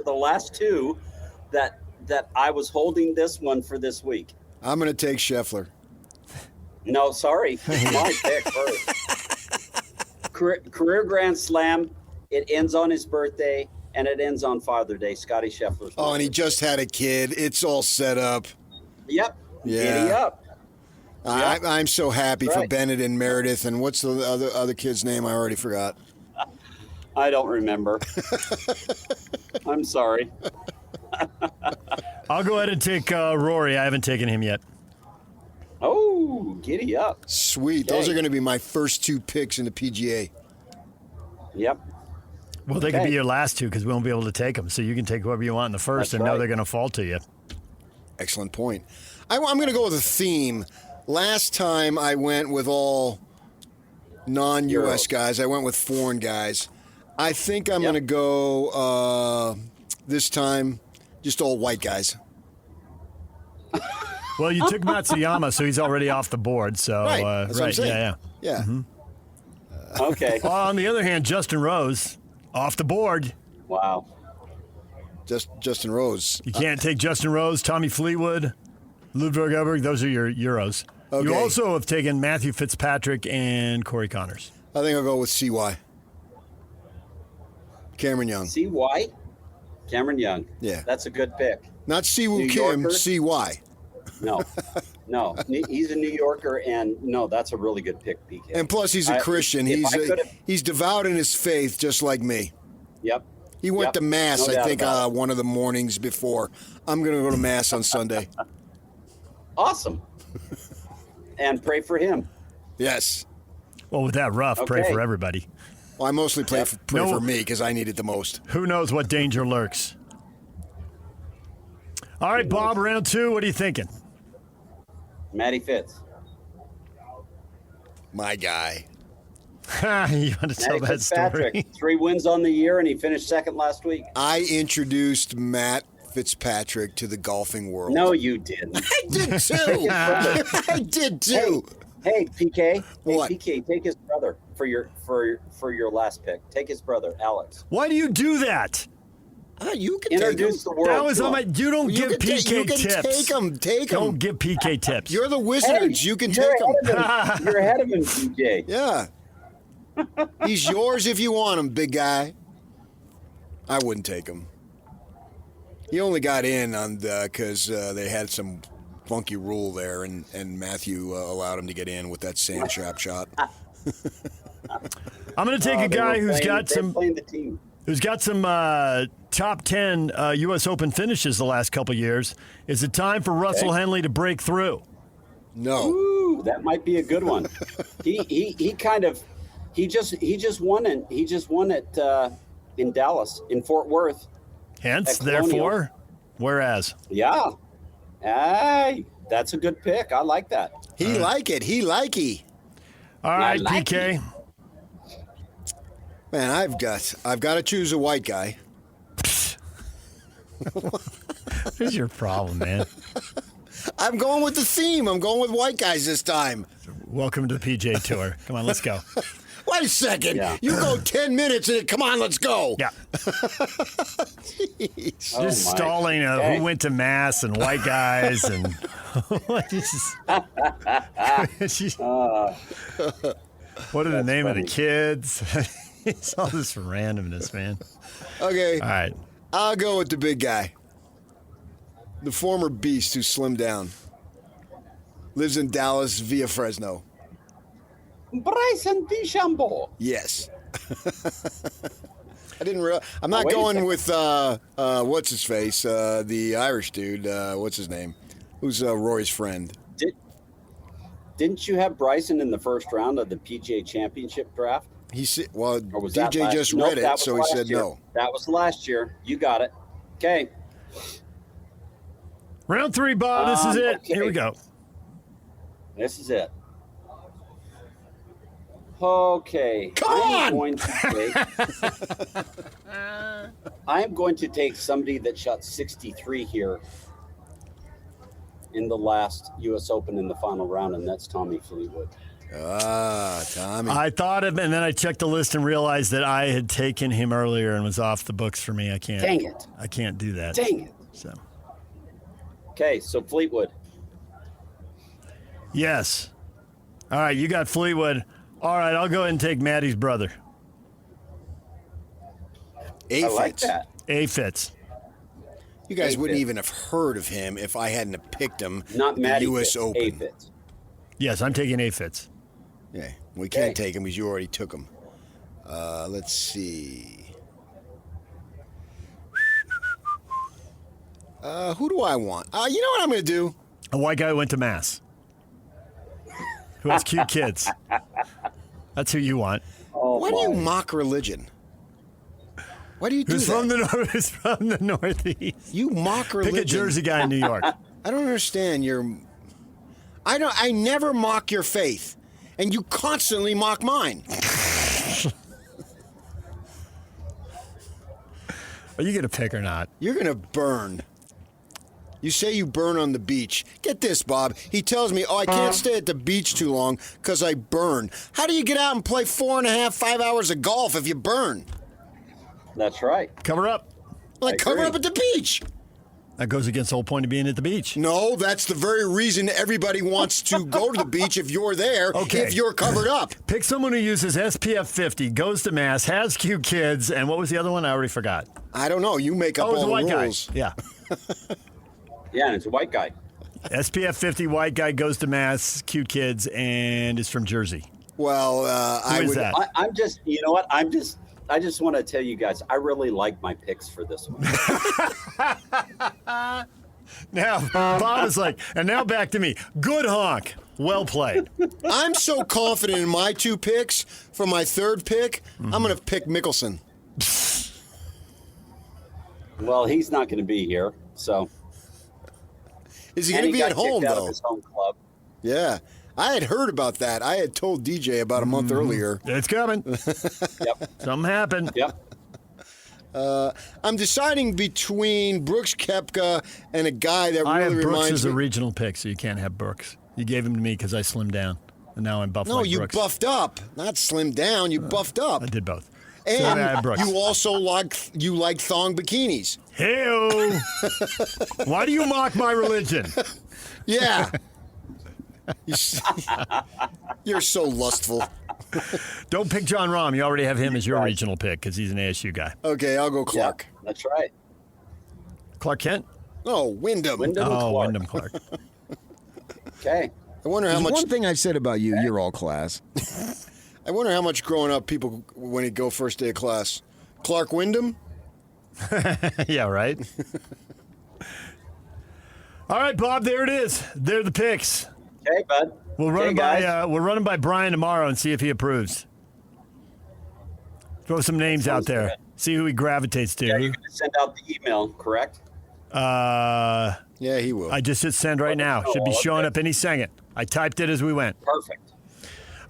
the last two that I was holding this one for this week. I'm going to take Scheffler. No, sorry. My pick first. Career Grand Slam. It ends on his birthday, and it ends on Father's Day. Scotty Scheffler's. Oh, and he just had a kid. It's all set up. Yep. Yeah. Giddy up. I'm so happy for Bennett and Meredith. And what's the other kid's name? I already forgot. I don't remember. I'm sorry. I'll go ahead and take Rory. I haven't taken him yet. Oh, giddy up. Sweet. Those are going to be my first 2 picks in the PGA. Yep. Well, they could be your last 2 because we won't be able to take them. So you can take whoever you want in the first and know they're going to fall to you. Excellent point. I'm going to go with a theme. Last time I went with all non-U.S. guys. I went with foreign guys. I think I'm going to go this time just all white guys. Well, you took Matsuyama, so he's already off the board. So That's what I'm saying. Yeah. Mm-hmm. Okay. Well, on the other hand, Justin Rose off the board. Wow. Justin Rose. You can't take Justin Rose, Tommy Fleetwood, Ludwig Oberg. Those are your Euros. Okay. You also have taken Matthew Fitzpatrick and Corey Connors. I think I'll go with CY. Cameron Young. CY? Cameron Young. Yeah. That's a good pick. Not Siwoo Kim, CY. No. He's a New Yorker, and no, that's a really good pick, PK. And plus, he's a Christian. He's devout in his faith, just like me. Yep. He went to Mass, I think, one of the mornings before. I'm going to go to Mass on Sunday. Awesome. And pray for him. Yes. Well, with that rough, pray for everybody. Well, I mostly pray for me because I need it the most. Who knows what danger lurks? All right, Bob, round 2. What are you thinking? Matty Fitz. My guy. You want to tell that story? 3 wins on the year, and he finished second last week. I introduced Matt Fitzpatrick to the golfing world. No, you didn't. I did too. I did too. Hey, PK. What? Hey, PK, take his brother for your last pick. Take his brother, Alex. Why do you do that? You can introduce the world. That was on my. You don't give PK tips. Take them. Don't give PK tips. You're the Wizards. Hey, you can take them. You're ahead of him, PJ. Yeah. He's yours if you want him, big guy. I wouldn't take him. He only got in on because they had some funky rule there, and Matthew allowed him to get in with that sand trap shot. I'm going to take a guy who's got some top 10 U.S. Open finishes the last couple years. Is it time for Russell Henley to break through? No. Ooh, that might be a good one. He just won it. He just won it in Dallas, in Fort Worth. Hence, therefore, whereas. Yeah. Hey, that's a good pick. I like that. He like it. He likey. All right, PK. Man, I've got to choose a white guy. Here's your problem, man. I'm going with the theme. I'm going with white guys this time. Welcome to the PJ Tour. Come on, let's go. Wait a second. Yeah. You go 10 minutes and come on, let's go. Yeah. Just stalling who went to Mass and white guys and what are the name of the kids? It's all this randomness, man. Okay. All right. I'll go with the big guy. The former beast who slimmed down. Lives in Dallas via Fresno. Bryson DeChambeau. Yes. I didn't realize. I'm not going with what's his face, the Irish dude. What's his name? Who's Roy's friend? Didn't you have Bryson in the first round of the PGA Championship draft? DJ just read it, so he said no. That was last year. You got it. Okay. Round 3, Bob. This is it. Okay. Here we go. This is it. Okay. I am going to take somebody that shot 63 here in the last U.S. Open in the final round, and that's Tommy Fleetwood. Tommy. I thought of, and then I checked the list and realized that I had taken him earlier and was off the books for me. I can't. Dang it. I can't do that. Dang it. So. Okay, so Fleetwood. Yes. All right, you got Fleetwood. All right, I'll go ahead and take Maddie's brother. I like that. A fits. You guys wouldn't even have heard of him if I hadn't have picked him. Not Maddie. U.S. Open. A fits. Yes, I'm taking A fits. Yeah, we can't take him because you already took him. Let's see. Who do I want? You know what I'm going to do? A white guy who went to Mass. Who has cute kids. That's who you want. Why do you mock religion? Why do you do that? Who's from the Northeast? You mock religion. Pick a Jersey guy in New York. I don't understand I never mock your faith, and you constantly mock mine. Are you going to pick or not? You're going to burn. You say you burn on the beach. Get this, Bob. He tells me, I can't stay at the beach too long because I burn. How do you get out and play 4.5, 5 hours of golf if you burn? That's right. Cover up. Cover up at the beach. That goes against the whole point of being at the beach. No, that's the very reason everybody wants to go to the beach if you're there, if you're covered up. Pick someone who uses SPF 50, goes to Mass, has cute kids, and what was the other one? I already forgot. I don't know. You make up all the rules. Guy. Yeah. Yeah, and it's a white guy. SPF 50 white guy goes to Mass, cute kids, and is from Jersey. Well, I'm just, you know what? I just want to tell you guys, I really like my picks for this one. Now, Bob is like, and now back to me. Good honk. Well played. I'm so confident in my 2 picks. For my 3rd pick, I'm going to pick Mickelson. Well, he's not going to be here, so. Is he going to be at home, though? Out of his home club. Yeah. I had heard about that. I had told DJ about a month earlier. It's coming. Yep. Something happened. Yep. I'm deciding between Brooks Koepka and a guy that I really have Brooks reminds as me. a regional pick, so you can't have Brooks. You gave him to me because I slimmed down, and now I'm buffed No, like you Brooks. buffed up. Not slimmed down. You buffed up. I did both. And so I have Brooks. you also like thong bikinis. Hey-o. Why do you mock my religion? Yeah. You're so lustful. Don't pick John Rahm. You already have him as your regional pick because he's an ASU guy. Okay, I'll go Clark. Yeah, that's right. Clark Kent? No, Wyndham. Wyndham Clark. Okay. I wonder how There's much. one thing I've said about you, you're all class. I wonder how much growing up people, when they go first day of class, Clark Wyndham? Yeah, right. All right, Bob, there it is. They're the picks. Okay, bud. We'll run by Brian tomorrow and see if he approves. Throw some names out there. Good. See who he gravitates to. Yeah, you're going to send out the email, correct? Yeah, he will. I just hit send right now. Should be showing up any second. I typed it as we went. Perfect.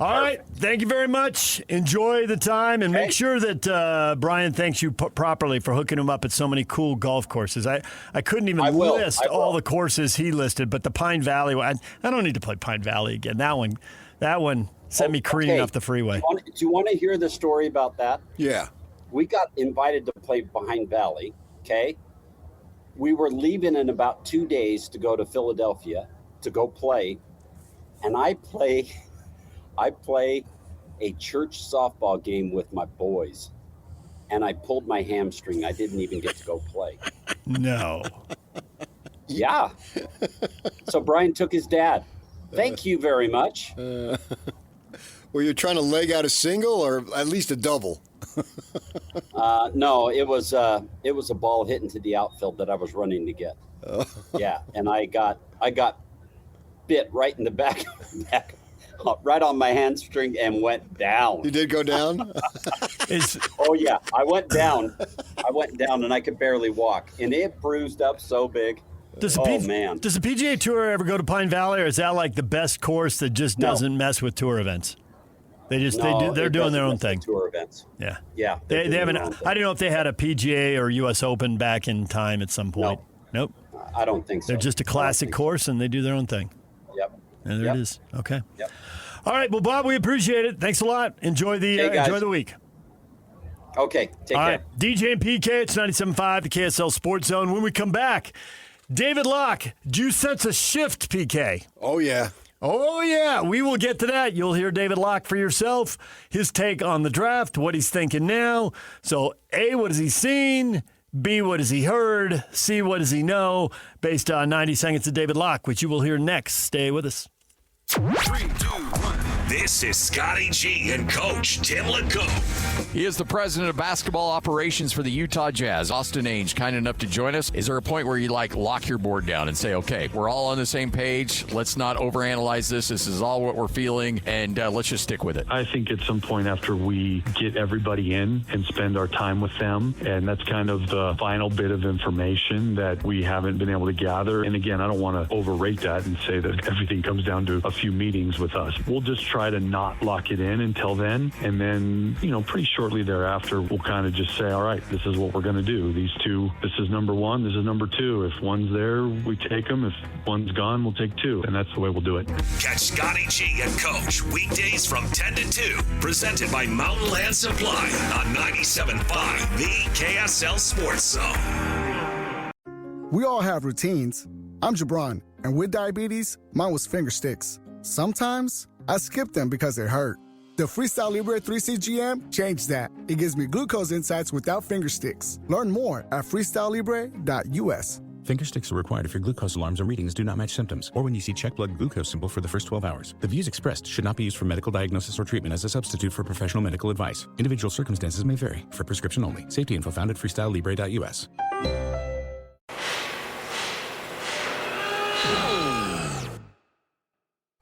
All right. Thank you very much. Enjoy the time, and make sure that Brian thanks you properly for hooking him up at so many cool golf courses. I couldn't even list all the courses he listed, but the Pine Valley one, I don't need to play Pine Valley again. That one sent me careening off the freeway. Do you want to hear the story about that? Yeah. We got invited to play Pine Valley, okay? We were leaving in about 2 days to go to Philadelphia to go play, and I play a church softball game with my boys, and I pulled my hamstring. I didn't even get to go play. No. Yeah. So Brian took his dad. Thank you very much. Were you trying to leg out a single or at least a double? No, it was a ball hit into the outfield that I was running to get. Oh. Yeah, and I got bit right in the back, right on my hamstring, and went down. You did go down? Oh yeah, I went down, and I could barely walk, and it bruised up so big. Man. Does the PGA Tour ever go to Pine Valley, or is that like the best course that just doesn't mess with tour events? They're doing their own thing. Tour events. Yeah. Yeah. They haven't. I don't know if they had a PGA or U.S. Open back in time at some point. Nope. I don't think so. They're just a classic course, and they do their own thing. Yep. And there it is. Okay. Yep. All right. Well, Bob, we appreciate it. Thanks a lot. Enjoy the week. Okay. Take care. All right. DJ and PK, it's 97.5, the KSL Sports Zone. When we come back, David Locke, do you sense a shift, PK? Oh, yeah. Oh, yeah. We will get to that. You'll hear David Locke for yourself, his take on the draft, what he's thinking now. So, A, what has he seen? B, what has he heard? C, what does he know? Based on 90 seconds of David Locke, which you will hear next. Stay with us. 3, 2, 1. This is Scotty G and Coach Tim LeCoq. He is the president of basketball operations for the Utah Jazz. Austin Ainge, kind enough to join us. Is there a point where you lock your board down and say, okay, we're all on the same page. Let's not overanalyze this. This is all what we're feeling, and let's just stick with it. I think at some point after we get everybody in and spend our time with them, and that's kind of the final bit of information that we haven't been able to gather. And again, I don't want to overrate that and say that everything comes down to a few meetings with us. We'll just try to not lock it in until then. And then, pretty shortly thereafter, we'll kind of just say, all right, this is what we're going to do. These two, this is number one, this is number two. If one's there, we take them. If one's gone, we'll take two. And that's the way we'll do it. Catch Scotty G and Coach weekdays from 10 to 2. Presented by Mountain Land Supply on 97.5, the KSL Sports Zone. We all have routines. I'm Jabron, and with diabetes, mine was finger sticks. Sometimes I skip them because they hurt. The Freestyle Libre 3C GM changed that. It gives me glucose insights without finger sticks. Learn more at freestylelibre.us. Finger sticks are required if your glucose alarms or readings do not match symptoms, or when you see check blood glucose symbol for the first 12 hours. The views expressed should not be used for medical diagnosis or treatment as a substitute for professional medical advice. Individual circumstances may vary. For prescription only. Safety info found at freestylelibre.us.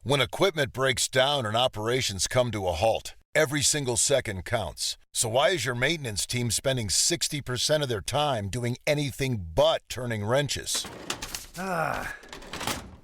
When equipment breaks down and operations come to a halt, every single second counts. So why is your maintenance team spending 60% of their time doing anything but turning wrenches?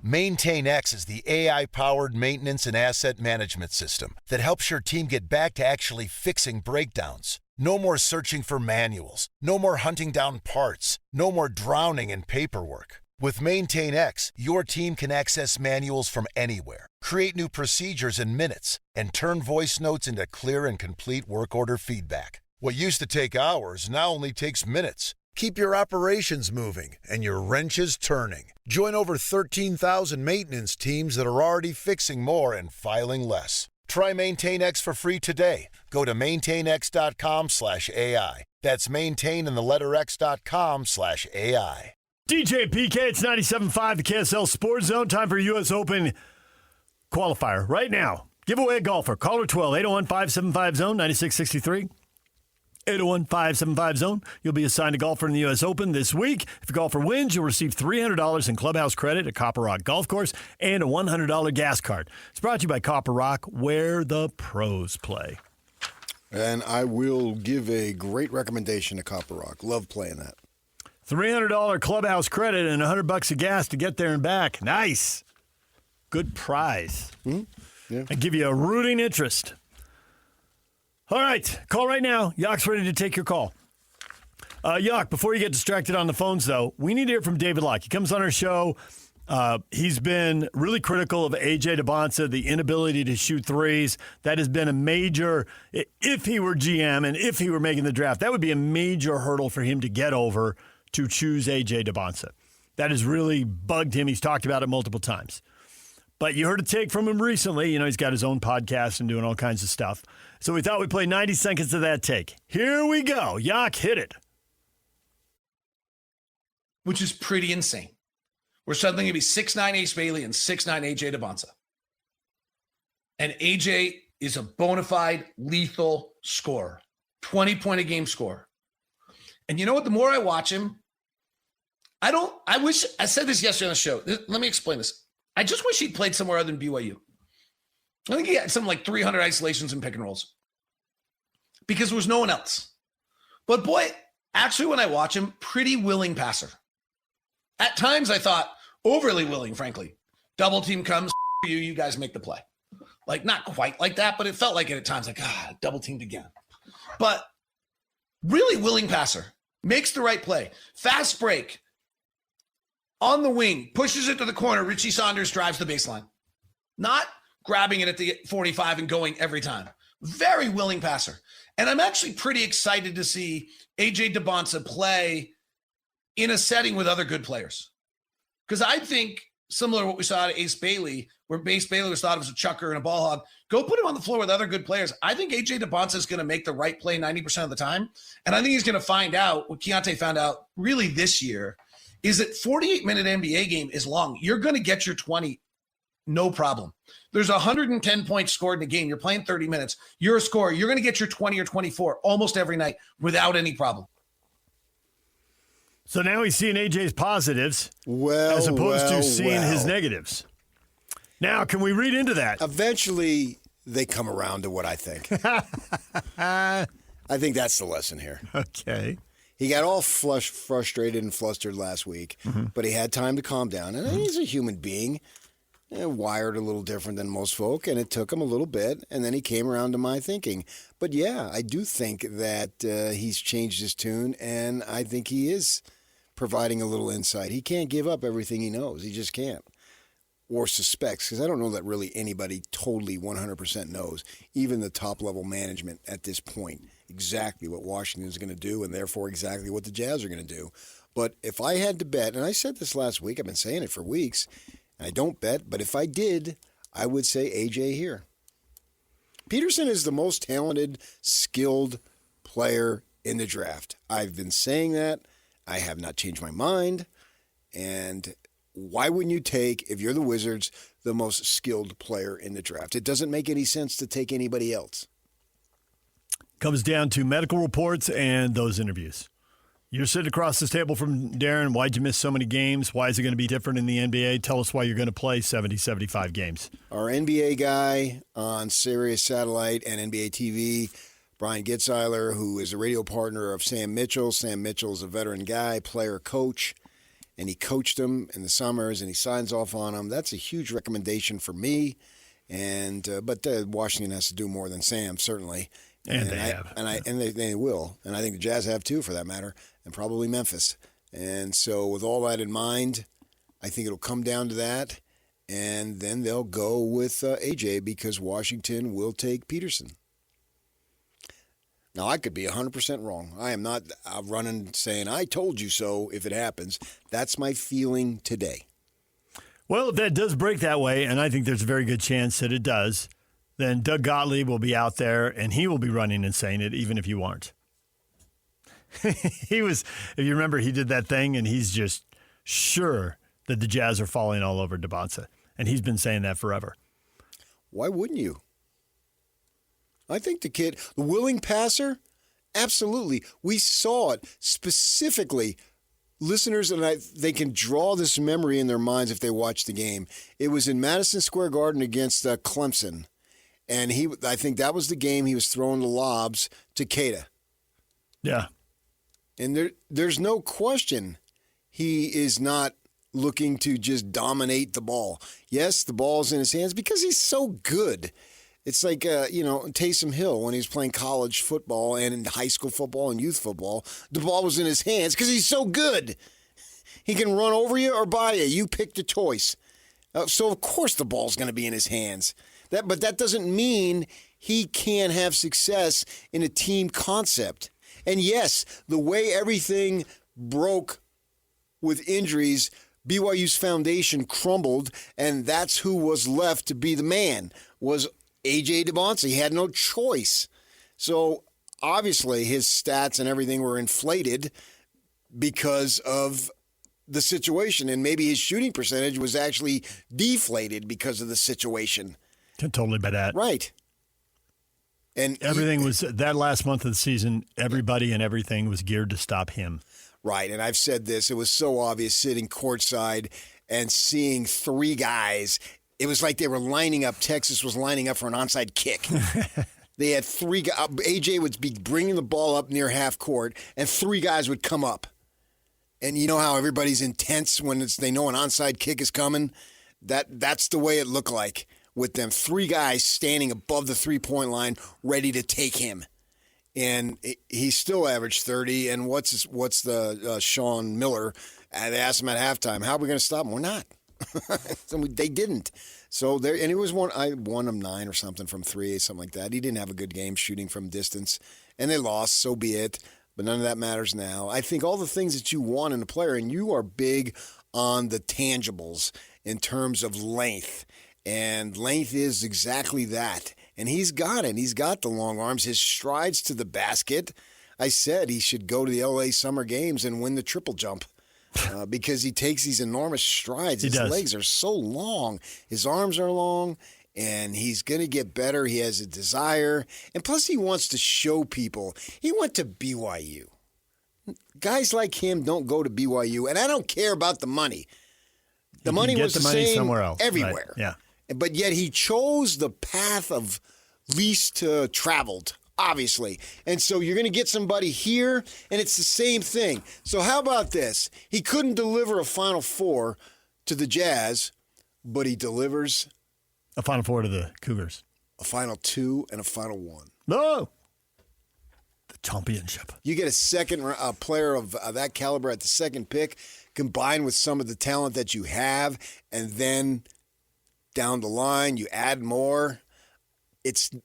MaintainX is the AI-powered maintenance and asset management system that helps your team get back to actually fixing breakdowns. No more searching for manuals. No more hunting down parts. No more drowning in paperwork. With MaintainX, your team can access manuals from anywhere, create new procedures in minutes, and turn voice notes into clear and complete work order feedback. What used to take hours now only takes minutes. Keep your operations moving and your wrenches turning. Join over 13,000 maintenance teams that are already fixing more and filing less. Try MaintainX for free today. Go to maintainx.com/AI. That's maintain and the letter x.com/AI. DJ PK, it's 97.5, the KSL Sports Zone. Time for U.S. Open qualifier right now. Give away a golfer. Caller 12, 801-575-ZONE, 9663. 801-575-ZONE. You'll be assigned a golfer in the U.S. Open this week. If the golfer wins, you'll receive $300 in clubhouse credit at Copper Rock Golf Course and a $100 gas card. It's brought to you by Copper Rock, where the pros play. And I will give a great recommendation to Copper Rock. Love playing that. $300 clubhouse credit and $100 of gas to get there and back. Nice. Good prize. and give you a rooting interest. All right, call right now. Yock's ready to take your call. Yock, before you get distracted on the phones, though, we need to hear from David Locke. He comes on our show. He's been really critical of AJ Dybantsa, the inability to shoot threes. That has been a major, if he were GM and if he were making the draft, that would be a major hurdle for him to get over to choose AJ Dybantsa. That has really bugged him. He's talked about it multiple times. But you heard a take from him recently. You know, he's got his own podcast and doing all kinds of stuff. So we thought we'd play 90 seconds of that take. Here we go. Yock, hit it. Which is pretty insane. We're suddenly going to be 6'9" Ace Bailey and 6'9" AJ Dybantsa. And AJ is a bona fide lethal scorer, 20-point-a-game scorer. And you know what? The more I watch him, I said this yesterday on the show. Let me explain this. I just wish he'd played somewhere other than BYU. I think he had something like 300 isolations and pick and rolls because there was no one else. But boy, actually, when I watch him, pretty willing passer. At times, I thought overly willing, frankly. Double team comes, you guys make the play. Like, not quite like that, but it felt like it at times, like, double teamed again. But really willing passer. Makes the right play. Fast break. On the wing. Pushes it to the corner. Richie Saunders drives the baseline. Not grabbing it at the 45 and going every time. Very willing passer. And I'm actually pretty excited to see AJ Dybantsa play in a setting with other good players. Because I think, similar to what we saw at Ace Bailey, where Ace Bailey was thought of as a chucker and a ball hog, go put him on the floor with other good players. I think AJ Dybantsa is going to make the right play 90% of the time. And I think he's going to find out what Keontae found out really this year is that 48-minute NBA game is long. You're going to get your 20, no problem. There's 110 points scored in a game. You're playing 30 minutes. You're a scorer. You're going to get your 20 or 24 almost every night without any problem. So now he's seeing AJ's positives as opposed to seeing his negatives. Now, can we read into that? Eventually, they come around to what I think. I think that's the lesson here. Okay. He got all frustrated and flustered last week, but he had time to calm down. And he's a human being, wired a little different than most folk, and it took him a little bit, and then he came around to my thinking. But, yeah, I do think that he's changed his tune, and I think he is providing a little insight. He can't give up everything he knows. He just can't. Or suspects, because I don't know that really anybody totally 100% knows, even the top-level management at this point, exactly what Washington is going to do and therefore exactly what the Jazz are going to do. But if I had to bet, and I said this last week, I've been saying it for weeks, I don't bet, but if I did, I would say AJ here. Peterson is the most talented, skilled player in the draft. I've been saying that. I have not changed my mind. And why wouldn't you take, if you're the Wizards, the most skilled player in the draft? It doesn't make any sense to take anybody else. Comes down to medical reports and those interviews. You're sitting across this table from Darren. Why'd you miss so many games? Why is it going to be different in the NBA? Tell us why you're going to play 70, 75 games. Our NBA guy on Sirius Satellite and NBA TV, Brian Gitzeiler, who is a radio partner of Sam Mitchell. Sam Mitchell is a veteran guy, player, coach, and he coached him in the summers, and he signs off on him. That's a huge recommendation for me. And but Washington has to do more than Sam, certainly. And they have. And they will. And I think the Jazz have too, for that matter, and probably Memphis. And so with all that in mind, I think it'll come down to that. And then they'll go with AJ because Washington will take Peterson. Now, I could be 100% wrong. I am not running saying, I told you so if it happens. That's my feeling today. Well, if that does break that way, and I think there's a very good chance that it does, then Doug Gottlieb will be out there, and he will be running and saying it, even if you aren't. If you remember, he did that thing, and he's just sure that the Jazz are falling all over Dybantsa, and he's been saying that forever. Why wouldn't you? I think the kid, the willing passer, absolutely. We saw it specifically. Listeners, and they can draw this memory in their minds if they watch the game. It was in Madison Square Garden against Clemson. And I think that was the game he was throwing the lobs to Keita. Yeah. And there's no question he is not looking to just dominate the ball. Yes, the ball's in his hands because he's so good. It's like, Taysom Hill when he was playing college football and in high school football and youth football. The ball was in his hands because he's so good. He can run over you or by you. You pick the choice. So, of course, the ball's going to be in his hands. But that doesn't mean he can't have success in a team concept. And, yes, the way everything broke with injuries, BYU's foundation crumbled, and that's who was left to be the man, was AJ Dybantsa. He had no choice. So, obviously, his stats and everything were inflated because of the situation, and maybe his shooting percentage was actually deflated because of the situation. Can totally buy that. Right. And everything was that last month of the season, everybody and everything was geared to stop him. Right, and I've said this, it was so obvious sitting courtside and seeing three guys. It was like they were lining up, Texas was lining up for an onside kick. They had three guys. AJ would be bringing the ball up near half court, and three guys would come up. And you know how everybody's intense when they know an onside kick is coming? That's the way it looked like with them. Three guys standing above the three-point line ready to take him. And he still averaged 30. And what's the Sean Miller? They asked him at halftime, how are we going to stop him? We're not. So they didn't. So there, and it was one of 9 or something from 3, something like that. He didn't have a good game shooting from distance. And they lost, so be it. But none of that matters now. I think all the things that you want in a player, and you are big on the tangibles in terms of length. And length is exactly that. And he's got it. He's got the long arms. His strides to the basket. I said he should go to the LA Summer Games and win the triple jump because he takes these enormous strides. His legs are so long. His arms are long. And he's going to get better. He has a desire. And plus, he wants to show people. He went to BYU. Guys like him don't go to BYU. And I don't care about the money. The money was the same somewhere else, everywhere. Right. Yeah. But yet he chose the path of least traveled, obviously. And so you're going to get somebody here, and it's the same thing. So how about this? He couldn't deliver a Final Four to the Jazz, but he delivers a Final Four to the Cougars. A Final 2 and a Final 1. No! The championship. You get a second player of that caliber at the second pick, combined with some of the talent that you have, and then down the line you add more.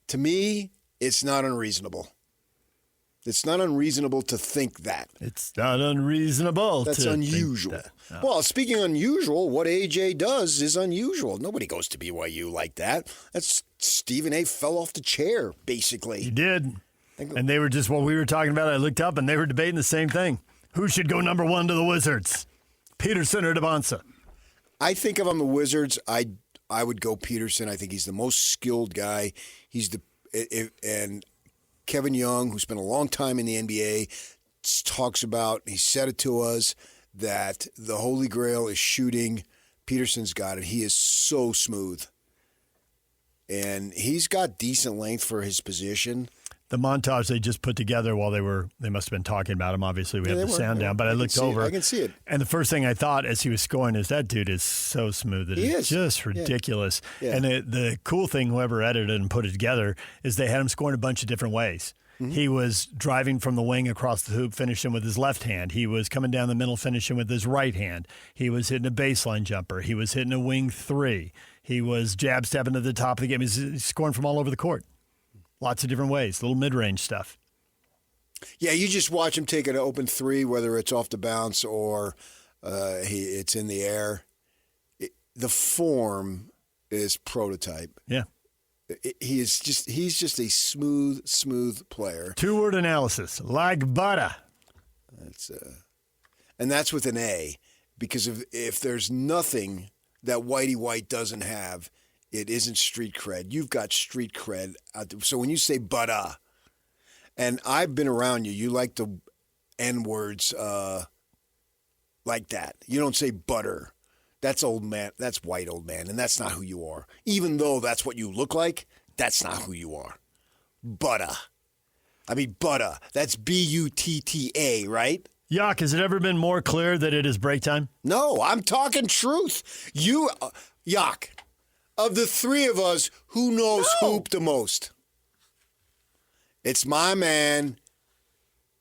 To me, it's not unreasonable. It's not unreasonable to think that. It's not unreasonable. That's unusual. No. Well, speaking of unusual, what AJ does is unusual. Nobody goes to BYU like that. That's Stephen A. fell off the chair, basically. He did. And they were just what we were talking about. I looked up and they were debating the same thing. Who should go number 1 to the Wizards? Peterson or Dybantsa? I think if I'm the Wizards, I would go Peterson. I think he's the most skilled guy. And Kevin Young, who spent a long time in the NBA, talks about, he said it to us, that the Holy Grail is shooting. Peterson's got it. He is so smooth. And he's got decent length for his position. The montage they just put together while they must have been talking about him. Obviously, we have the sound down, but I looked over. I can see it. And the first thing I thought as he was scoring is that dude is so smooth. It's just ridiculous. Yeah. And the cool thing, whoever edited and put it together, is they had him scoring a bunch of different ways. Mm-hmm. He was driving from the wing across the hoop, finishing with his left hand. He was coming down the middle, finishing with his right hand. He was hitting a baseline jumper. He was hitting a wing 3. He was jab stepping to the top of the game. He's scoring from all over the court. Lots of different ways, little mid-range stuff. Yeah, you just watch him take an open 3, whether it's off the bounce or it's in the air. The form is prototype. Yeah. He's just a smooth player. 2-word analysis, like butter. And that's with an A, because if there's nothing that Whitey White doesn't have, it isn't street cred. You've got street cred out there. So when you say butter, and I've been around you, you like the N-words like that. You don't say butter. That's old man. That's white old man, and that's not who you are. Even though that's what you look like, that's not who you are. Butter. I mean, butter. That's B-U-T-T-A, right? Yak, has it ever been more clear that it is break time? No, I'm talking truth. You, Yak, of the three of us, who knows hoop the most? It's my man,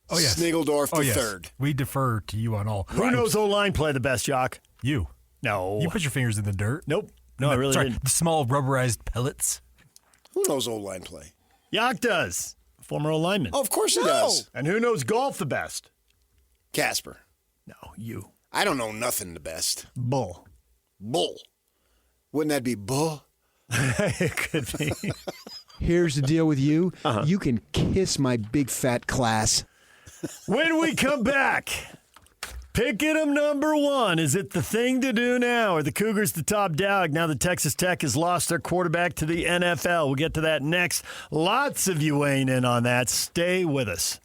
Snigeldorf the third. We defer to you on all. Who knows O-line play the best, Yak? You. No. You put your fingers in the dirt. Nope. No, I really didn't. The small rubberized pellets. Who knows O-line play? Yak does. Former O-lineman. Oh, of course he does. And who knows golf the best? Casper. No, you. I don't know nothing the best. Bull. Wouldn't that be bull? It could be. Here's the deal with you. You can kiss my big fat class. When we come back, picking them number one. Is it the thing to do now? Are the Cougars the top dog now that Texas Tech has lost their quarterback to the NFL? We'll get to that next. Lots of you weighing in on that. Stay with us.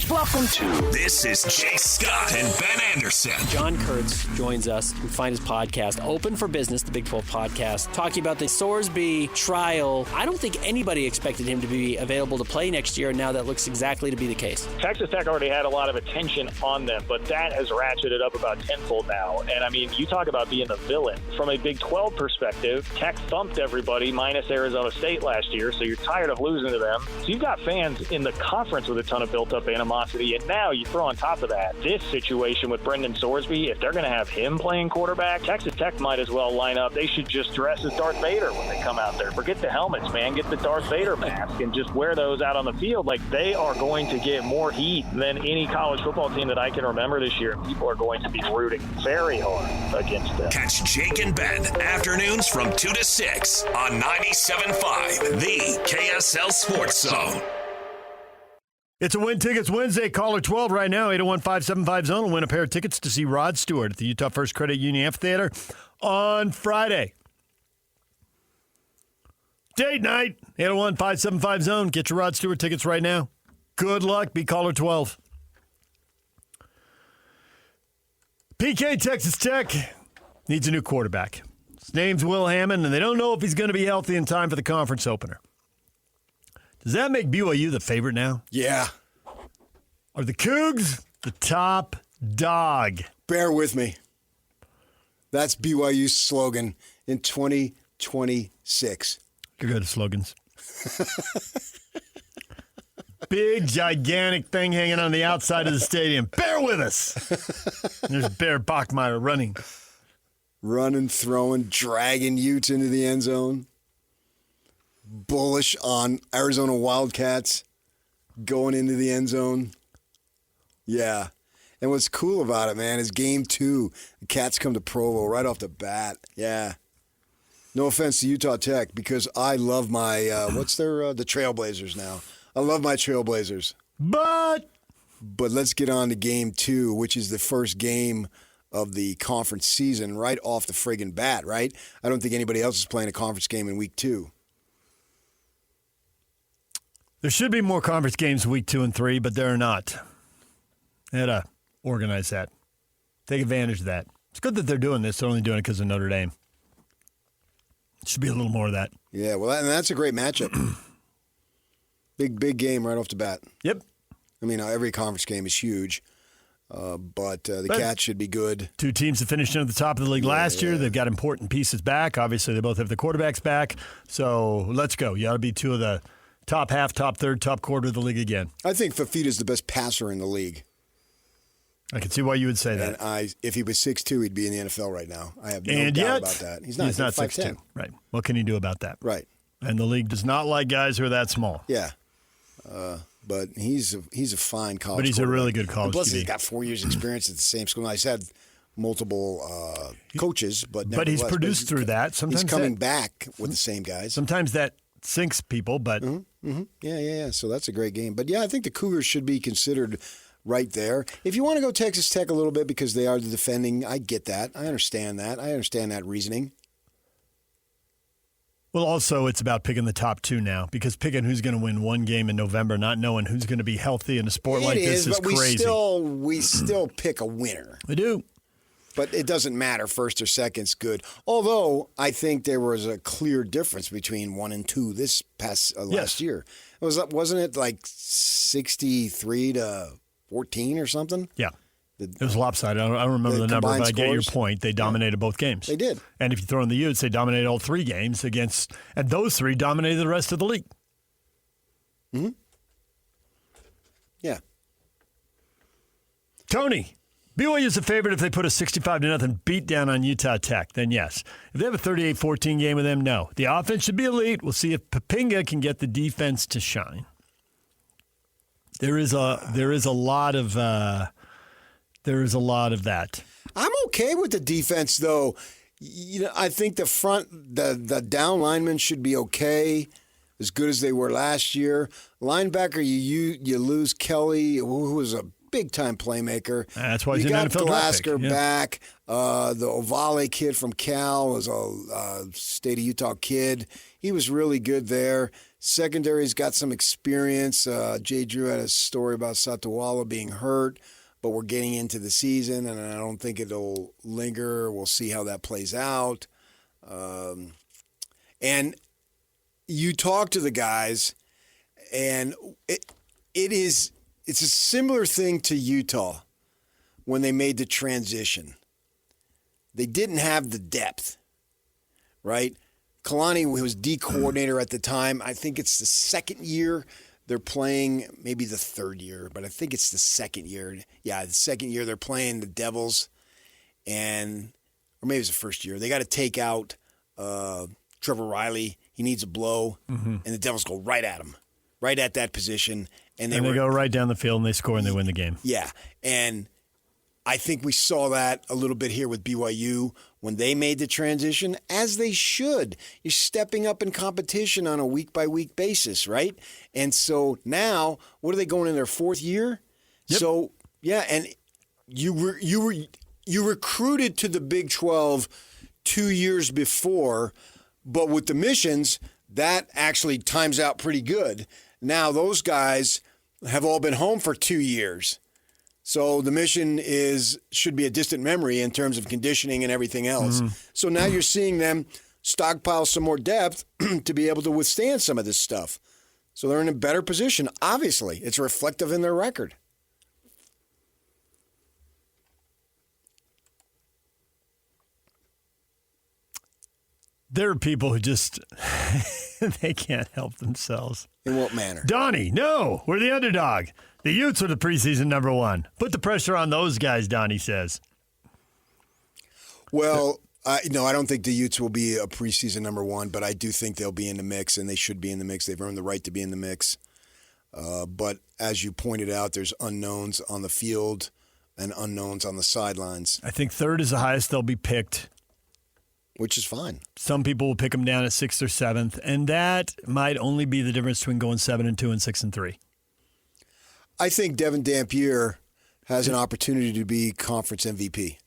Welcome to This is Jay Scott and Ben Anderson. John Kurtz joins us. You can find his podcast, Open for Business, the Big 12 podcast, talking about the Sorsby trial. I don't think anybody expected him to be available to play next year, and now that looks exactly to be the case. Texas Tech already had a lot of attention on them, but that has ratcheted up about tenfold now. And, I mean, you talk about being the villain. From a Big 12 perspective, Tech thumped everybody minus Arizona State last year, so you're tired of losing to them. So you've got fans in the conference with a ton of built-up animosity. And now you throw on top of that this situation with Brendan Sorsby. If they're going to have him playing quarterback, Texas Tech might as well line up. They should just dress as Darth Vader when they come out there. Forget the helmets, man. Get the Darth Vader mask and just wear those out on the field. Like, they are going to get more heat than any college football team that I can remember this year. And people are going to be rooting very hard against them. Catch Jake and Ben afternoons from 2 to 6 on 97.5, the KSL Sports Zone. It's a Win Tickets Wednesday. Caller 12 right now, 801-575-ZONE will win a pair of tickets to see Rod Stewart at the Utah First Credit Union Amphitheater on Friday. Date night, 801-575-ZONE. Get your Rod Stewart tickets right now. Good luck. Be caller 12. PK Texas Tech needs a new quarterback. His name's Will Hammond, and they don't know if he's going to be healthy in time for the conference opener. Does that make BYU the favorite now? Yeah. Are the Cougs the top dog? Bear with me. That's BYU's slogan in 2026. You're good at slogans. Big, gigantic thing hanging on the outside of the stadium. Bear with us. There's Bear Bachmeier running. Running, throwing, dragging Utes into the end zone. Bullish on Arizona Wildcats going into the end zone. Yeah. And what's cool about it, man, is game 2, the Cats come to Provo right off the bat. Yeah. No offense to Utah Tech, because I love my, the Trailblazers now. I love my Trailblazers. But let's get on to game 2, which is the first game of the conference season right off the friggin' bat, right? I don't think anybody else is playing a conference game in week 2. There should be more conference games week 2 and 3, but there are not. They had to organize that. Take advantage of that. It's good that they're doing this. They're only doing it because of Notre Dame. Should be a little more of that. Yeah, well, and that's a great matchup. Big game right off the bat. Yep. I mean, every conference game is huge, but the Cats should be good. 2 teams that finished at the top of the league last year. They've got important pieces back. Obviously, they both have the quarterbacks back. So let's go. You ought to be 2 of the top half, top third, top quarter of the league again. I think Fafita's the best passer in the league. I can see why you would say that. And if he was 6'2", he'd be in the NFL right now. I have no doubt about that. He's not 6'2". Right. What can he do about that? Right. And the league does not like guys who are that small. Yeah. But he's a fine college. But he's a really good college. Plus, he's got 4 years' experience at the same school. Now, he's had multiple coaches, but he's produced through that. Sometimes he's coming back with the same guys. Sometimes that sinks people, but yeah. So that's a great game. But yeah, I think the Cougars should be considered right there. If you want to go Texas Tech a little bit because they are the defending, I get that. I understand that. I understand that reasoning. Well, also, it's about picking the top 2 now, because picking who's going to win one game in November, not knowing who's going to be healthy in a sport like this is crazy. We still pick a winner. We do. But it doesn't matter. First or second's good. Although I think there was a clear difference between 1 and 2 this past last year. Wasn't it like 63-14 or something? Yeah. It was lopsided. I don't remember the number, but I get your scores. point. They dominated both games. They did. And if you throw in the Utes, they dominated all 3 games and those 3 dominated the rest of the league. Mm-hmm. Yeah. Tony, BYU is a favorite if they put a 65-0 beat down on Utah Tech. Then yes. If they have a 38-14 game with them, no. The offense should be elite. We'll see if Papinga can get the defense to shine. There is a lot of that. I'm okay with the defense, though. I think the down linemen should be okay, as good as they were last year. Linebacker, you lose Kelly, who was a big-time playmaker. That's why he's you an got NFL draft Glasgow pick. back. The Ovale kid from Cal was a state of Utah kid. He was really good there. Secondary's got some experience. Jay Drew had a story about Satawala being hurt, but we're getting into the season, and I don't think it'll linger. We'll see how that plays out. And you talk to the guys, and it's a similar thing to Utah when they made the transition. They didn't have the depth, right? Kalani was D coordinator at the time. I think it's the second year they're playing, maybe the third year, but I think it's the second year. Yeah, the second year they're playing the Devils, or maybe it's the first year. They got to take out Trevor Riley. He needs a blow, and the Devils go right at him, right at that position. And they go right down the field, and they score, and they win the game. Yeah, and I think we saw that a little bit here with BYU when they made the transition, as they should. You're stepping up in competition on a week-by-week basis, right? And so now, what are they going in their 4th year? Yep. So, yeah, and you recruited to the Big 12 2 years before, but with the missions, that actually times out pretty good. Now those guys have all been home for 2 years. So the mission should be a distant memory in terms of conditioning and everything else. So now you're seeing them stockpile some more depth to be able to withstand some of this stuff. So they're in a better position. Obviously, it's reflective in their record. There are people who just they can't help themselves. In what manner? Donnie, no, we're the underdog. The Utes are the preseason number 1. Put the pressure on those guys, Donnie says. Well, no, I don't think the Utes will be a preseason number 1, but I do think they'll be in the mix, and they should be in the mix. They've earned the right to be in the mix. But as you pointed out, there's unknowns on the field and unknowns on the sidelines. I think 3rd is the highest they'll be picked. Which is fine. Some people will pick them down at 6th or 7th, and that might only be the difference between going 7-2 and 6-3. I think Devin Dampier has an opportunity to be conference MVP.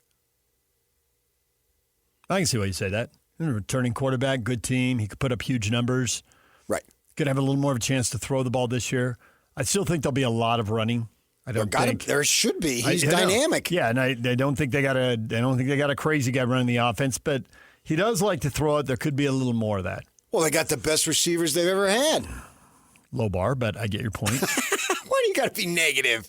I can see why you say that. Returning quarterback, good team. He could put up huge numbers. Right. Could have a little more of a chance to throw the ball this year. I still think there'll be a lot of running. There should be. He's dynamic. Yeah, and I don't think they got a crazy guy running the offense, but he does like to throw it. There could be a little more of that. Well, they got the best receivers they've ever had. Low bar, but I get your point. Why do you got to be negative?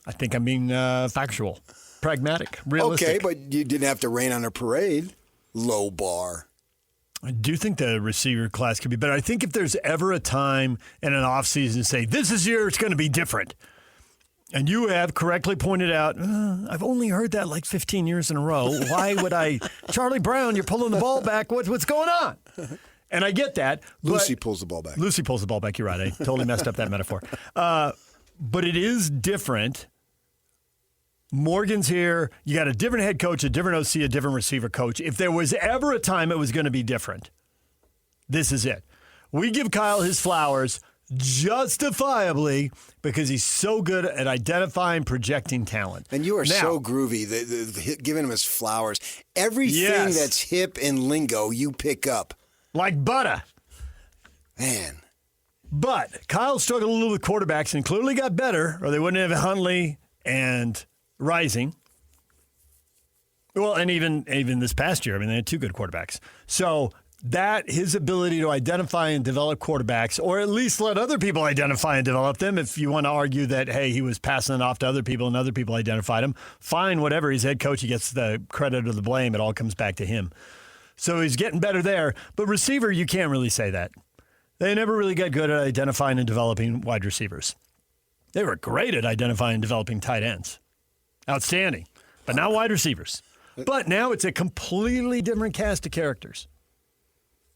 I think I'm being factual, pragmatic, realistic. Okay, but you didn't have to rain on a parade. Low bar. I do think the receiver class could be better. I think if there's ever a time in an offseason to say, this is year it's going to be different, and you have correctly pointed out, I've only heard that like 15 years in a row. Why would I? Charlie Brown, you're pulling the ball back. What's going on? And I get that. Lucy pulls the ball back. Lucy pulls the ball back. You're right. I totally messed up that metaphor. But it is different. Morgan's here. You got a different head coach, a different OC, a different receiver coach. If there was ever a time it was going to be different, this is it. We give Kyle his flowers justifiably because he's so good at identifying, projecting talent. And you are so groovy, giving him his flowers. Everything that's hip and lingo, you pick up. Like butter. Man. But Kyle struggled a little with quarterbacks and clearly got better, or they wouldn't have Huntley and Rising. Well, and even this past year, I mean, they had 2 good quarterbacks. So that his ability to identify and develop quarterbacks, or at least let other people identify and develop them, if you want to argue that, hey, he was passing it off to other people and other people identified him, fine, whatever. He's head coach. He gets the credit or the blame. It all comes back to him. So he's getting better there. But receiver, you can't really say that. They never really got good at identifying and developing wide receivers. They were great at identifying and developing tight ends. Outstanding. But not wide receivers. But now it's a completely different cast of characters.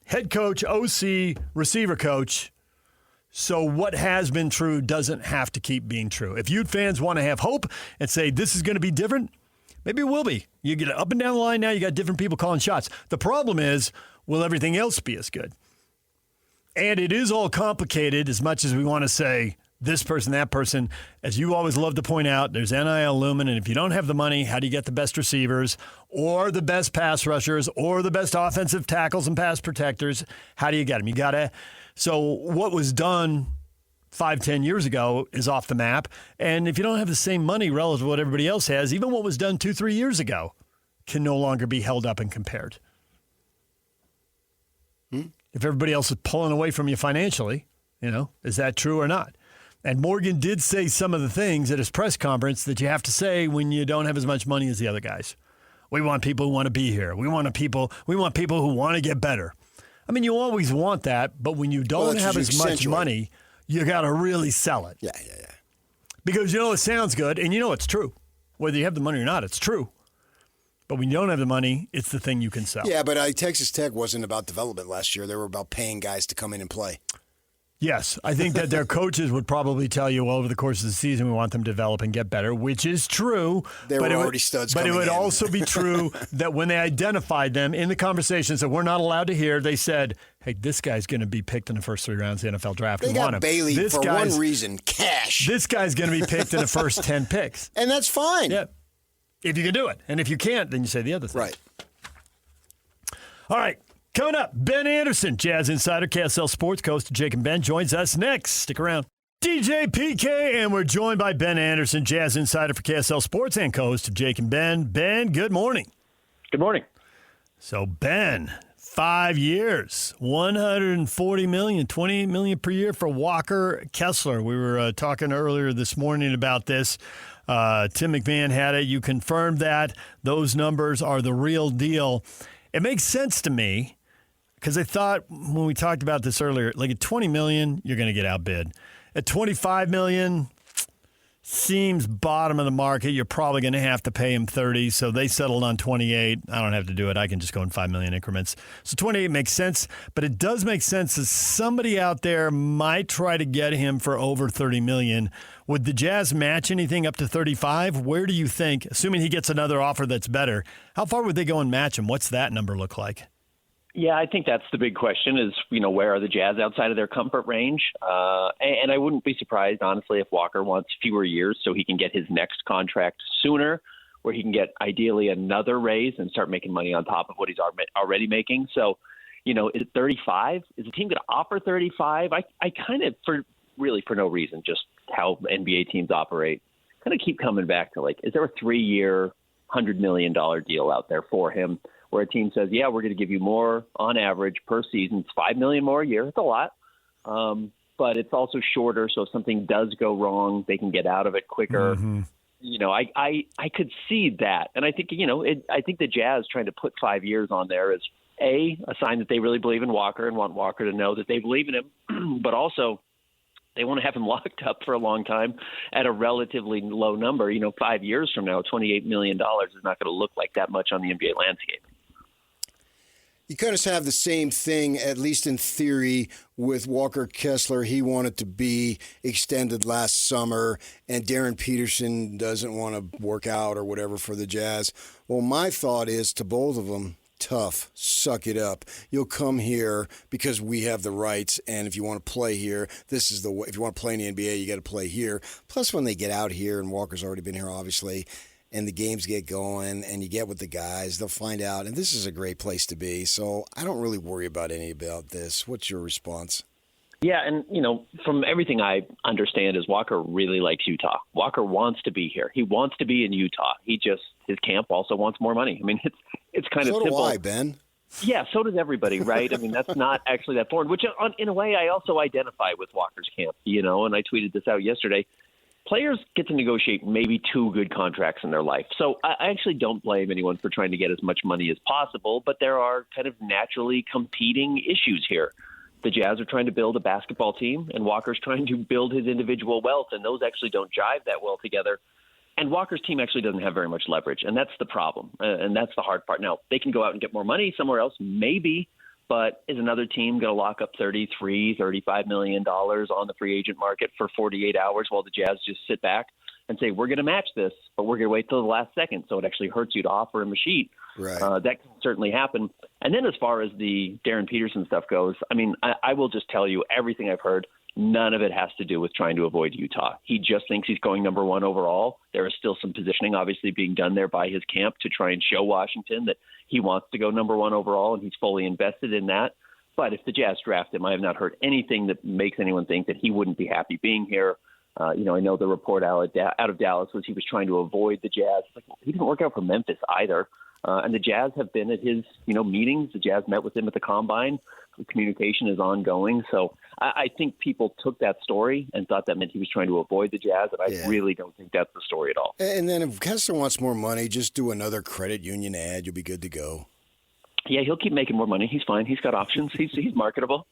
Head coach, OC, receiver coach. So what has been true doesn't have to keep being true. If Ute fans want to have hope and say this is going to be different, maybe it will be. You get up and down the line now, you got different people calling shots. The problem is, will everything else be as good? And it is all complicated as much as we want to say this person, that person. As you always love to point out, there's NIL looming, and if you don't have the money, how do you get the best receivers or the best pass rushers or the best offensive tackles and pass protectors? How do you get them? You got to. So what was done 5-10 years ago is off the map. And if you don't have the same money relative to what everybody else has, even what was done 2-3 years ago can no longer be held up and compared. If everybody else is pulling away from you financially, is that true or not? And Morgan did say some of the things at his press conference that you have to say when you don't have as much money as the other guys. We want people who want to be here. We want people who want to get better. I mean, you always want that, but when you don't have as much money, you got to really sell it. Yeah. Because it sounds good, and it's true. Whether you have the money or not, it's true. But when you don't have the money, it's the thing you can sell. Yeah, but Texas Tech wasn't about development last year. They were about paying guys to come in and play. Yes, I think that their coaches would probably tell you, well, over the course of the season, we want them to develop and get better, which is true. They were already studs But it would in. also be true that when they identified them in the conversations that we're not allowed to hear, they said, hey, this guy's going to be picked in the first 3 rounds of the NFL draft. They got Bailey for one reason, cash. This guy's going to be picked in the first 10 picks. And that's fine. Yeah. If you can do it. And if you can't, then you say the other thing. Right. All right. Coming up, Ben Anderson, Jazz Insider, KSL Sports Coast. Jake and Ben joins us next. Stick around. DJ PK, and we're joined by Ben Anderson, Jazz Insider for KSL Sports and co-host of Jake and Ben. Ben, good morning. Good morning. So, Ben, 5 years, $140 million, $28 million per year for Walker Kessler. We were talking earlier this morning about this. Tim McMahon had it. You confirmed that. Those numbers are the real deal. It makes sense to me because I thought when we talked about this earlier, like at $20 million, you're going to get outbid. At $25 million, seems bottom of the market. You're probably going to have to pay him $30, so they settled on $28. I don't have to do it. I can just go in $5 million increments. So $28 makes sense, but it does make sense that somebody out there might try to get him for over $30 million. Would the Jazz match anything up to $35? Where do you think, assuming he gets another offer that's better, how far would they go and match him? What's that number look like? Yeah, I think that's the big question is, where are the Jazz outside of their comfort range? And I wouldn't be surprised, honestly, if Walker wants fewer years so he can get his next contract sooner, where he can get ideally another raise and start making money on top of what he's already making. So, is it 35? Is the team going to offer 35? I kind of, for no reason, just how NBA teams operate, kind of keep coming back to, is there a 3-year, $100 million deal out there for him? Where a team says, yeah, we're going to give you more on average per season. It's $5 million more a year. It's a lot. But it's also shorter. So if something does go wrong, they can get out of it quicker. Mm-hmm. I could see that. And I think, I think the Jazz trying to put 5 years on there is a sign that they really believe in Walker and want Walker to know that they believe in him. But also they want to have him locked up for a long time at a relatively low number. 5 years from now, $28 million is not going to look like that much on the NBA landscape. You kind of have the same thing, at least in theory, with Walker Kessler. He wanted to be extended last summer, and Darren Peterson doesn't want to work out or whatever for the Jazz. Well, my thought is to both of them, tough, suck it up. You'll come here because we have the rights, and if you want to play here, this is the way. If you want to play in the NBA, you got to play here. Plus, when they get out here, and Walker's already been here, obviously, and the games get going and you get with the guys, they'll find out. And this is a great place to be. So I don't really worry about this. What's your response? Yeah, and, from everything I understand is Walker really likes Utah. Walker wants to be here. He wants to be in Utah. His camp also wants more money. I mean, it's kind of simple. So do I, Ben. Yeah, so does everybody, right? I mean, that's not actually that foreign, which in a way I also identify with Walker's camp, and I tweeted this out yesterday. Players get to negotiate maybe 2 good contracts in their life. So I actually don't blame anyone for trying to get as much money as possible, but there are kind of naturally competing issues here. The Jazz are trying to build a basketball team, and Walker's trying to build his individual wealth, and those actually don't jive that well together. And Walker's team actually doesn't have very much leverage, and that's the problem, and that's the hard part. Now, they can go out and get more money somewhere else, maybe, but is another team going to lock up $35 million on the free agent market for 48 hours while the Jazz just sit back and say, we're going to match this, but we're going to wait till the last second, so it actually hurts you to offer him a sheet? Right. That can certainly happen. And then as far as the Darren Peterson stuff goes, I mean, I will just tell you everything I've heard. None of it has to do with trying to avoid Utah. He just thinks he's going number 1 overall. There is still some positioning obviously being done there by his camp to try and show Washington that he wants to go number 1 overall, and he's fully invested in that. But if the Jazz draft him, I have not heard anything that makes anyone think that he wouldn't be happy being here. I know the report out of Dallas was he was trying to avoid the Jazz. He didn't work out for Memphis either. And the Jazz have been at his, meetings. The Jazz met with him at the Combine. The communication is ongoing. So I think people took that story and thought that meant he was trying to avoid the Jazz, and I really don't think that's the story at all. And then if Kessler wants more money, just do another credit union ad. You'll be good to go. Yeah, he'll keep making more money. He's fine. He's got options. He's marketable.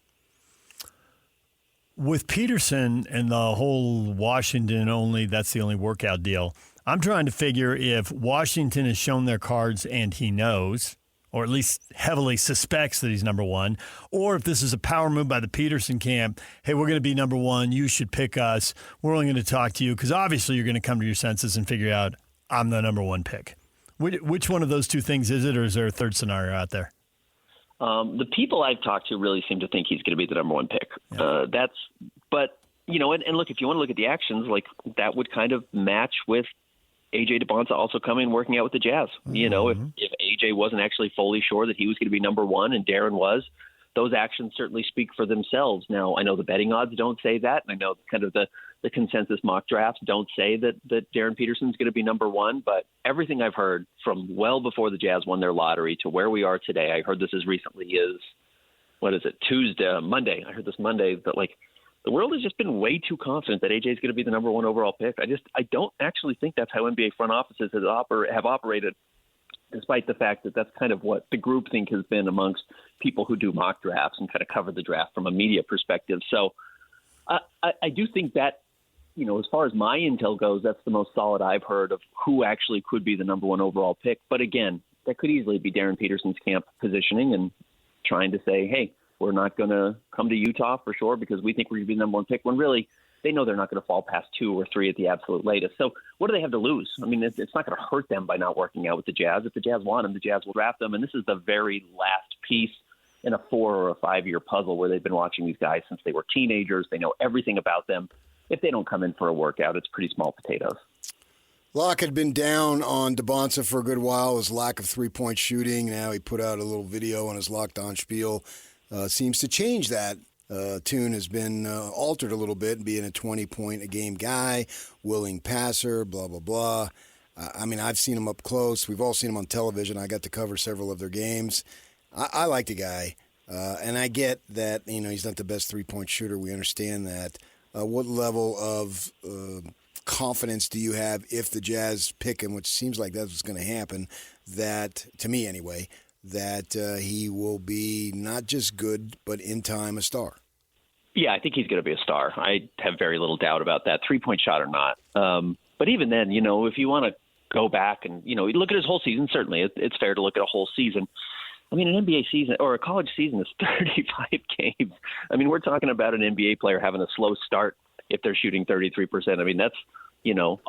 With Peterson and the whole Washington that's the only workout deal, I'm trying to figure if Washington has shown their cards and he knows, or at least heavily suspects that he's number 1, or if this is a power move by the Peterson camp. Hey, we're going to be number 1. You should pick us. We're only going to talk to you because obviously you're going to come to your senses and figure out I'm the number 1 pick. Which one of those 2 things is it, or is there a third scenario out there? The people I've talked to really seem to think he's going to be the number 1 pick. Yeah. And look, if you want to look at the actions, like that would kind of match with AJ Dybantsa also coming and working out with the Jazz. Mm-hmm. If AJ wasn't actually fully sure that he was going to be number 1 and Darren was, those actions certainly speak for themselves. Now, I know the betting odds don't say that, and I know kind of the consensus mock drafts don't say that Darren Peterson's going to be number 1, but everything I've heard from well before the Jazz won their lottery to where we are today, I heard this as recently as, Monday. I heard this Monday that, the world has just been way too confident that AJ is going to be the number 1 overall pick. I don't actually think that's how NBA front offices have operated, despite the fact that that's kind of what the groupthink has been amongst people who do mock drafts and kind of cover the draft from a media perspective. So I do think that, as far as my intel goes, that's the most solid I've heard of who actually could be the number 1 overall pick. But again, that could easily be Darren Peterson's camp positioning and trying to say, hey, we're not going to come to Utah for sure because we think we're going to be the number 1 pick, when really they know they're not going to fall past 2 or 3 at the absolute latest. So what do they have to lose? I mean, it's not going to hurt them by not working out with the Jazz. If the Jazz want them, the Jazz will draft them. And this is the very last piece in a 4 or a 5-year puzzle where they've been watching these guys since they were teenagers. They know everything about them. If they don't come in for a workout, it's pretty small potatoes. Locke had been down on Dybantsa for a good while, his lack of three-point shooting. Now he put out a little video on his Locked On spiel. Seems to change that. Tune has been altered a little bit, being a 20-point-a-game guy, willing passer, blah, blah, blah. I mean, I've seen him up close. We've all seen him on television. I got to cover several of their games. I like the guy, and I get that, he's not the best three-point shooter. We understand that. What level of confidence do you have if the Jazz pick him, which seems like that's what's going to happen, that, to me anyway, that he will be not just good, but in time a star? Yeah, I think he's going to be a star. I have very little doubt about that, three-point shot or not. But even then, if you want to go back and, look at his whole season, certainly it's fair to look at a whole season. I mean, an NBA season or a college season is 35 games. I mean, we're talking about an NBA player having a slow start if they're shooting 33%. I mean, that's,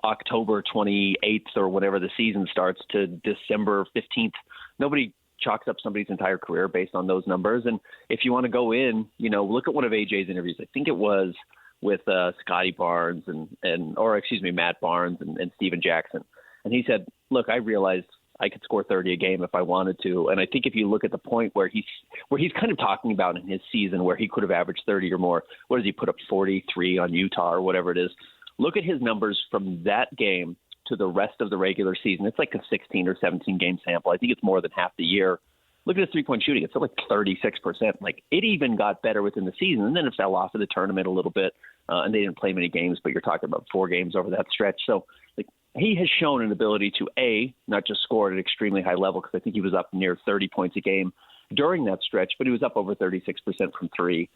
October 28th or whenever the season starts to December 15th. Nobody chalks up somebody's entire career based on those numbers. And if you want to go in, look at one of AJ's interviews. I think it was with Scotty Barnes Matt Barnes and Steven Jackson. And he said, look, I realized I could score 30 a game if I wanted to. And I think if you look at the point where he's kind of talking about in his season where he could have averaged 30 or more, what does he put up, 43 on Utah or whatever it is? Look at his numbers from that game to the rest of the regular season. It's like a 16 or 17 game sample. I think it's more than half the year. look at his three-point shooting. It's at like 36%. Like, it even got better within the season, and then it fell off of the tournament a little bit, and they didn't play many games, but you're talking about 4 games over that stretch. So, like, he has shown an ability to, A, not just score at an extremely high level, because I think he was up near 30 points a game during that stretch, but he was up over 36% from 3.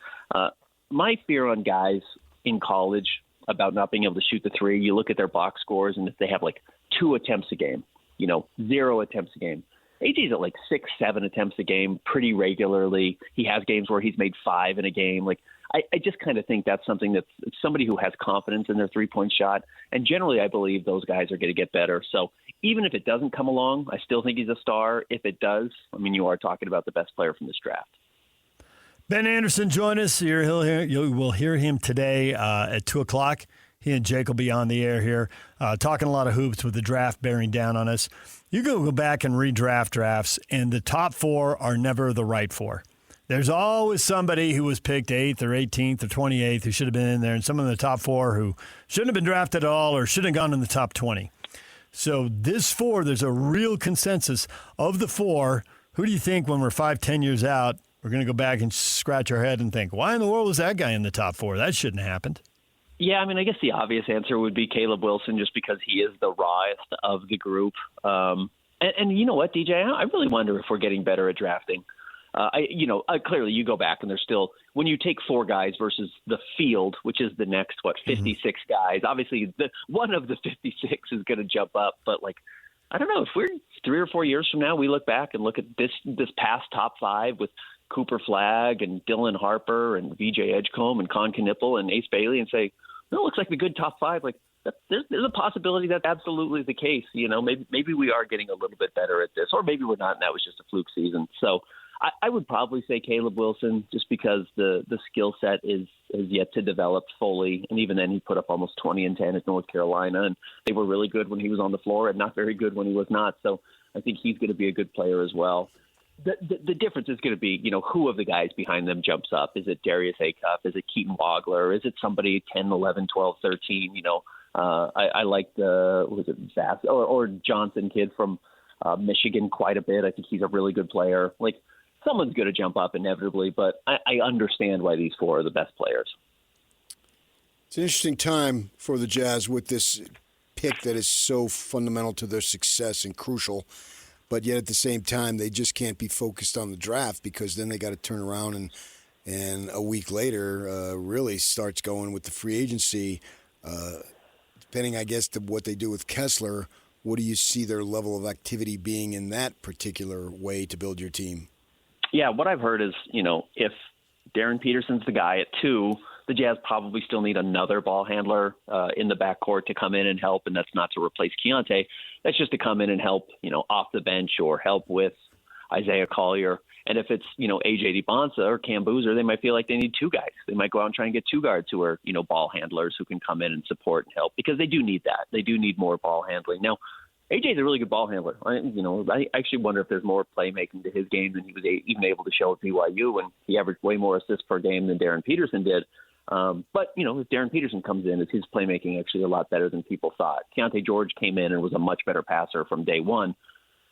My fear on guys in college about not being able to shoot the 3, you look at their box scores, and if they have like 2 attempts a game, 0 attempts a game. AJ's at like 6, 7 attempts a game pretty regularly. He has games where he's made 5 in a game. Like, I just kind of think that's something that's somebody who has confidence in their three-point shot. And generally, I believe those guys are going to get better. So even if it doesn't come along, I still think he's a star. If it does, I mean, you are talking about the best player from this draft. Ben Anderson, join us. You will hear him today at 2 o'clock. He and Jake will be on the air here, talking a lot of hoops with the draft bearing down on us. You go back and redraft drafts, and the top 4 are never the right 4. There's always somebody who was picked 8th or 18th or 28th who should have been in there, and someone in the top 4 who shouldn't have been drafted at all or shouldn't have gone in the top 20. So this 4, there's a real consensus of the 4. Who do you think when we're 5-10 years out, we're going to go back and scratch our head and think, why in the world was that guy in the top 4? That shouldn't have happened. Yeah, I mean, I guess the obvious answer would be Caleb Wilson, just because he is the rawest of the group. And you know what, DJ? I really wonder if we're getting better at drafting. Clearly you go back and there's still, when you take 4 guys versus the field, which is the next, 56 guys, obviously one of the 56 is going to jump up. But, like, I don't know, if we're 3 or 4 years from now, we look back and look at this past top 5 with Cooper Flagg and Dylan Harper and VJ Edgecombe and Con Knipple and Ace Bailey and say, no, it looks like the good top 5. Like, there's a possibility that absolutely is the case. Maybe we are getting a little bit better at this, or maybe we're not, and that was just a fluke season. So I would probably say Caleb Wilson, just because the skill set is yet to develop fully. And even then, he put up almost 20 and 10 at North Carolina, and they were really good when he was on the floor and not very good when he was not. So I think he's going to be a good player as well. The difference is going to be, who of the guys behind them jumps up. Is it Darius Acuff? Is it Keaton Wagler? Is it somebody 10, 11, 12, 13? I like Vass or Johnson kid from Michigan quite a bit. I think he's a really good player. Like, someone's going to jump up inevitably, but I understand why these 4 are the best players. It's an interesting time for the Jazz with this pick that is so fundamental to their success and crucial. But yet at the same time, they just can't be focused on the draft, because then they got to turn around and a week later really starts going with the free agency. Depending, I guess, to what they do with Kessler, what do you see their level of activity being in that particular way to build your team? Yeah, what I've heard is, if Darren Peterson's the guy at 2, the Jazz probably still need another ball handler in the backcourt to come in and help, and that's not to replace Keontae. That's just to come in and help, off the bench or help with Isaiah Collier. And if it's, AJ Dybantsa or Cam Boozer, they might feel like they need 2 guys. They might go out and try and get 2 guards who are, ball handlers who can come in and support and help, because they do need that. They do need more ball handling. Now, AJ's a really good ball handler. I actually wonder if there's more playmaking to his game than he was even able to show at BYU, when he averaged way more assists per game than Darren Peterson did. But if Darren Peterson comes in, is his playmaking actually a lot better than people thought? Keontae George came in and was a much better passer from day one.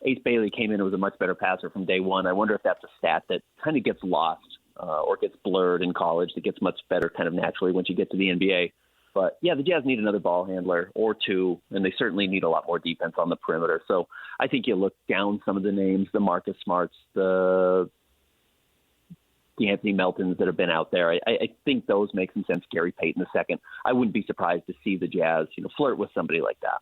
Ace Bailey came in and was a much better passer from day one. I wonder if that's a stat that kind of gets lost or gets blurred in college, that gets much better kind of naturally once you get to the NBA. But, yeah, the Jazz need another ball handler or 2, and they certainly need a lot more defense on the perimeter. So I think you look down some of the names, the Marcus Smarts, the Anthony Meltons that have been out there. I think those make some sense. Gary Payton II. I wouldn't be surprised to see the Jazz, flirt with somebody like that.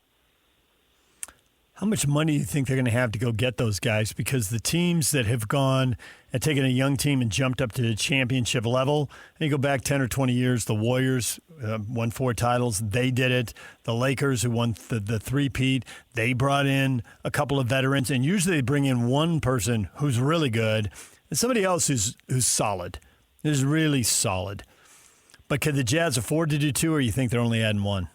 How much money do you think they're going to have to go get those guys? Because the teams that have gone and taken a young team and jumped up to the championship level, and you go back 10 or 20 years, the Warriors won 4 titles. They did it. The Lakers, who won the three-peat, they brought in a couple of veterans, and usually they bring in one person who's really good and somebody else who's solid, who's really solid. But could the Jazz afford to do 2, or you think they're only adding 1?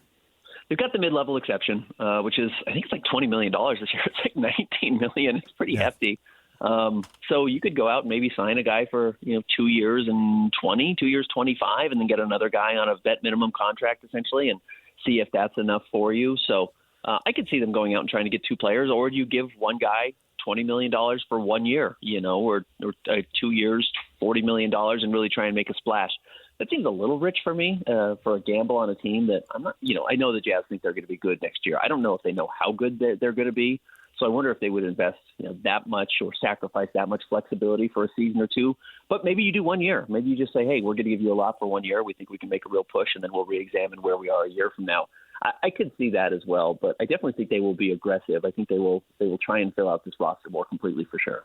They've got the mid-level exception, which is, I think it's like $20 million this year. It's like $19 million. It's pretty hefty. So you could go out and maybe sign a guy for 2 years and 20, 2 years 25, and then get another guy on a vet minimum contract essentially, and see if that's enough for you. So I could see them going out and trying to get 2 players, or do you give one guy $20 million for 1 year, or 2 years, $40 million, and really try and make a splash. That seems a little rich for me for a gamble on a team that I'm not, I know the Jazz think they're going to be good next year. I don't know if they know how good they're going to be. So I wonder if they would invest that much or sacrifice that much flexibility for a season or two. But maybe you do 1 year. Maybe you just say, hey, we're going to give you a lot for 1 year. We think we can make a real push, and then we'll reexamine where we are a year from now. I could see that as well, but I definitely think they will be aggressive. I think they will try and fill out this roster more completely for sure.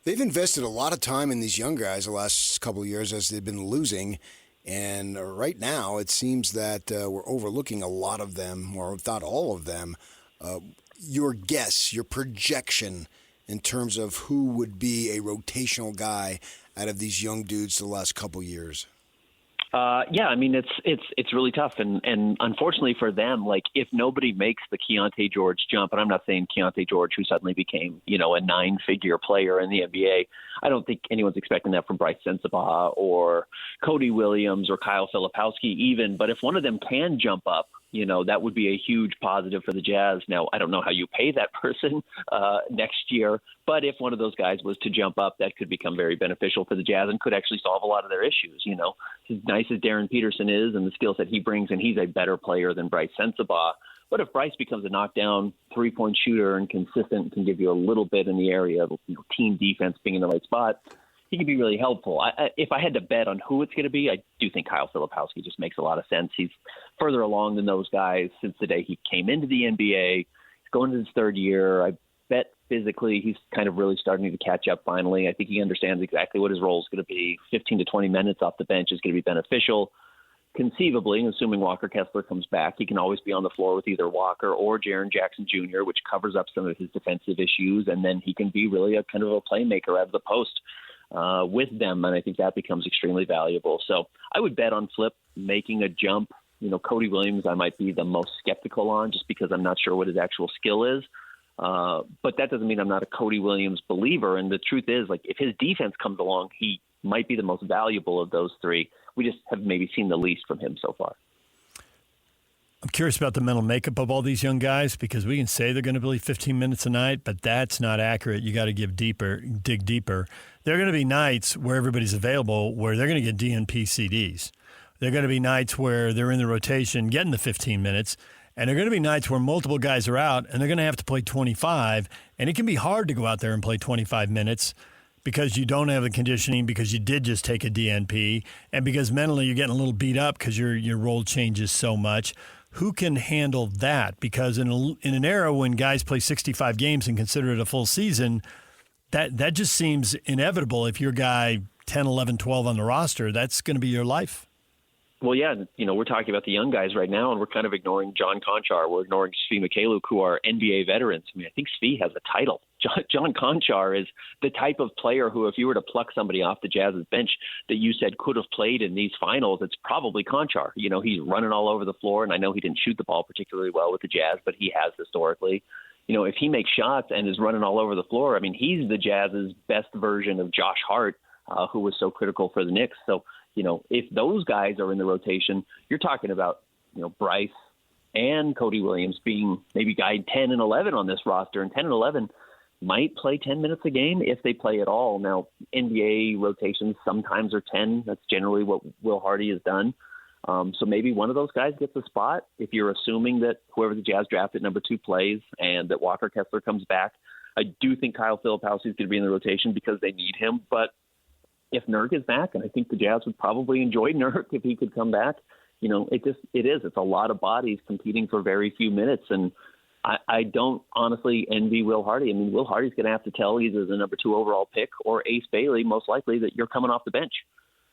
They've invested a lot of time in these young guys the last couple of years as they've been losing. And right now it seems that we're overlooking a lot of them, or if not all of them. Your guess, your projection in terms of who would be a rotational guy out of these young dudes the last couple of years? Yeah, I mean, it's really tough. And unfortunately for them, like if nobody makes the Keontae George jump, and I'm not saying Keontae George, who suddenly became, a 9-figure player in the NBA, I don't think anyone's expecting that from Bryce Sensabaugh or Cody Williams or Kyle Filipowski even. But if one of them can jump up, that would be a huge positive for the Jazz. Now, I don't know how you pay that person next year, but if one of those guys was to jump up, that could become very beneficial for the Jazz and could actually solve a lot of their issues. As nice as Darren Peterson is and the skill set he brings, and he's a better player than Bryce Sensabaugh. But if Bryce becomes a knockdown three-point shooter and consistent, can give you a little bit in the area of team defense being in the right spot, he could be really helpful. If I had to bet on who it's going to be, I do think Kyle Filipowski just makes a lot of sense. He's further along than those guys since the day he came into the NBA. He's going into his third year. I bet physically he's kind of really starting to catch up finally. I think he understands exactly what his role is going to be. 15 to 20 minutes off the bench is going to be beneficial. Conceivably, assuming Walker Kessler comes back, he can always be on the floor with either Walker or Jaren Jackson Jr., which covers up some of his defensive issues, and then he can be really a kind of a playmaker out of the post with them, and I think that becomes extremely valuable. So I would bet on Flip making a jump. Cody Williams I might be the most skeptical on just because I'm not sure what his actual skill is. But that doesn't mean I'm not a Cody Williams believer. And the truth is, like, if his defense comes along, he might be the most valuable of those three. We just have maybe seen the least from him so far. I'm curious about the mental makeup of all these young guys because we can say they're going to play 15 minutes a night, but that's not accurate. You got to dig deeper. There are going to be nights where everybody's available where they're going to get DNP CDs. There are going to be nights where they're in the rotation getting the 15 minutes, and there are going to be nights where multiple guys are out and they're going to have to play 25, and it can be hard to go out there and play 25 minutes because you don't have the conditioning, because you did just take a DNP, and because mentally you're getting a little beat up because your role changes so much. Who can handle that? Because in an era when guys play 65 games and consider it a full season, that just seems inevitable. If you're guy 10, 11, 12 on the roster, that's going to be your life. Well, yeah, we're talking about the young guys right now, and we're kind of ignoring John Konchar. We're ignoring Svi Mikhailiuk, who are NBA veterans. I mean, I think Svi has a title. John Konchar is the type of player who, if you were to pluck somebody off the Jazz's bench that you said could have played in these finals, it's probably Konchar. He's running all over the floor, and I know he didn't shoot the ball particularly well with the Jazz, but he has historically. If he makes shots and is running all over the floor, I mean, he's the Jazz's best version of Josh Hart, who was so critical for the Knicks. So, if those guys are in the rotation, you're talking about, Bryce and Cody Williams being maybe guy 10 and 11 on this roster, and 10 and 11 might play 10 minutes a game if they play at all. Now, NBA rotations sometimes are 10. That's generally what Will Hardy has done. So maybe one of those guys gets a spot if you're assuming that whoever the Jazz draft at number 2 plays and that Walker Kessler comes back. I do think Kyle Filipowski is going to be in the rotation because they need him. But if Nurk is back, and I think the Jazz would probably enjoy Nurk if he could come back, it's a lot of bodies competing for very few minutes. And I don't honestly envy Will Hardy. I mean, Will Hardy's going to have to tell either the number 2 overall pick or Ace Bailey, most likely, that you're coming off the bench.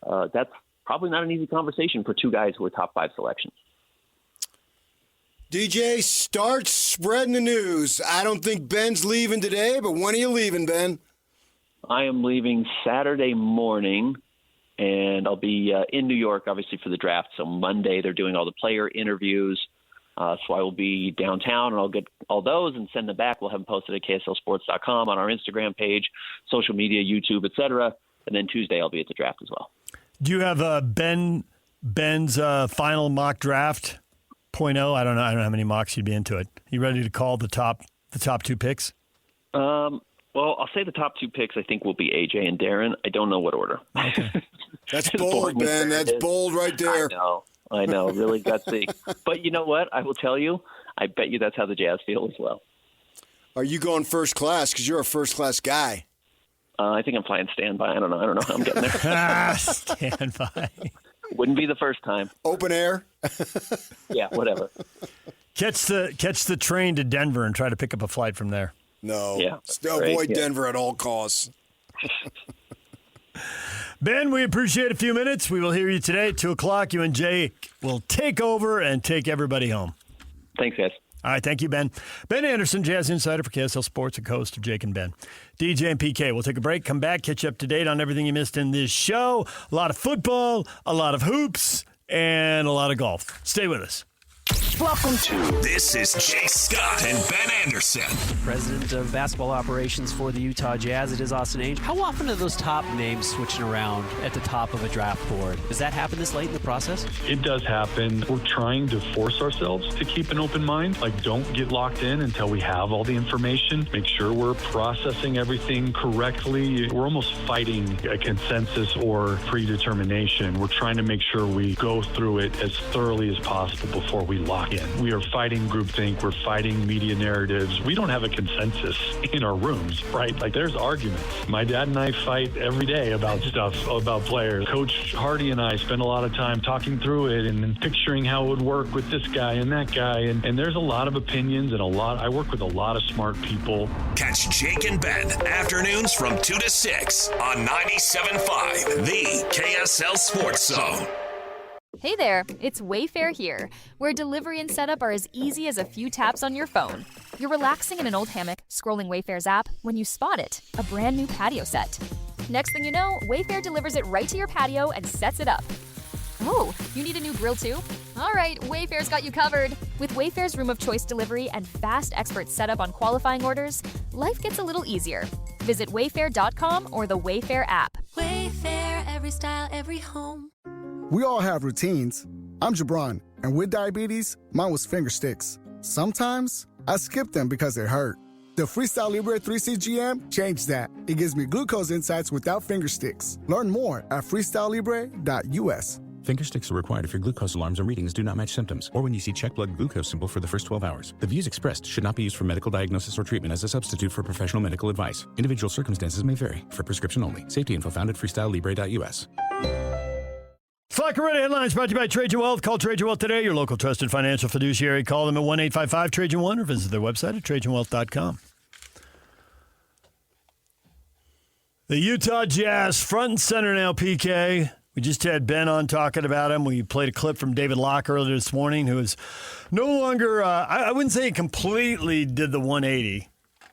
That's probably not an easy conversation for 2 guys who are top 5 selections. DJ, start spreading the news. I don't think Ben's leaving today, but when are you leaving, Ben? I am leaving Saturday morning, and I'll be in New York, obviously, for the draft. So Monday, they're doing all the player interviews. So I will be downtown, and I'll get all those and send them back. We'll have them posted at KSLSports.com, on our Instagram page, social media, YouTube, etc. And then Tuesday, I'll be at the draft as well. Do you have Ben's final mock draft 0.0? I don't know how many mocks you'd be into it. You ready to call the top 2 picks? Well, I'll say the top two picks I think will be AJ and Darren. I don't know what order. That's bold, Ben. That's bold right there. I know. Really gutsy. But you know what? I will tell you, I bet you that's how the Jazz feel as well. Are you going first class? Because you're a first class guy. I think I'm flying standby. I don't know how I'm getting there. Standby. Wouldn't be the first time. Open air? Yeah, whatever. Catch the train to Denver and try to pick up a flight from there. No. Yeah. Avoid Denver at all costs. Ben, we appreciate a few minutes. We will hear you today at 2 o'clock. You and Jake will take over and take everybody home. Thanks, guys. All right, thank you, Ben. Ben Anderson, Jazz Insider for KSL Sports and host of Jake and Ben. DJ and PK, we'll take a break, come back, catch you up to date on everything you missed in this show. A lot of football, a lot of hoops, and a lot of golf. Stay with us. Welcome to This is Jake Scott and Ben Anderson. President of basketball operations for the Utah Jazz. It is Austin Ainge. How often are those top names switching around at the top of a draft board? Does that happen this late in the process? It does happen. We're trying to force ourselves to keep an open mind. Like, don't get locked in until we have all the information. Make sure we're processing everything correctly. We're almost fighting a consensus or predetermination. We're trying to make sure we go through it as thoroughly as possible before we lock in. We are fighting groupthink. We're fighting media narratives. We don't have a consensus in our rooms, right? Like, there's arguments. My dad and I fight every day about stuff, about players. Coach Hardy and I spend a lot of time talking through it and picturing how it would work with this guy and that guy. And there's a lot of opinions and I work with a lot of smart people. Catch Jake and Ben afternoons from 2 to 6 on 97.5, the KSL Sports Zone. Hey there, it's Wayfair here, where delivery and setup are as easy as a few taps on your phone. You're relaxing in an old hammock, scrolling Wayfair's app, when you spot it, a brand new patio set. Next thing you know, Wayfair delivers it right to your patio and sets it up. Oh, you need a new grill too? All right, Wayfair's got you covered. With Wayfair's Room of Choice delivery and fast expert setup on qualifying orders, life gets a little easier. Visit wayfair.com or the Wayfair app. Wayfair, every style, every home. We all have routines. I'm Jabron, and with diabetes, mine was finger sticks. Sometimes I skip them because it hurt. The Freestyle Libre 3C GM changed that. It gives me glucose insights without finger sticks. Learn more at freestylelibre.us. Finger sticks are required if your glucose alarms or readings do not match symptoms, or when you see check blood glucose symbol for the first 12 hours. The views expressed should not be used for medical diagnosis or treatment as a substitute for professional medical advice. Individual circumstances may vary. For prescription only. Safety info found at freestylelibre.us. Slacker Ready Headlines brought to you by Trajan Wealth. Call Trajan Wealth today, your local trusted financial fiduciary. Call them at 1-855-TRAJAN1 or visit their website at TrajanWealth.com. The Utah Jazz, front and center now, PK. We just had Ben on talking about him. We played a clip from David Locke earlier this morning, who is no longer, I wouldn't say he completely did the 180.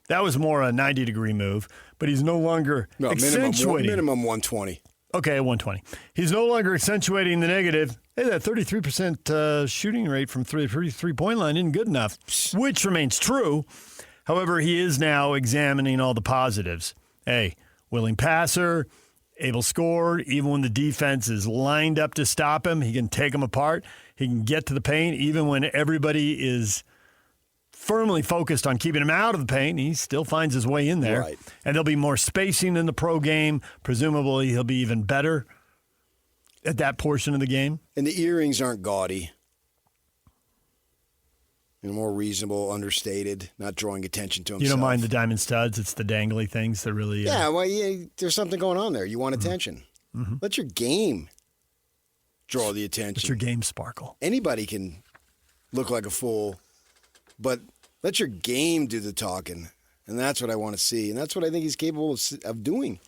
That was more a 90-degree move, but he's no longer accentuating. Minimum 120. Okay, 120. He's no longer accentuating the negative. Hey, that 33% shooting rate from three-point line isn't good enough, which remains true. However, he is now examining all the positives. Hey, willing passer, able scorer, even when the defense is lined up to stop him, he can take them apart. He can get to the paint even when everybody is firmly focused on keeping him out of the paint. He still finds his way in there. Right. And there'll be more spacing in the pro game. Presumably, he'll be even better at that portion of the game. And the earrings aren't gaudy. More reasonable, understated, not drawing attention to himself. You don't mind the diamond studs. It's the dangly things that really... Yeah, well, there's something going on there. You want attention. Mm-hmm. Let your game draw the attention. Let your game sparkle. Anybody can look like a fool, but let your game do the talking. And that's what I want to see. And that's what I think he's capable of doing.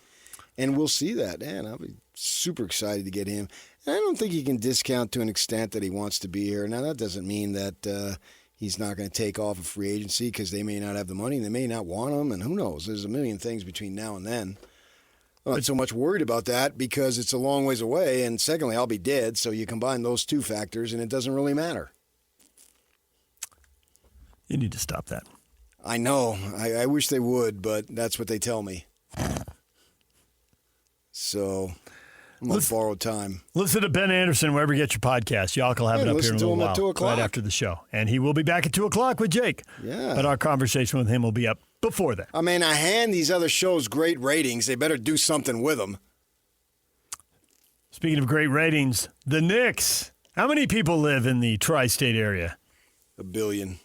And we'll see that. Man, I'll be super excited to get him. And I don't think he can discount to an extent that he wants to be here. Now, that doesn't mean that he's not going to take off a free agency because they may not have the money. They may not want him. And who knows? There's a million things between now and then. I'm not so much worried about that because it's a long ways away. And secondly, I'll be dead. So you combine those two factors, and it doesn't really matter. You need to stop that. I know. I wish they would, but that's what they tell me. So I'm on borrowed time. Listen to Ben Anderson wherever you get your podcast. Y'all will have it up here in a little while, at 2 o'clock. right after the show. And he will be back at 2 o'clock with Jake. Yeah. But our conversation with him will be up before that. I mean, I hand these other shows great ratings. They better do something with them. Speaking of great ratings, the Knicks. How many people live in the tri-state area? 1 billion.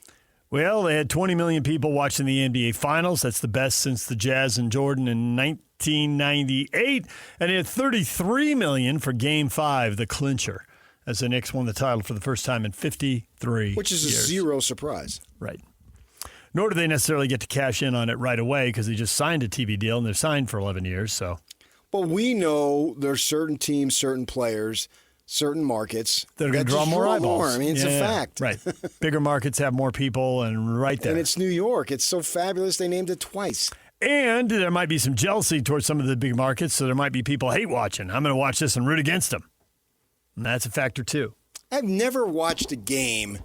Well, they had 20 million people watching the NBA Finals. That's the best since the Jazz and Jordan in 1998. And they had 33 million for Game 5, the clincher, as the Knicks won the title for the first time in 53 Which is years. a zero surprise. Right. Nor do they necessarily get to cash in on it right away because they just signed a TV deal, and they're signed for 11 years. So, but we know there's certain teams, certain players, certain markets that are going to draw more eyeballs. I mean, it's a fact. Right. Bigger markets have more people, and right there. And it's New York. It's so fabulous they named it twice. And there might be some jealousy towards some of the big markets, so there might be people hate watching. I'm going to watch this and root against them. And that's a factor, too. I've never watched a game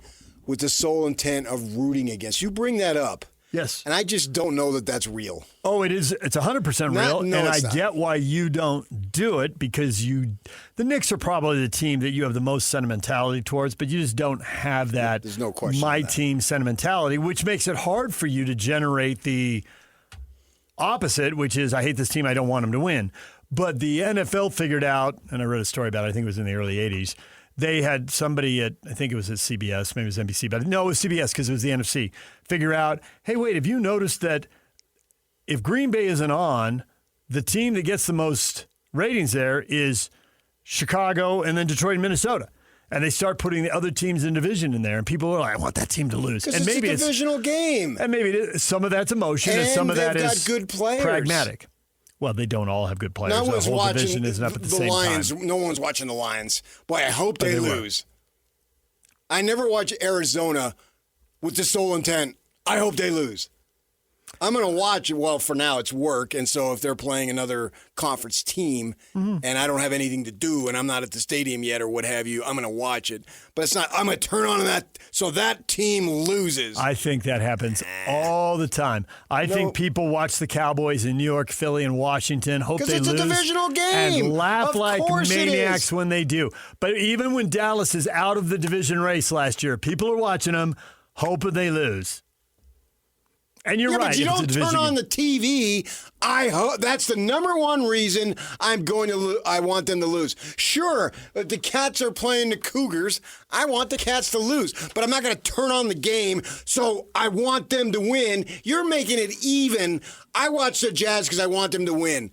with the sole intent of rooting against. You bring that up. Yes. And I just don't know that that's real. Oh, it is. It's 100% real. No, and it's I not. get why you don't do it because the Knicks are probably the team that you have the most sentimentality towards, but you just don't have that There's no question my of that. team sentimentality, which makes it hard for you to generate the opposite, which is I hate this team, I don't want them to win. But the NFL figured out, and I read a story about it, I think it was in the early 80s, they had somebody at, I think it was at CBS, maybe it was NBC, but no, it was CBS because it was the NFC, figure out, hey, wait, have you noticed that if Green Bay isn't on, the team that gets the most ratings there is Chicago and then Detroit and Minnesota. And they start putting the other teams in division in there, and people are like, I want that team to lose. Because And it's maybe a divisional game. And maybe some of that's emotion and some of that they've is got good players. pragmatic. Well, they don't all have good players. No The one's whole watching division isn't up at the the same Lions. time. No one's watching the Lions. Boy, I hope But they they were. lose. I never watch Arizona with the sole intent, I hope they lose. I'm going to watch it. Well, for now, it's work. And so if they're playing another conference team and I don't have anything to do and I'm not at the stadium yet or what have you, I'm going to watch it. But it's not, I'm going to turn on that so that team loses. I think that happens all the time. I think people watch the Cowboys in New York, Philly, and Washington, hope 'Cause they it's a lose, divisional game. and laugh Of like course it maniacs is. when they do. But even when Dallas is out of the division race last year, people are watching them, hoping they lose. And you're right. But you if it's a don't division turn on game. the TV. That's the number one reason I'm going to. I want them to lose. Sure, if the Cats are playing the Cougars, I want the Cats to lose, but I'm not going to turn on the game. So I want them to win. You're making it even. I watch the Jazz because I want them to win.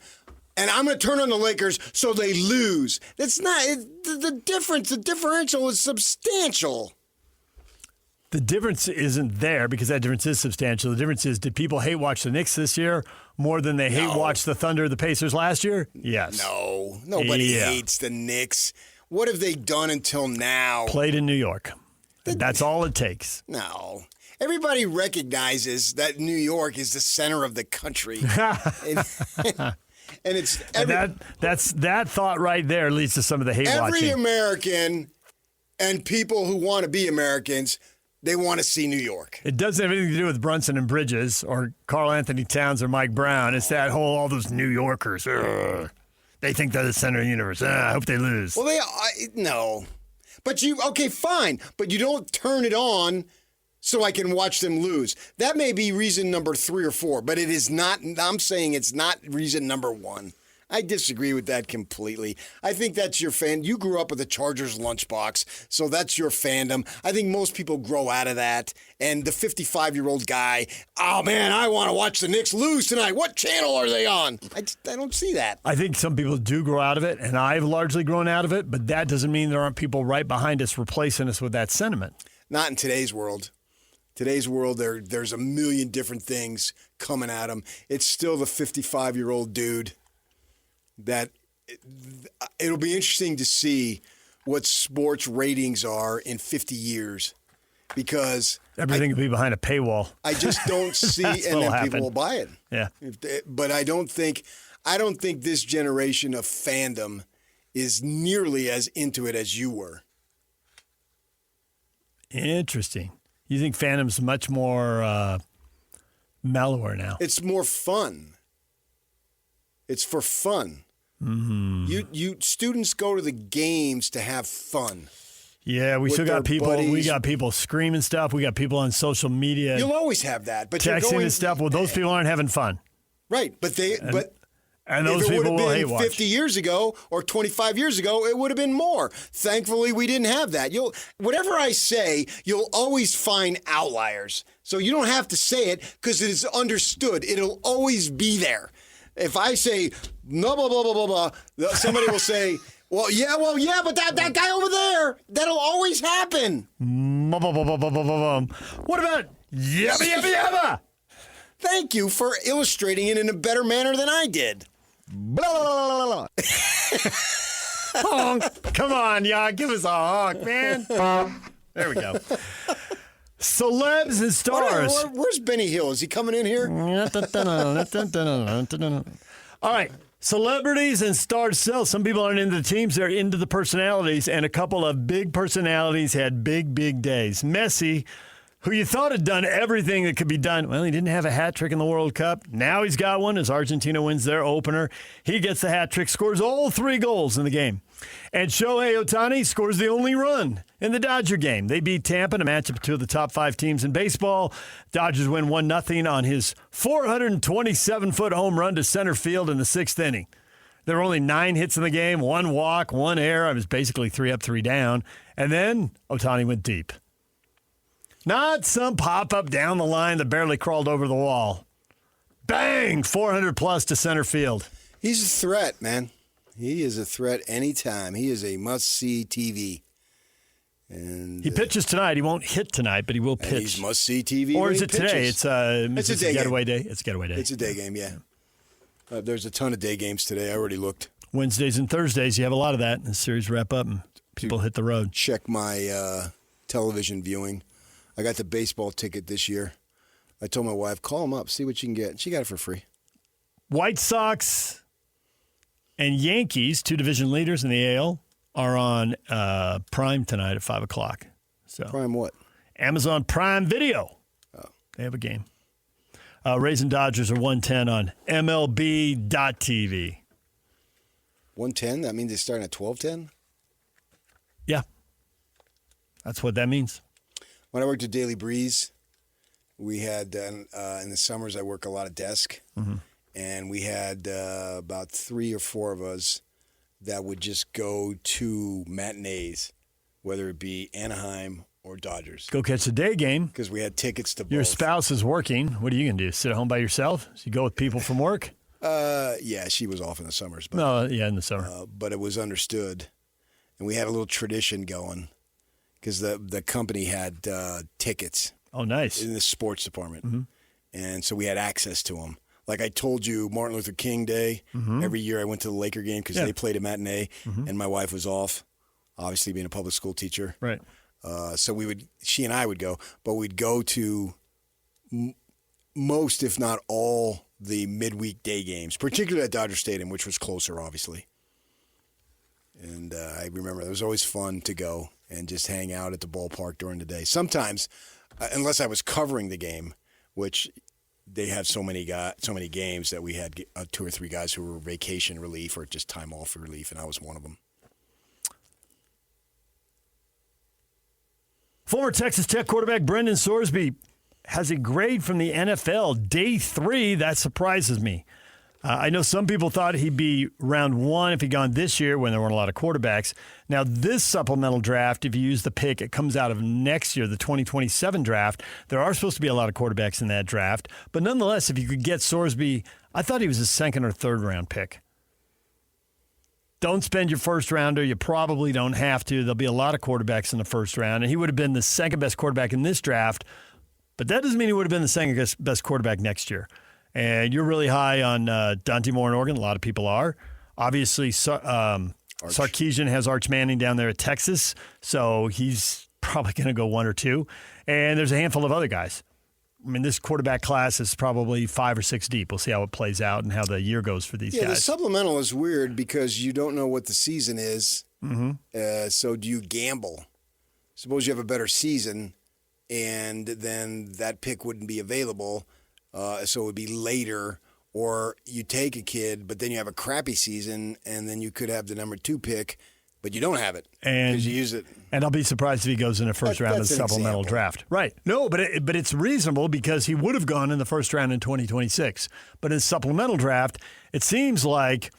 And I'm going to turn on the Lakers so they lose. That's not the difference. The differential is substantial. The difference isn't there because that difference is substantial. The difference is, did people hate watch the Knicks this year more than they hate watch the Thunder or the Pacers last year? Yes. No, nobody hates the Knicks. What have they done until now? Played in New York. That's all it takes. No. Everybody recognizes that New York is the center of the country. And it's that thought right there leads to some of the hate every watching. American and people who want to be Americans, they want to see New York. It doesn't have anything to do with Brunson and Bridges or Karl Anthony Towns or Mike Brown. It's that whole, all those New Yorkers. They think they're the center of the universe. I hope they lose. Well, no. But okay, fine. But you don't turn it on so I can watch them lose. That may be reason number 3 or 4, but it is not. I'm saying it's not reason number 1. I disagree with that completely. I think that's your fan. You grew up with a Chargers lunchbox, so that's your fandom. I think most people grow out of that. And the 55-year-old guy, oh, man, I want to watch the Knicks lose tonight. What channel are they on? I don't see that. I think some people do grow out of it, and I've largely grown out of it, but that doesn't mean there aren't people right behind us replacing us with that sentiment. Not in today's world. Today's world, there's a million different things coming at them. It's still the 55-year-old dude. That it'll be interesting to see what sports ratings are in 50 years because everything will be behind a paywall. I just don't see, and then people will buy it. Yeah, but I don't think this generation of fandom is nearly as into it as you were. Interesting. You think fandom's much more mellower now? It's more fun. It's for fun. Mm-hmm. You students go to the games to have fun. Yeah, we still got people. Buddies. We got people screaming stuff. We got people on social media. You'll always have that, but texting and stuff. Well, those people aren't having fun. Right, but and those if it people would will have hate been watch. 50 years ago or 25 years ago, it would have been more. Thankfully, we didn't have that. Whatever I say, you'll always find outliers. So you don't have to say it because it is understood. It'll always be there. If I say blah blah blah blah blah blah, somebody will say, well, yeah, but that guy over there, that'll always happen. What about yabba yabba yabba? Thank you for illustrating it in a better manner than I did. Honk. Come on, y'all. Give us a honk, man. There we go. Celebs and stars. Where's Benny Hill? Is he coming in here? All right. Celebrities and stars sell. Some people aren't into the teams. They're into the personalities. And a couple of big personalities had big, big days. Messi, who you thought had done everything that could be done. Well, he didn't have a hat trick in the World Cup. Now he's got one as Argentina wins their opener. He gets the hat trick, scores all 3 goals in the game. And Shohei Ohtani scores the only run in the Dodger game. They beat Tampa in a matchup of 2 of the top 5 teams in baseball. Dodgers win 1-0 on his 427-foot home run to center field in the 6th inning. There were only 9 hits in the game, 1 walk, 1 error. It was basically 3 up, 3 down. And then Ohtani went deep. Not some pop-up down the line that barely crawled over the wall. Bang! 400-plus to center field. He's a threat, man. He is a threat anytime. He is a must-see TV. And he pitches tonight. He won't hit tonight, but he will pitch. He's must-see TV. Or is it today? It's a getaway day. It's a getaway day. It's a day game, yeah. There's a ton of day games today. I already looked. Wednesdays and Thursdays, you have a lot of that. And the series wrap up and people hit the road. Check my television viewing. I got the baseball ticket this year. I told my wife, call them up, see what you can get. She got it for free. White Sox and Yankees, 2 division leaders in the AL, are on Prime tonight at 5 o'clock. So Prime what? Amazon Prime Video. Oh. They have a game. Rays and Dodgers are 110 on MLB.TV. 110? That means they're starting at 12:10? Yeah. That's what that means. When I worked at Daily Breeze, we had, in the summers, I work a lot of desk. Mm-hmm. And we had about 3 or 4 of us that would just go to matinees, whether it be Anaheim or Dodgers. Go catch the day game. Because we had tickets to both. Your spouse is working. What are you going to do? Sit at home by yourself? So you go with people from work? Yeah, she was off in the summers. But, no, yeah, in the summer. But it was understood. And we had a little tradition going because the company had tickets. Oh, nice. In the sports department. Mm-hmm. And so we had access to them. Like I told you, Martin Luther King Day, every year I went to the Laker game because they played a matinee, and my wife was off, obviously being a public school teacher. Right. So she and I would go, but we'd go to most, if not all, the midweek day games, particularly at Dodger Stadium, which was closer, obviously. And I remember it was always fun to go and just hang out at the ballpark during the day. Sometimes, unless I was covering the game, which they have so many games that we had 2 or 3 guys who were vacation relief or just time off relief, and I was one of them. Former Texas Tech quarterback Brendan Sorsby has a grade from the NFL, day 3. That surprises me. I know some people thought he'd be round 1 if he'd gone this year when there weren't a lot of quarterbacks. Now, this supplemental draft, if you use the pick, it comes out of next year, the 2027 draft. There are supposed to be a lot of quarterbacks in that draft. But nonetheless, if you could get Sorsby, I thought he was a 2nd or 3rd round pick. Don't spend your first rounder. You probably don't have to. There'll be a lot of quarterbacks in the first round. And he would have been the 2nd best quarterback in this draft. But that doesn't mean he would have been the 2nd best quarterback next year. And you're really high on Dante Moore in Oregon. A lot of people are. Obviously, Sarkisian has Arch Manning down there at Texas, so he's probably going to go 1 or 2. And there's a handful of other guys. I mean, this quarterback class is probably 5 or 6 deep. We'll see how it plays out and how the year goes for these guys. Yeah, the supplemental is weird because you don't know what the season is. Mm-hmm. So do you gamble? Suppose you have a better season, and then that pick wouldn't be available. So it would be later, or you take a kid, but then you have a crappy season, and then you could have the number 2 pick But you don't have it and because you use it. And I'll be surprised if he goes in the first round of the supplemental draft. Right. No, but it's reasonable because he would have gone in the first round in 2026. But in the supplemental draft, it seems like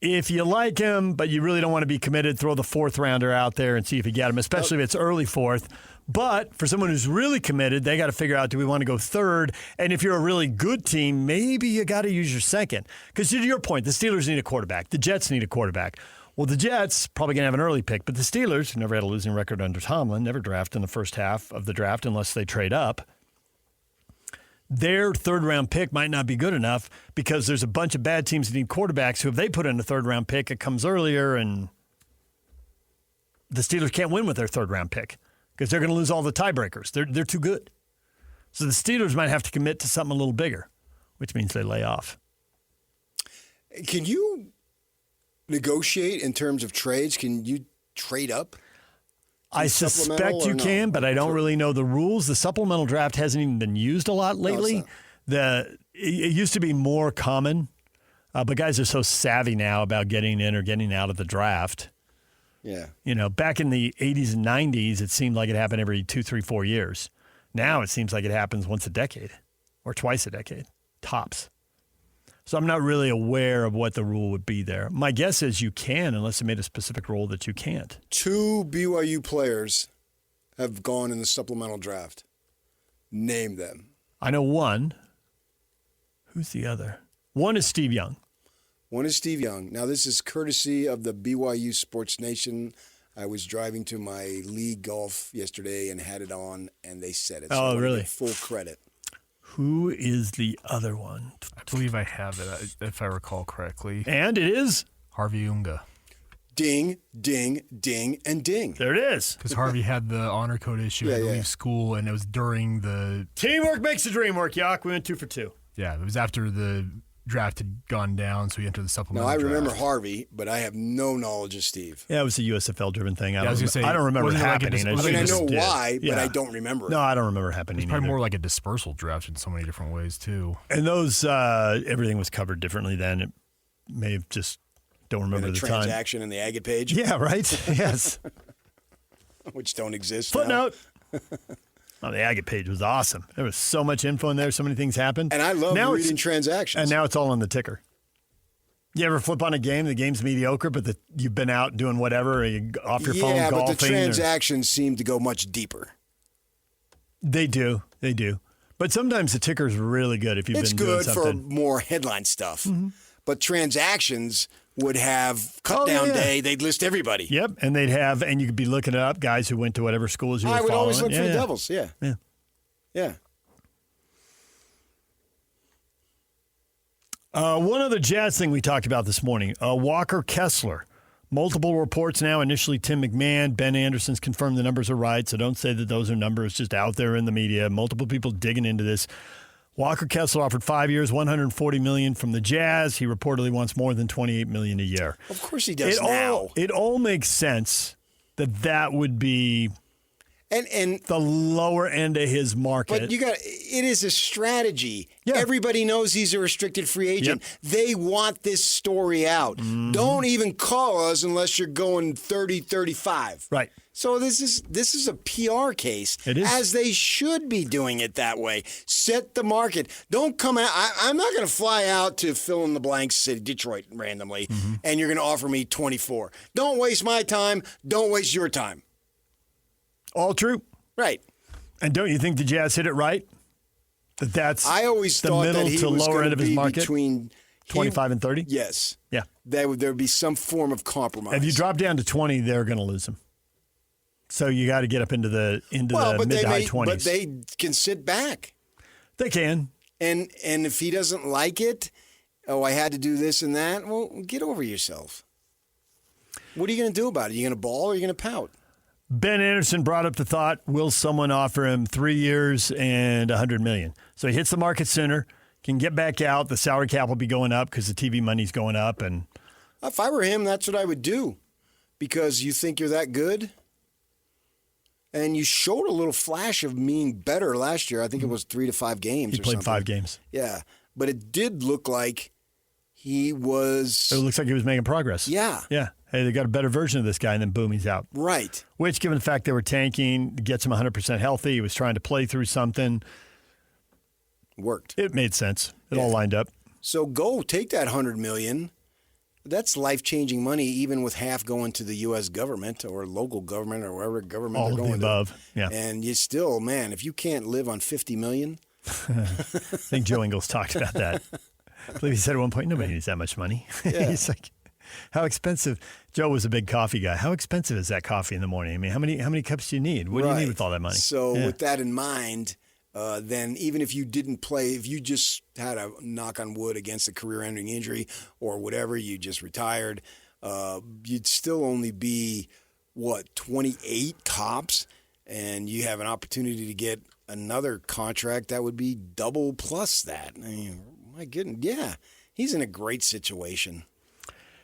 if you like him, but you really don't want to be committed, throw the fourth rounder out there and see if you get him, especially if it's early fourth. But for someone who's really committed, they got to figure out, do we want to go third? And if you're a really good team, maybe you got to use your second. Because to your point, the Steelers need a quarterback. The Jets need a quarterback. Well, the Jets probably going to have an early pick, but the Steelers, who never had a losing record under Harlan, never draft in the first half of the draft unless they trade up. Their third-round pick might not be good enough because there's a bunch of bad teams that need quarterbacks who, if they put in a third-round pick, it comes earlier, and the Steelers can't win with their third-round pick because they're going to lose all the tiebreakers. They're too good. So the Steelers might have to commit to something a little bigger, which means they lay off. Can you negotiate in terms of trades? Can you trade up? I suspect you can, but I don't really know the rules. The supplemental draft hasn't even been used a lot lately. It used to be more common, but guys are so savvy now about getting in or getting out of the draft. Yeah. You know, back in the 80s and 90s, it seemed like it happened every 2, 3, 4 years. Now it seems like it happens once a decade or twice a decade, tops. So I'm not really aware of what the rule would be there. My guess is you can, unless they made a specific rule that you can't. 2 BYU players have gone in the supplemental draft. Name them. I know one. Who's the other? One is Steve Young. One is Steve Young. Now, this is courtesy of the BYU Sports Nation. I was driving to my league golf yesterday and had it on, and they said it. So oh, really? Full credit. Who is the other one? I believe I have it, if I recall correctly. And it is? Harvey Unga. Ding, ding, ding, and ding. There it is. Because Harvey had the honor code issue and leave school, and it was during the... Teamwork makes the dream work, Yak. We went 2 for 2. Yeah, it was after the draft had gone down, so he entered the supplemental draft. Now, I remember Harvey, but I have no knowledge of Steve. Yeah, it was a USFL-driven thing. I don't remember it happening. I know why, but I don't remember it. No, I don't remember it happening. It's probably more like a dispersal draft in so many different ways, too. And those, everything was covered differently then. It may have just, don't remember the time. Transaction in the agate page? Yeah, right? Yes. Which don't exist Footnote. Oh, the agate page was awesome. There was so much info in there. So many things happened. And I love reading transactions. And now it's all on the ticker. You ever flip on a game, the game's mediocre, but you've been out doing whatever, or you off your phone golfing? Yeah, but the transactions seem to go much deeper. They do. But sometimes the ticker's really good if you've been doing something. It's good for more headline stuff. Mm-hmm. But transactions would have cut-down day. They'd list everybody. Yep, and they'd have, and you could be looking it up, guys who went to whatever schools you were following. I would always look for the Devils, yeah. One other Jazz thing we talked about this morning, Walker Kessler. Multiple reports now. Initially, Tim McMahon, Ben Anderson's confirmed the numbers are right, so don't say that those are numbers just out there in the media. Multiple people digging into this. Walker Kessler offered 5 years, $140 million from the Jazz. He reportedly wants more than $28 million a year. Of course he does now. It all makes sense that would be and the lower end of his market. But it is a strategy. Yeah. Everybody knows he's a restricted free agent. Yep. They want this story out. Mm-hmm. Don't even call us unless you're going 30, 35. Right. So this is a PR case, as they should be doing it that way. Set the market. Don't come out. I'm not going to fly out to fill in the blank city, Detroit, randomly, and you're going to offer me 24. Don't waste my time. Don't waste your time. All true. Right. And don't you think the Jazz hit it right? That's I always the thought middle that he to was lower end of his market between 25 and 30? Yes. Yeah. There would be some form of compromise. If you drop down to 20, they're going to lose him. So you got to get up into the mid to high 20s. But they can sit back. They can. And if he doesn't like it, I had to do this and that, well, get over yourself. What are you going to do about it? Are you going to bawl or are you going to pout? Ben Anderson brought up the thought, will someone offer him 3 years and $100 million? So he hits the market sooner, can get back out. The salary cap will be going up because the TV money's going up. And if I were him, that's what I would do, because you think you're that good. And you showed a little flash of being better last year. I think it was 3 to 5 games. He played 5 games. Yeah, but it did look like he was. It looks like he was making progress. Yeah. Yeah. Hey, they got a better version of this guy, and then boom, he's out. Right. Which, given the fact they were tanking, gets him 100% healthy. He was trying to play through something. Worked. It made sense. It all lined up. So go take that $100 million. That's life-changing money, even with half going to the U.S. government or local government or wherever government All they're of going the above. to. Yeah. And you still, man, if you can't live on $50 million. I think Joe Ingles talked about that. I believe he said at one point, nobody needs that much money. Yeah. He's like, how expensive? Joe was a big coffee guy. How expensive is that coffee in the morning? I mean, how many cups do you need? What do you need with all that money? So with that in mind, then even if you didn't play, if you just had a knock on wood against a career-ending injury or whatever, you just retired, you'd still only be, 28 tops, and you have an opportunity to get another contract that would be double plus that. I mean, my goodness, yeah, he's in a great situation.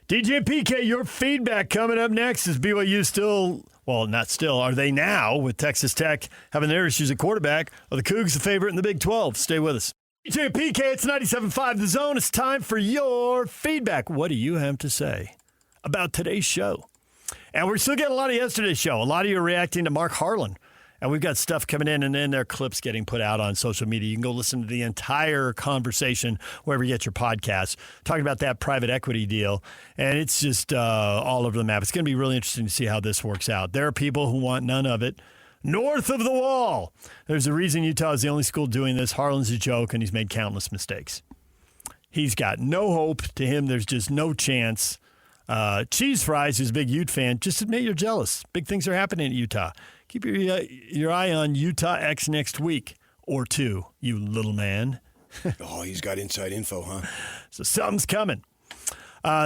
DJ PK, your feedback coming up next. Is BYU still, well, not still, are they now with Texas Tech having their issues at quarterback? Are the Cougs the favorite in the Big 12? Stay with us. DJ PK, it's 97.5 The Zone. It's time for your feedback. What do you have to say about today's show? And we're still getting a lot of yesterday's show. A lot of you are reacting to Mark Harlan. And we've got stuff coming in, and then there are clips getting put out on social media. You can go listen to the entire conversation wherever you get your podcasts, talking about that private equity deal. And it's just all over the map. It's going to be really interesting to see how this works out. There are people who want none of it. North of the wall. There's a reason Utah is the only school doing this. Harlan's a joke, and he's made countless mistakes. He's got no hope. To him, there's just no chance. Cheese Fries, who's a big Ute fan, just admit you're jealous. Big things are happening at Utah. Keep your eye on Utah X next week or two, you little man. Oh, he's got inside info, huh? So something's coming.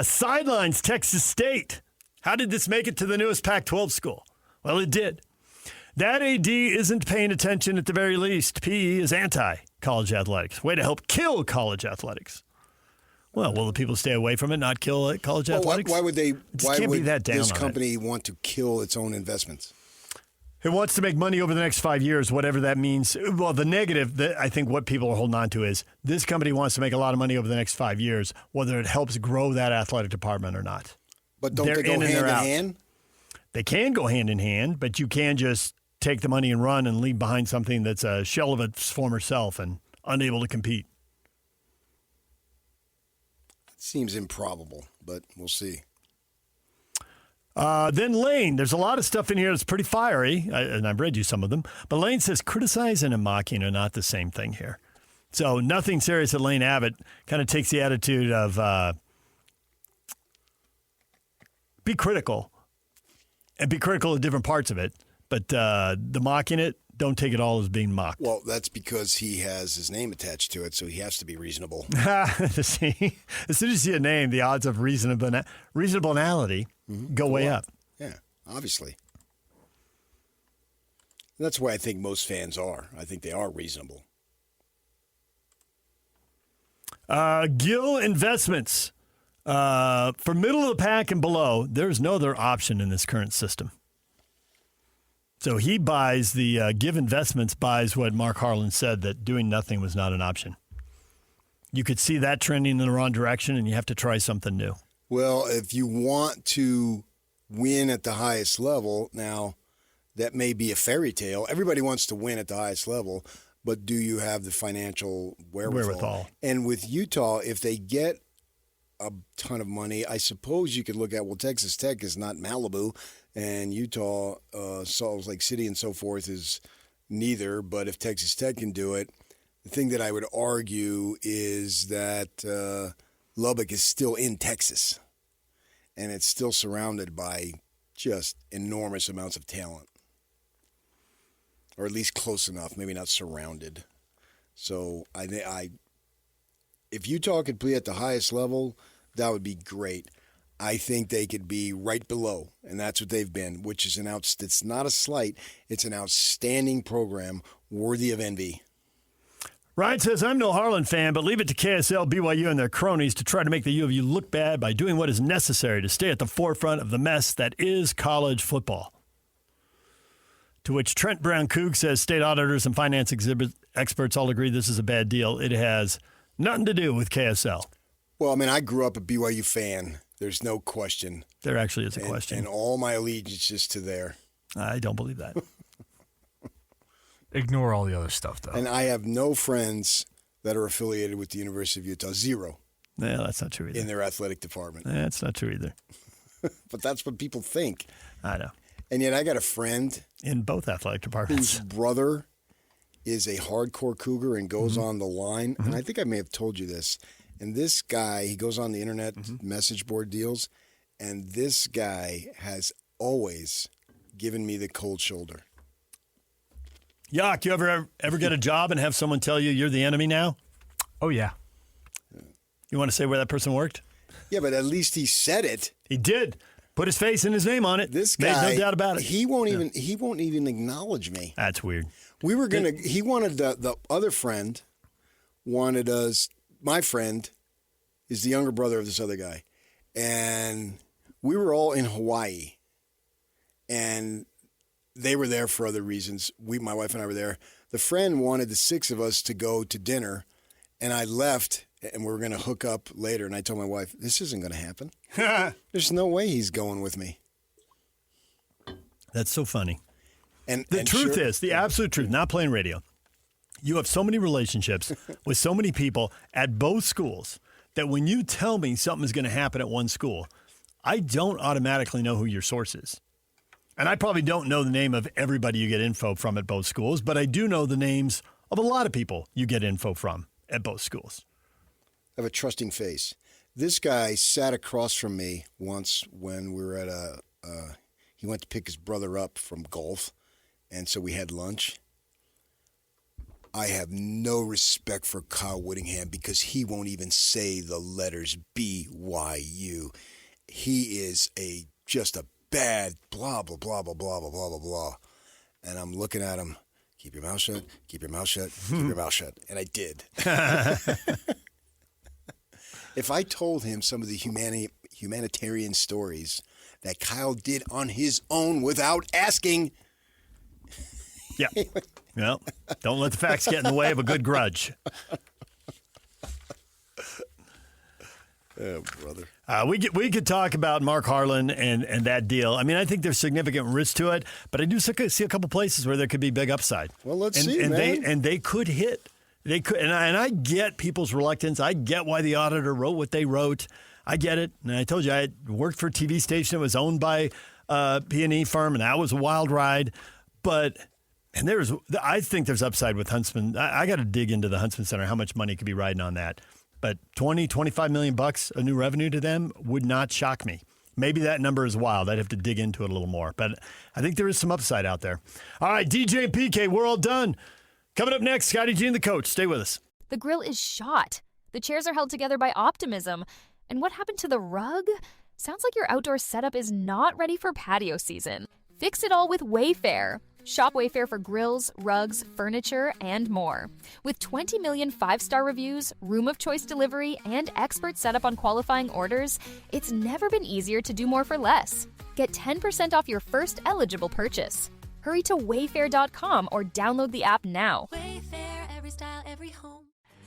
Sidelines, Texas State. How did this make it to the newest Pac-12 school? Well, it did. That AD isn't paying attention at the very least. PE is anti-college athletics. Way to help kill college athletics. Well, will the people stay away from it, not kill college athletics? Why would they? Why would this on company want to kill its own investments? It wants to make money over the next 5 years, whatever that means. Well, the negative, I think what people are holding on to is this company wants to make a lot of money over the next 5 years, whether it helps grow that athletic department or not. But don't they go hand in hand? They can go hand in hand, but you can just take the money and run and leave behind something that's a shell of its former self and unable to compete. Seems improbable, but we'll see. Then Lane, there's a lot of stuff in here that's pretty fiery, and I've read you some of them. But Lane says criticizing and mocking are not the same thing here. So nothing serious at Lane Abbott. Kind of takes the attitude of be critical, and be critical of different parts of it. But the mocking it, don't take it all as being mocked. Well, that's because he has his name attached to it, so he has to be reasonable. See, as soon as you see a name, the odds of reasonablenality go way up. Yeah, obviously. That's why I think most fans are. I think they are reasonable. Gill Investments. For middle of the pack and below, there's no other option in this current system. So he buys Give Investments buys what Mark Harlan said, that doing nothing was not an option. You could see that trending in the wrong direction, and you have to try something new. Well, if you want to win at the highest level, now that may be a fairy tale. Everybody wants to win at the highest level, but do you have the financial wherewithal? And with Utah, if they get a ton of money, I suppose you could look at, well, Texas Tech is not Malibu, and Utah, Salt Lake City and so forth is neither. But if Texas Tech can do it, the thing that I would argue is that Lubbock is still in Texas, and it's still surrounded by just enormous amounts of talent, or at least close enough, maybe not surrounded. So if Utah could play at the highest level, that would be great. I think they could be right below, and that's what they've been, which is it's not a slight, it's an outstanding program worthy of envy. Ryan says, I'm no Harlan fan, but leave it to KSL, BYU, and their cronies to try to make the U of U look bad by doing what is necessary to stay at the forefront of the mess that is college football. To which Trent Brown Coug says, state auditors and finance experts all agree this is a bad deal. It has nothing to do with KSL. Well, I mean, I grew up a BYU fan, There's no question. There actually is a question. And all my allegiance to there. I don't believe that. Ignore all the other stuff, though. And I have no friends that are affiliated with the University of Utah. Zero. Yeah, that's not true either. In their athletic department. That's not true either. But that's what people think. I know. And yet I got a friend. In both athletic departments. Whose brother is a hardcore Cougar and goes on the line. And I think I may have told you this. And this guy, he goes on the internet message board deals. And this guy has always given me the cold shoulder. Yuck, you ever get a job and have someone tell you you're the enemy now? Oh, yeah. You want to say where that person worked? Yeah, but at least he said it. He did. Put his face and his name on it. This guy, made no doubt about it. He won't even acknowledge me. That's weird. We were gonna. He wanted the other friend wanted us. My friend is the younger brother of this other guy, and we were all in Hawaii, and they were there for other reasons. My wife and I were there. The friend wanted the six of us to go to dinner, and I left. And we were going to hook up later. And I told my wife, this isn't going to happen. There's no way he's going with me. That's so funny. And the truth is, the absolute truth, not playing radio, you have so many relationships with so many people at both schools that when you tell me something is going to happen at one school, I don't automatically know who your source is. And I probably don't know the name of everybody you get info from at both schools, but I do know the names of a lot of people you get info from at both schools. Have a trusting face. This guy sat across from me once when we were at he went to pick his brother up from golf, and so we had lunch. I have no respect for Kyle Whittingham because he won't even say the letters BYU. He is just a bad blah, blah, blah, blah, blah, blah, blah, blah, blah. And I'm looking at him, keep your mouth shut, keep your mouth shut, keep your mouth shut. And I did. If I told him some of the humanitarian stories that Kyle did on his own without asking. Yeah. Well, don't let the facts get in the way of a good grudge. Oh, brother. We could talk about Mark Harlan and that deal. I mean, I think there's significant risk to it, but I do see a couple places where there could be big upside. Well, let's see, man. They could hit. They could, and I get people's reluctance. I get why the auditor wrote what they wrote. I get it. And I told you I had worked for a TV station that was owned by a P&E firm, and that was a wild ride. I think there's upside with Huntsman. I got to dig into the Huntsman Center, how much money could be riding on that. But $20-25 million bucks of new revenue to them would not shock me. Maybe that number is wild. I'd have to dig into it a little more. But I think there is some upside out there. All right, DJ and PK, we're all done. Coming up next, Scotty G and the coach. Stay with us. The grill is shot. The chairs are held together by optimism. And what happened to the rug? Sounds like your outdoor setup is not ready for patio season. Fix it all with Wayfair. Shop Wayfair for grills, rugs, furniture, and more. With 20 million 5-star reviews, room of choice delivery, and expert setup on qualifying orders, it's never been easier to do more for less. Get 10% off your first eligible purchase. Hurry to wayfair.com or download the app now. Wayfair, every style, every home.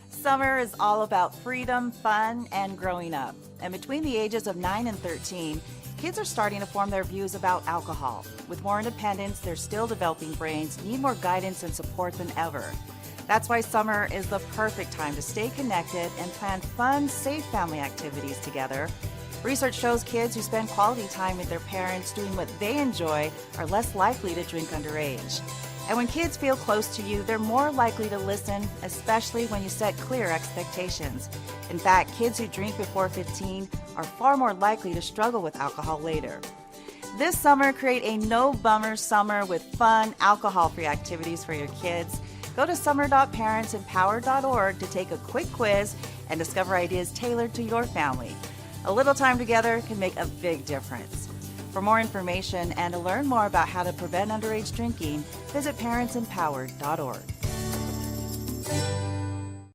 Summer is all about freedom, fun, and growing up. And between the ages of 9 and 13, kids are starting to form their views about alcohol. With more independence, their still developing brains need more guidance and support than ever. That's why summer is the perfect time to stay connected and plan fun, safe family activities together. Research shows kids who spend quality time with their parents doing what they enjoy are less likely to drink underage. And when kids feel close to you, they're more likely to listen, especially when you set clear expectations. In fact, kids who drink before 15 are far more likely to struggle with alcohol later. This summer, create a no-bummer summer with fun, alcohol-free activities for your kids. Go to summer.parentsempowered.org to take a quick quiz and discover ideas tailored to your family. A little time together can make a big difference. For more information and to learn more about how to prevent underage drinking, visit parentsempowered.org.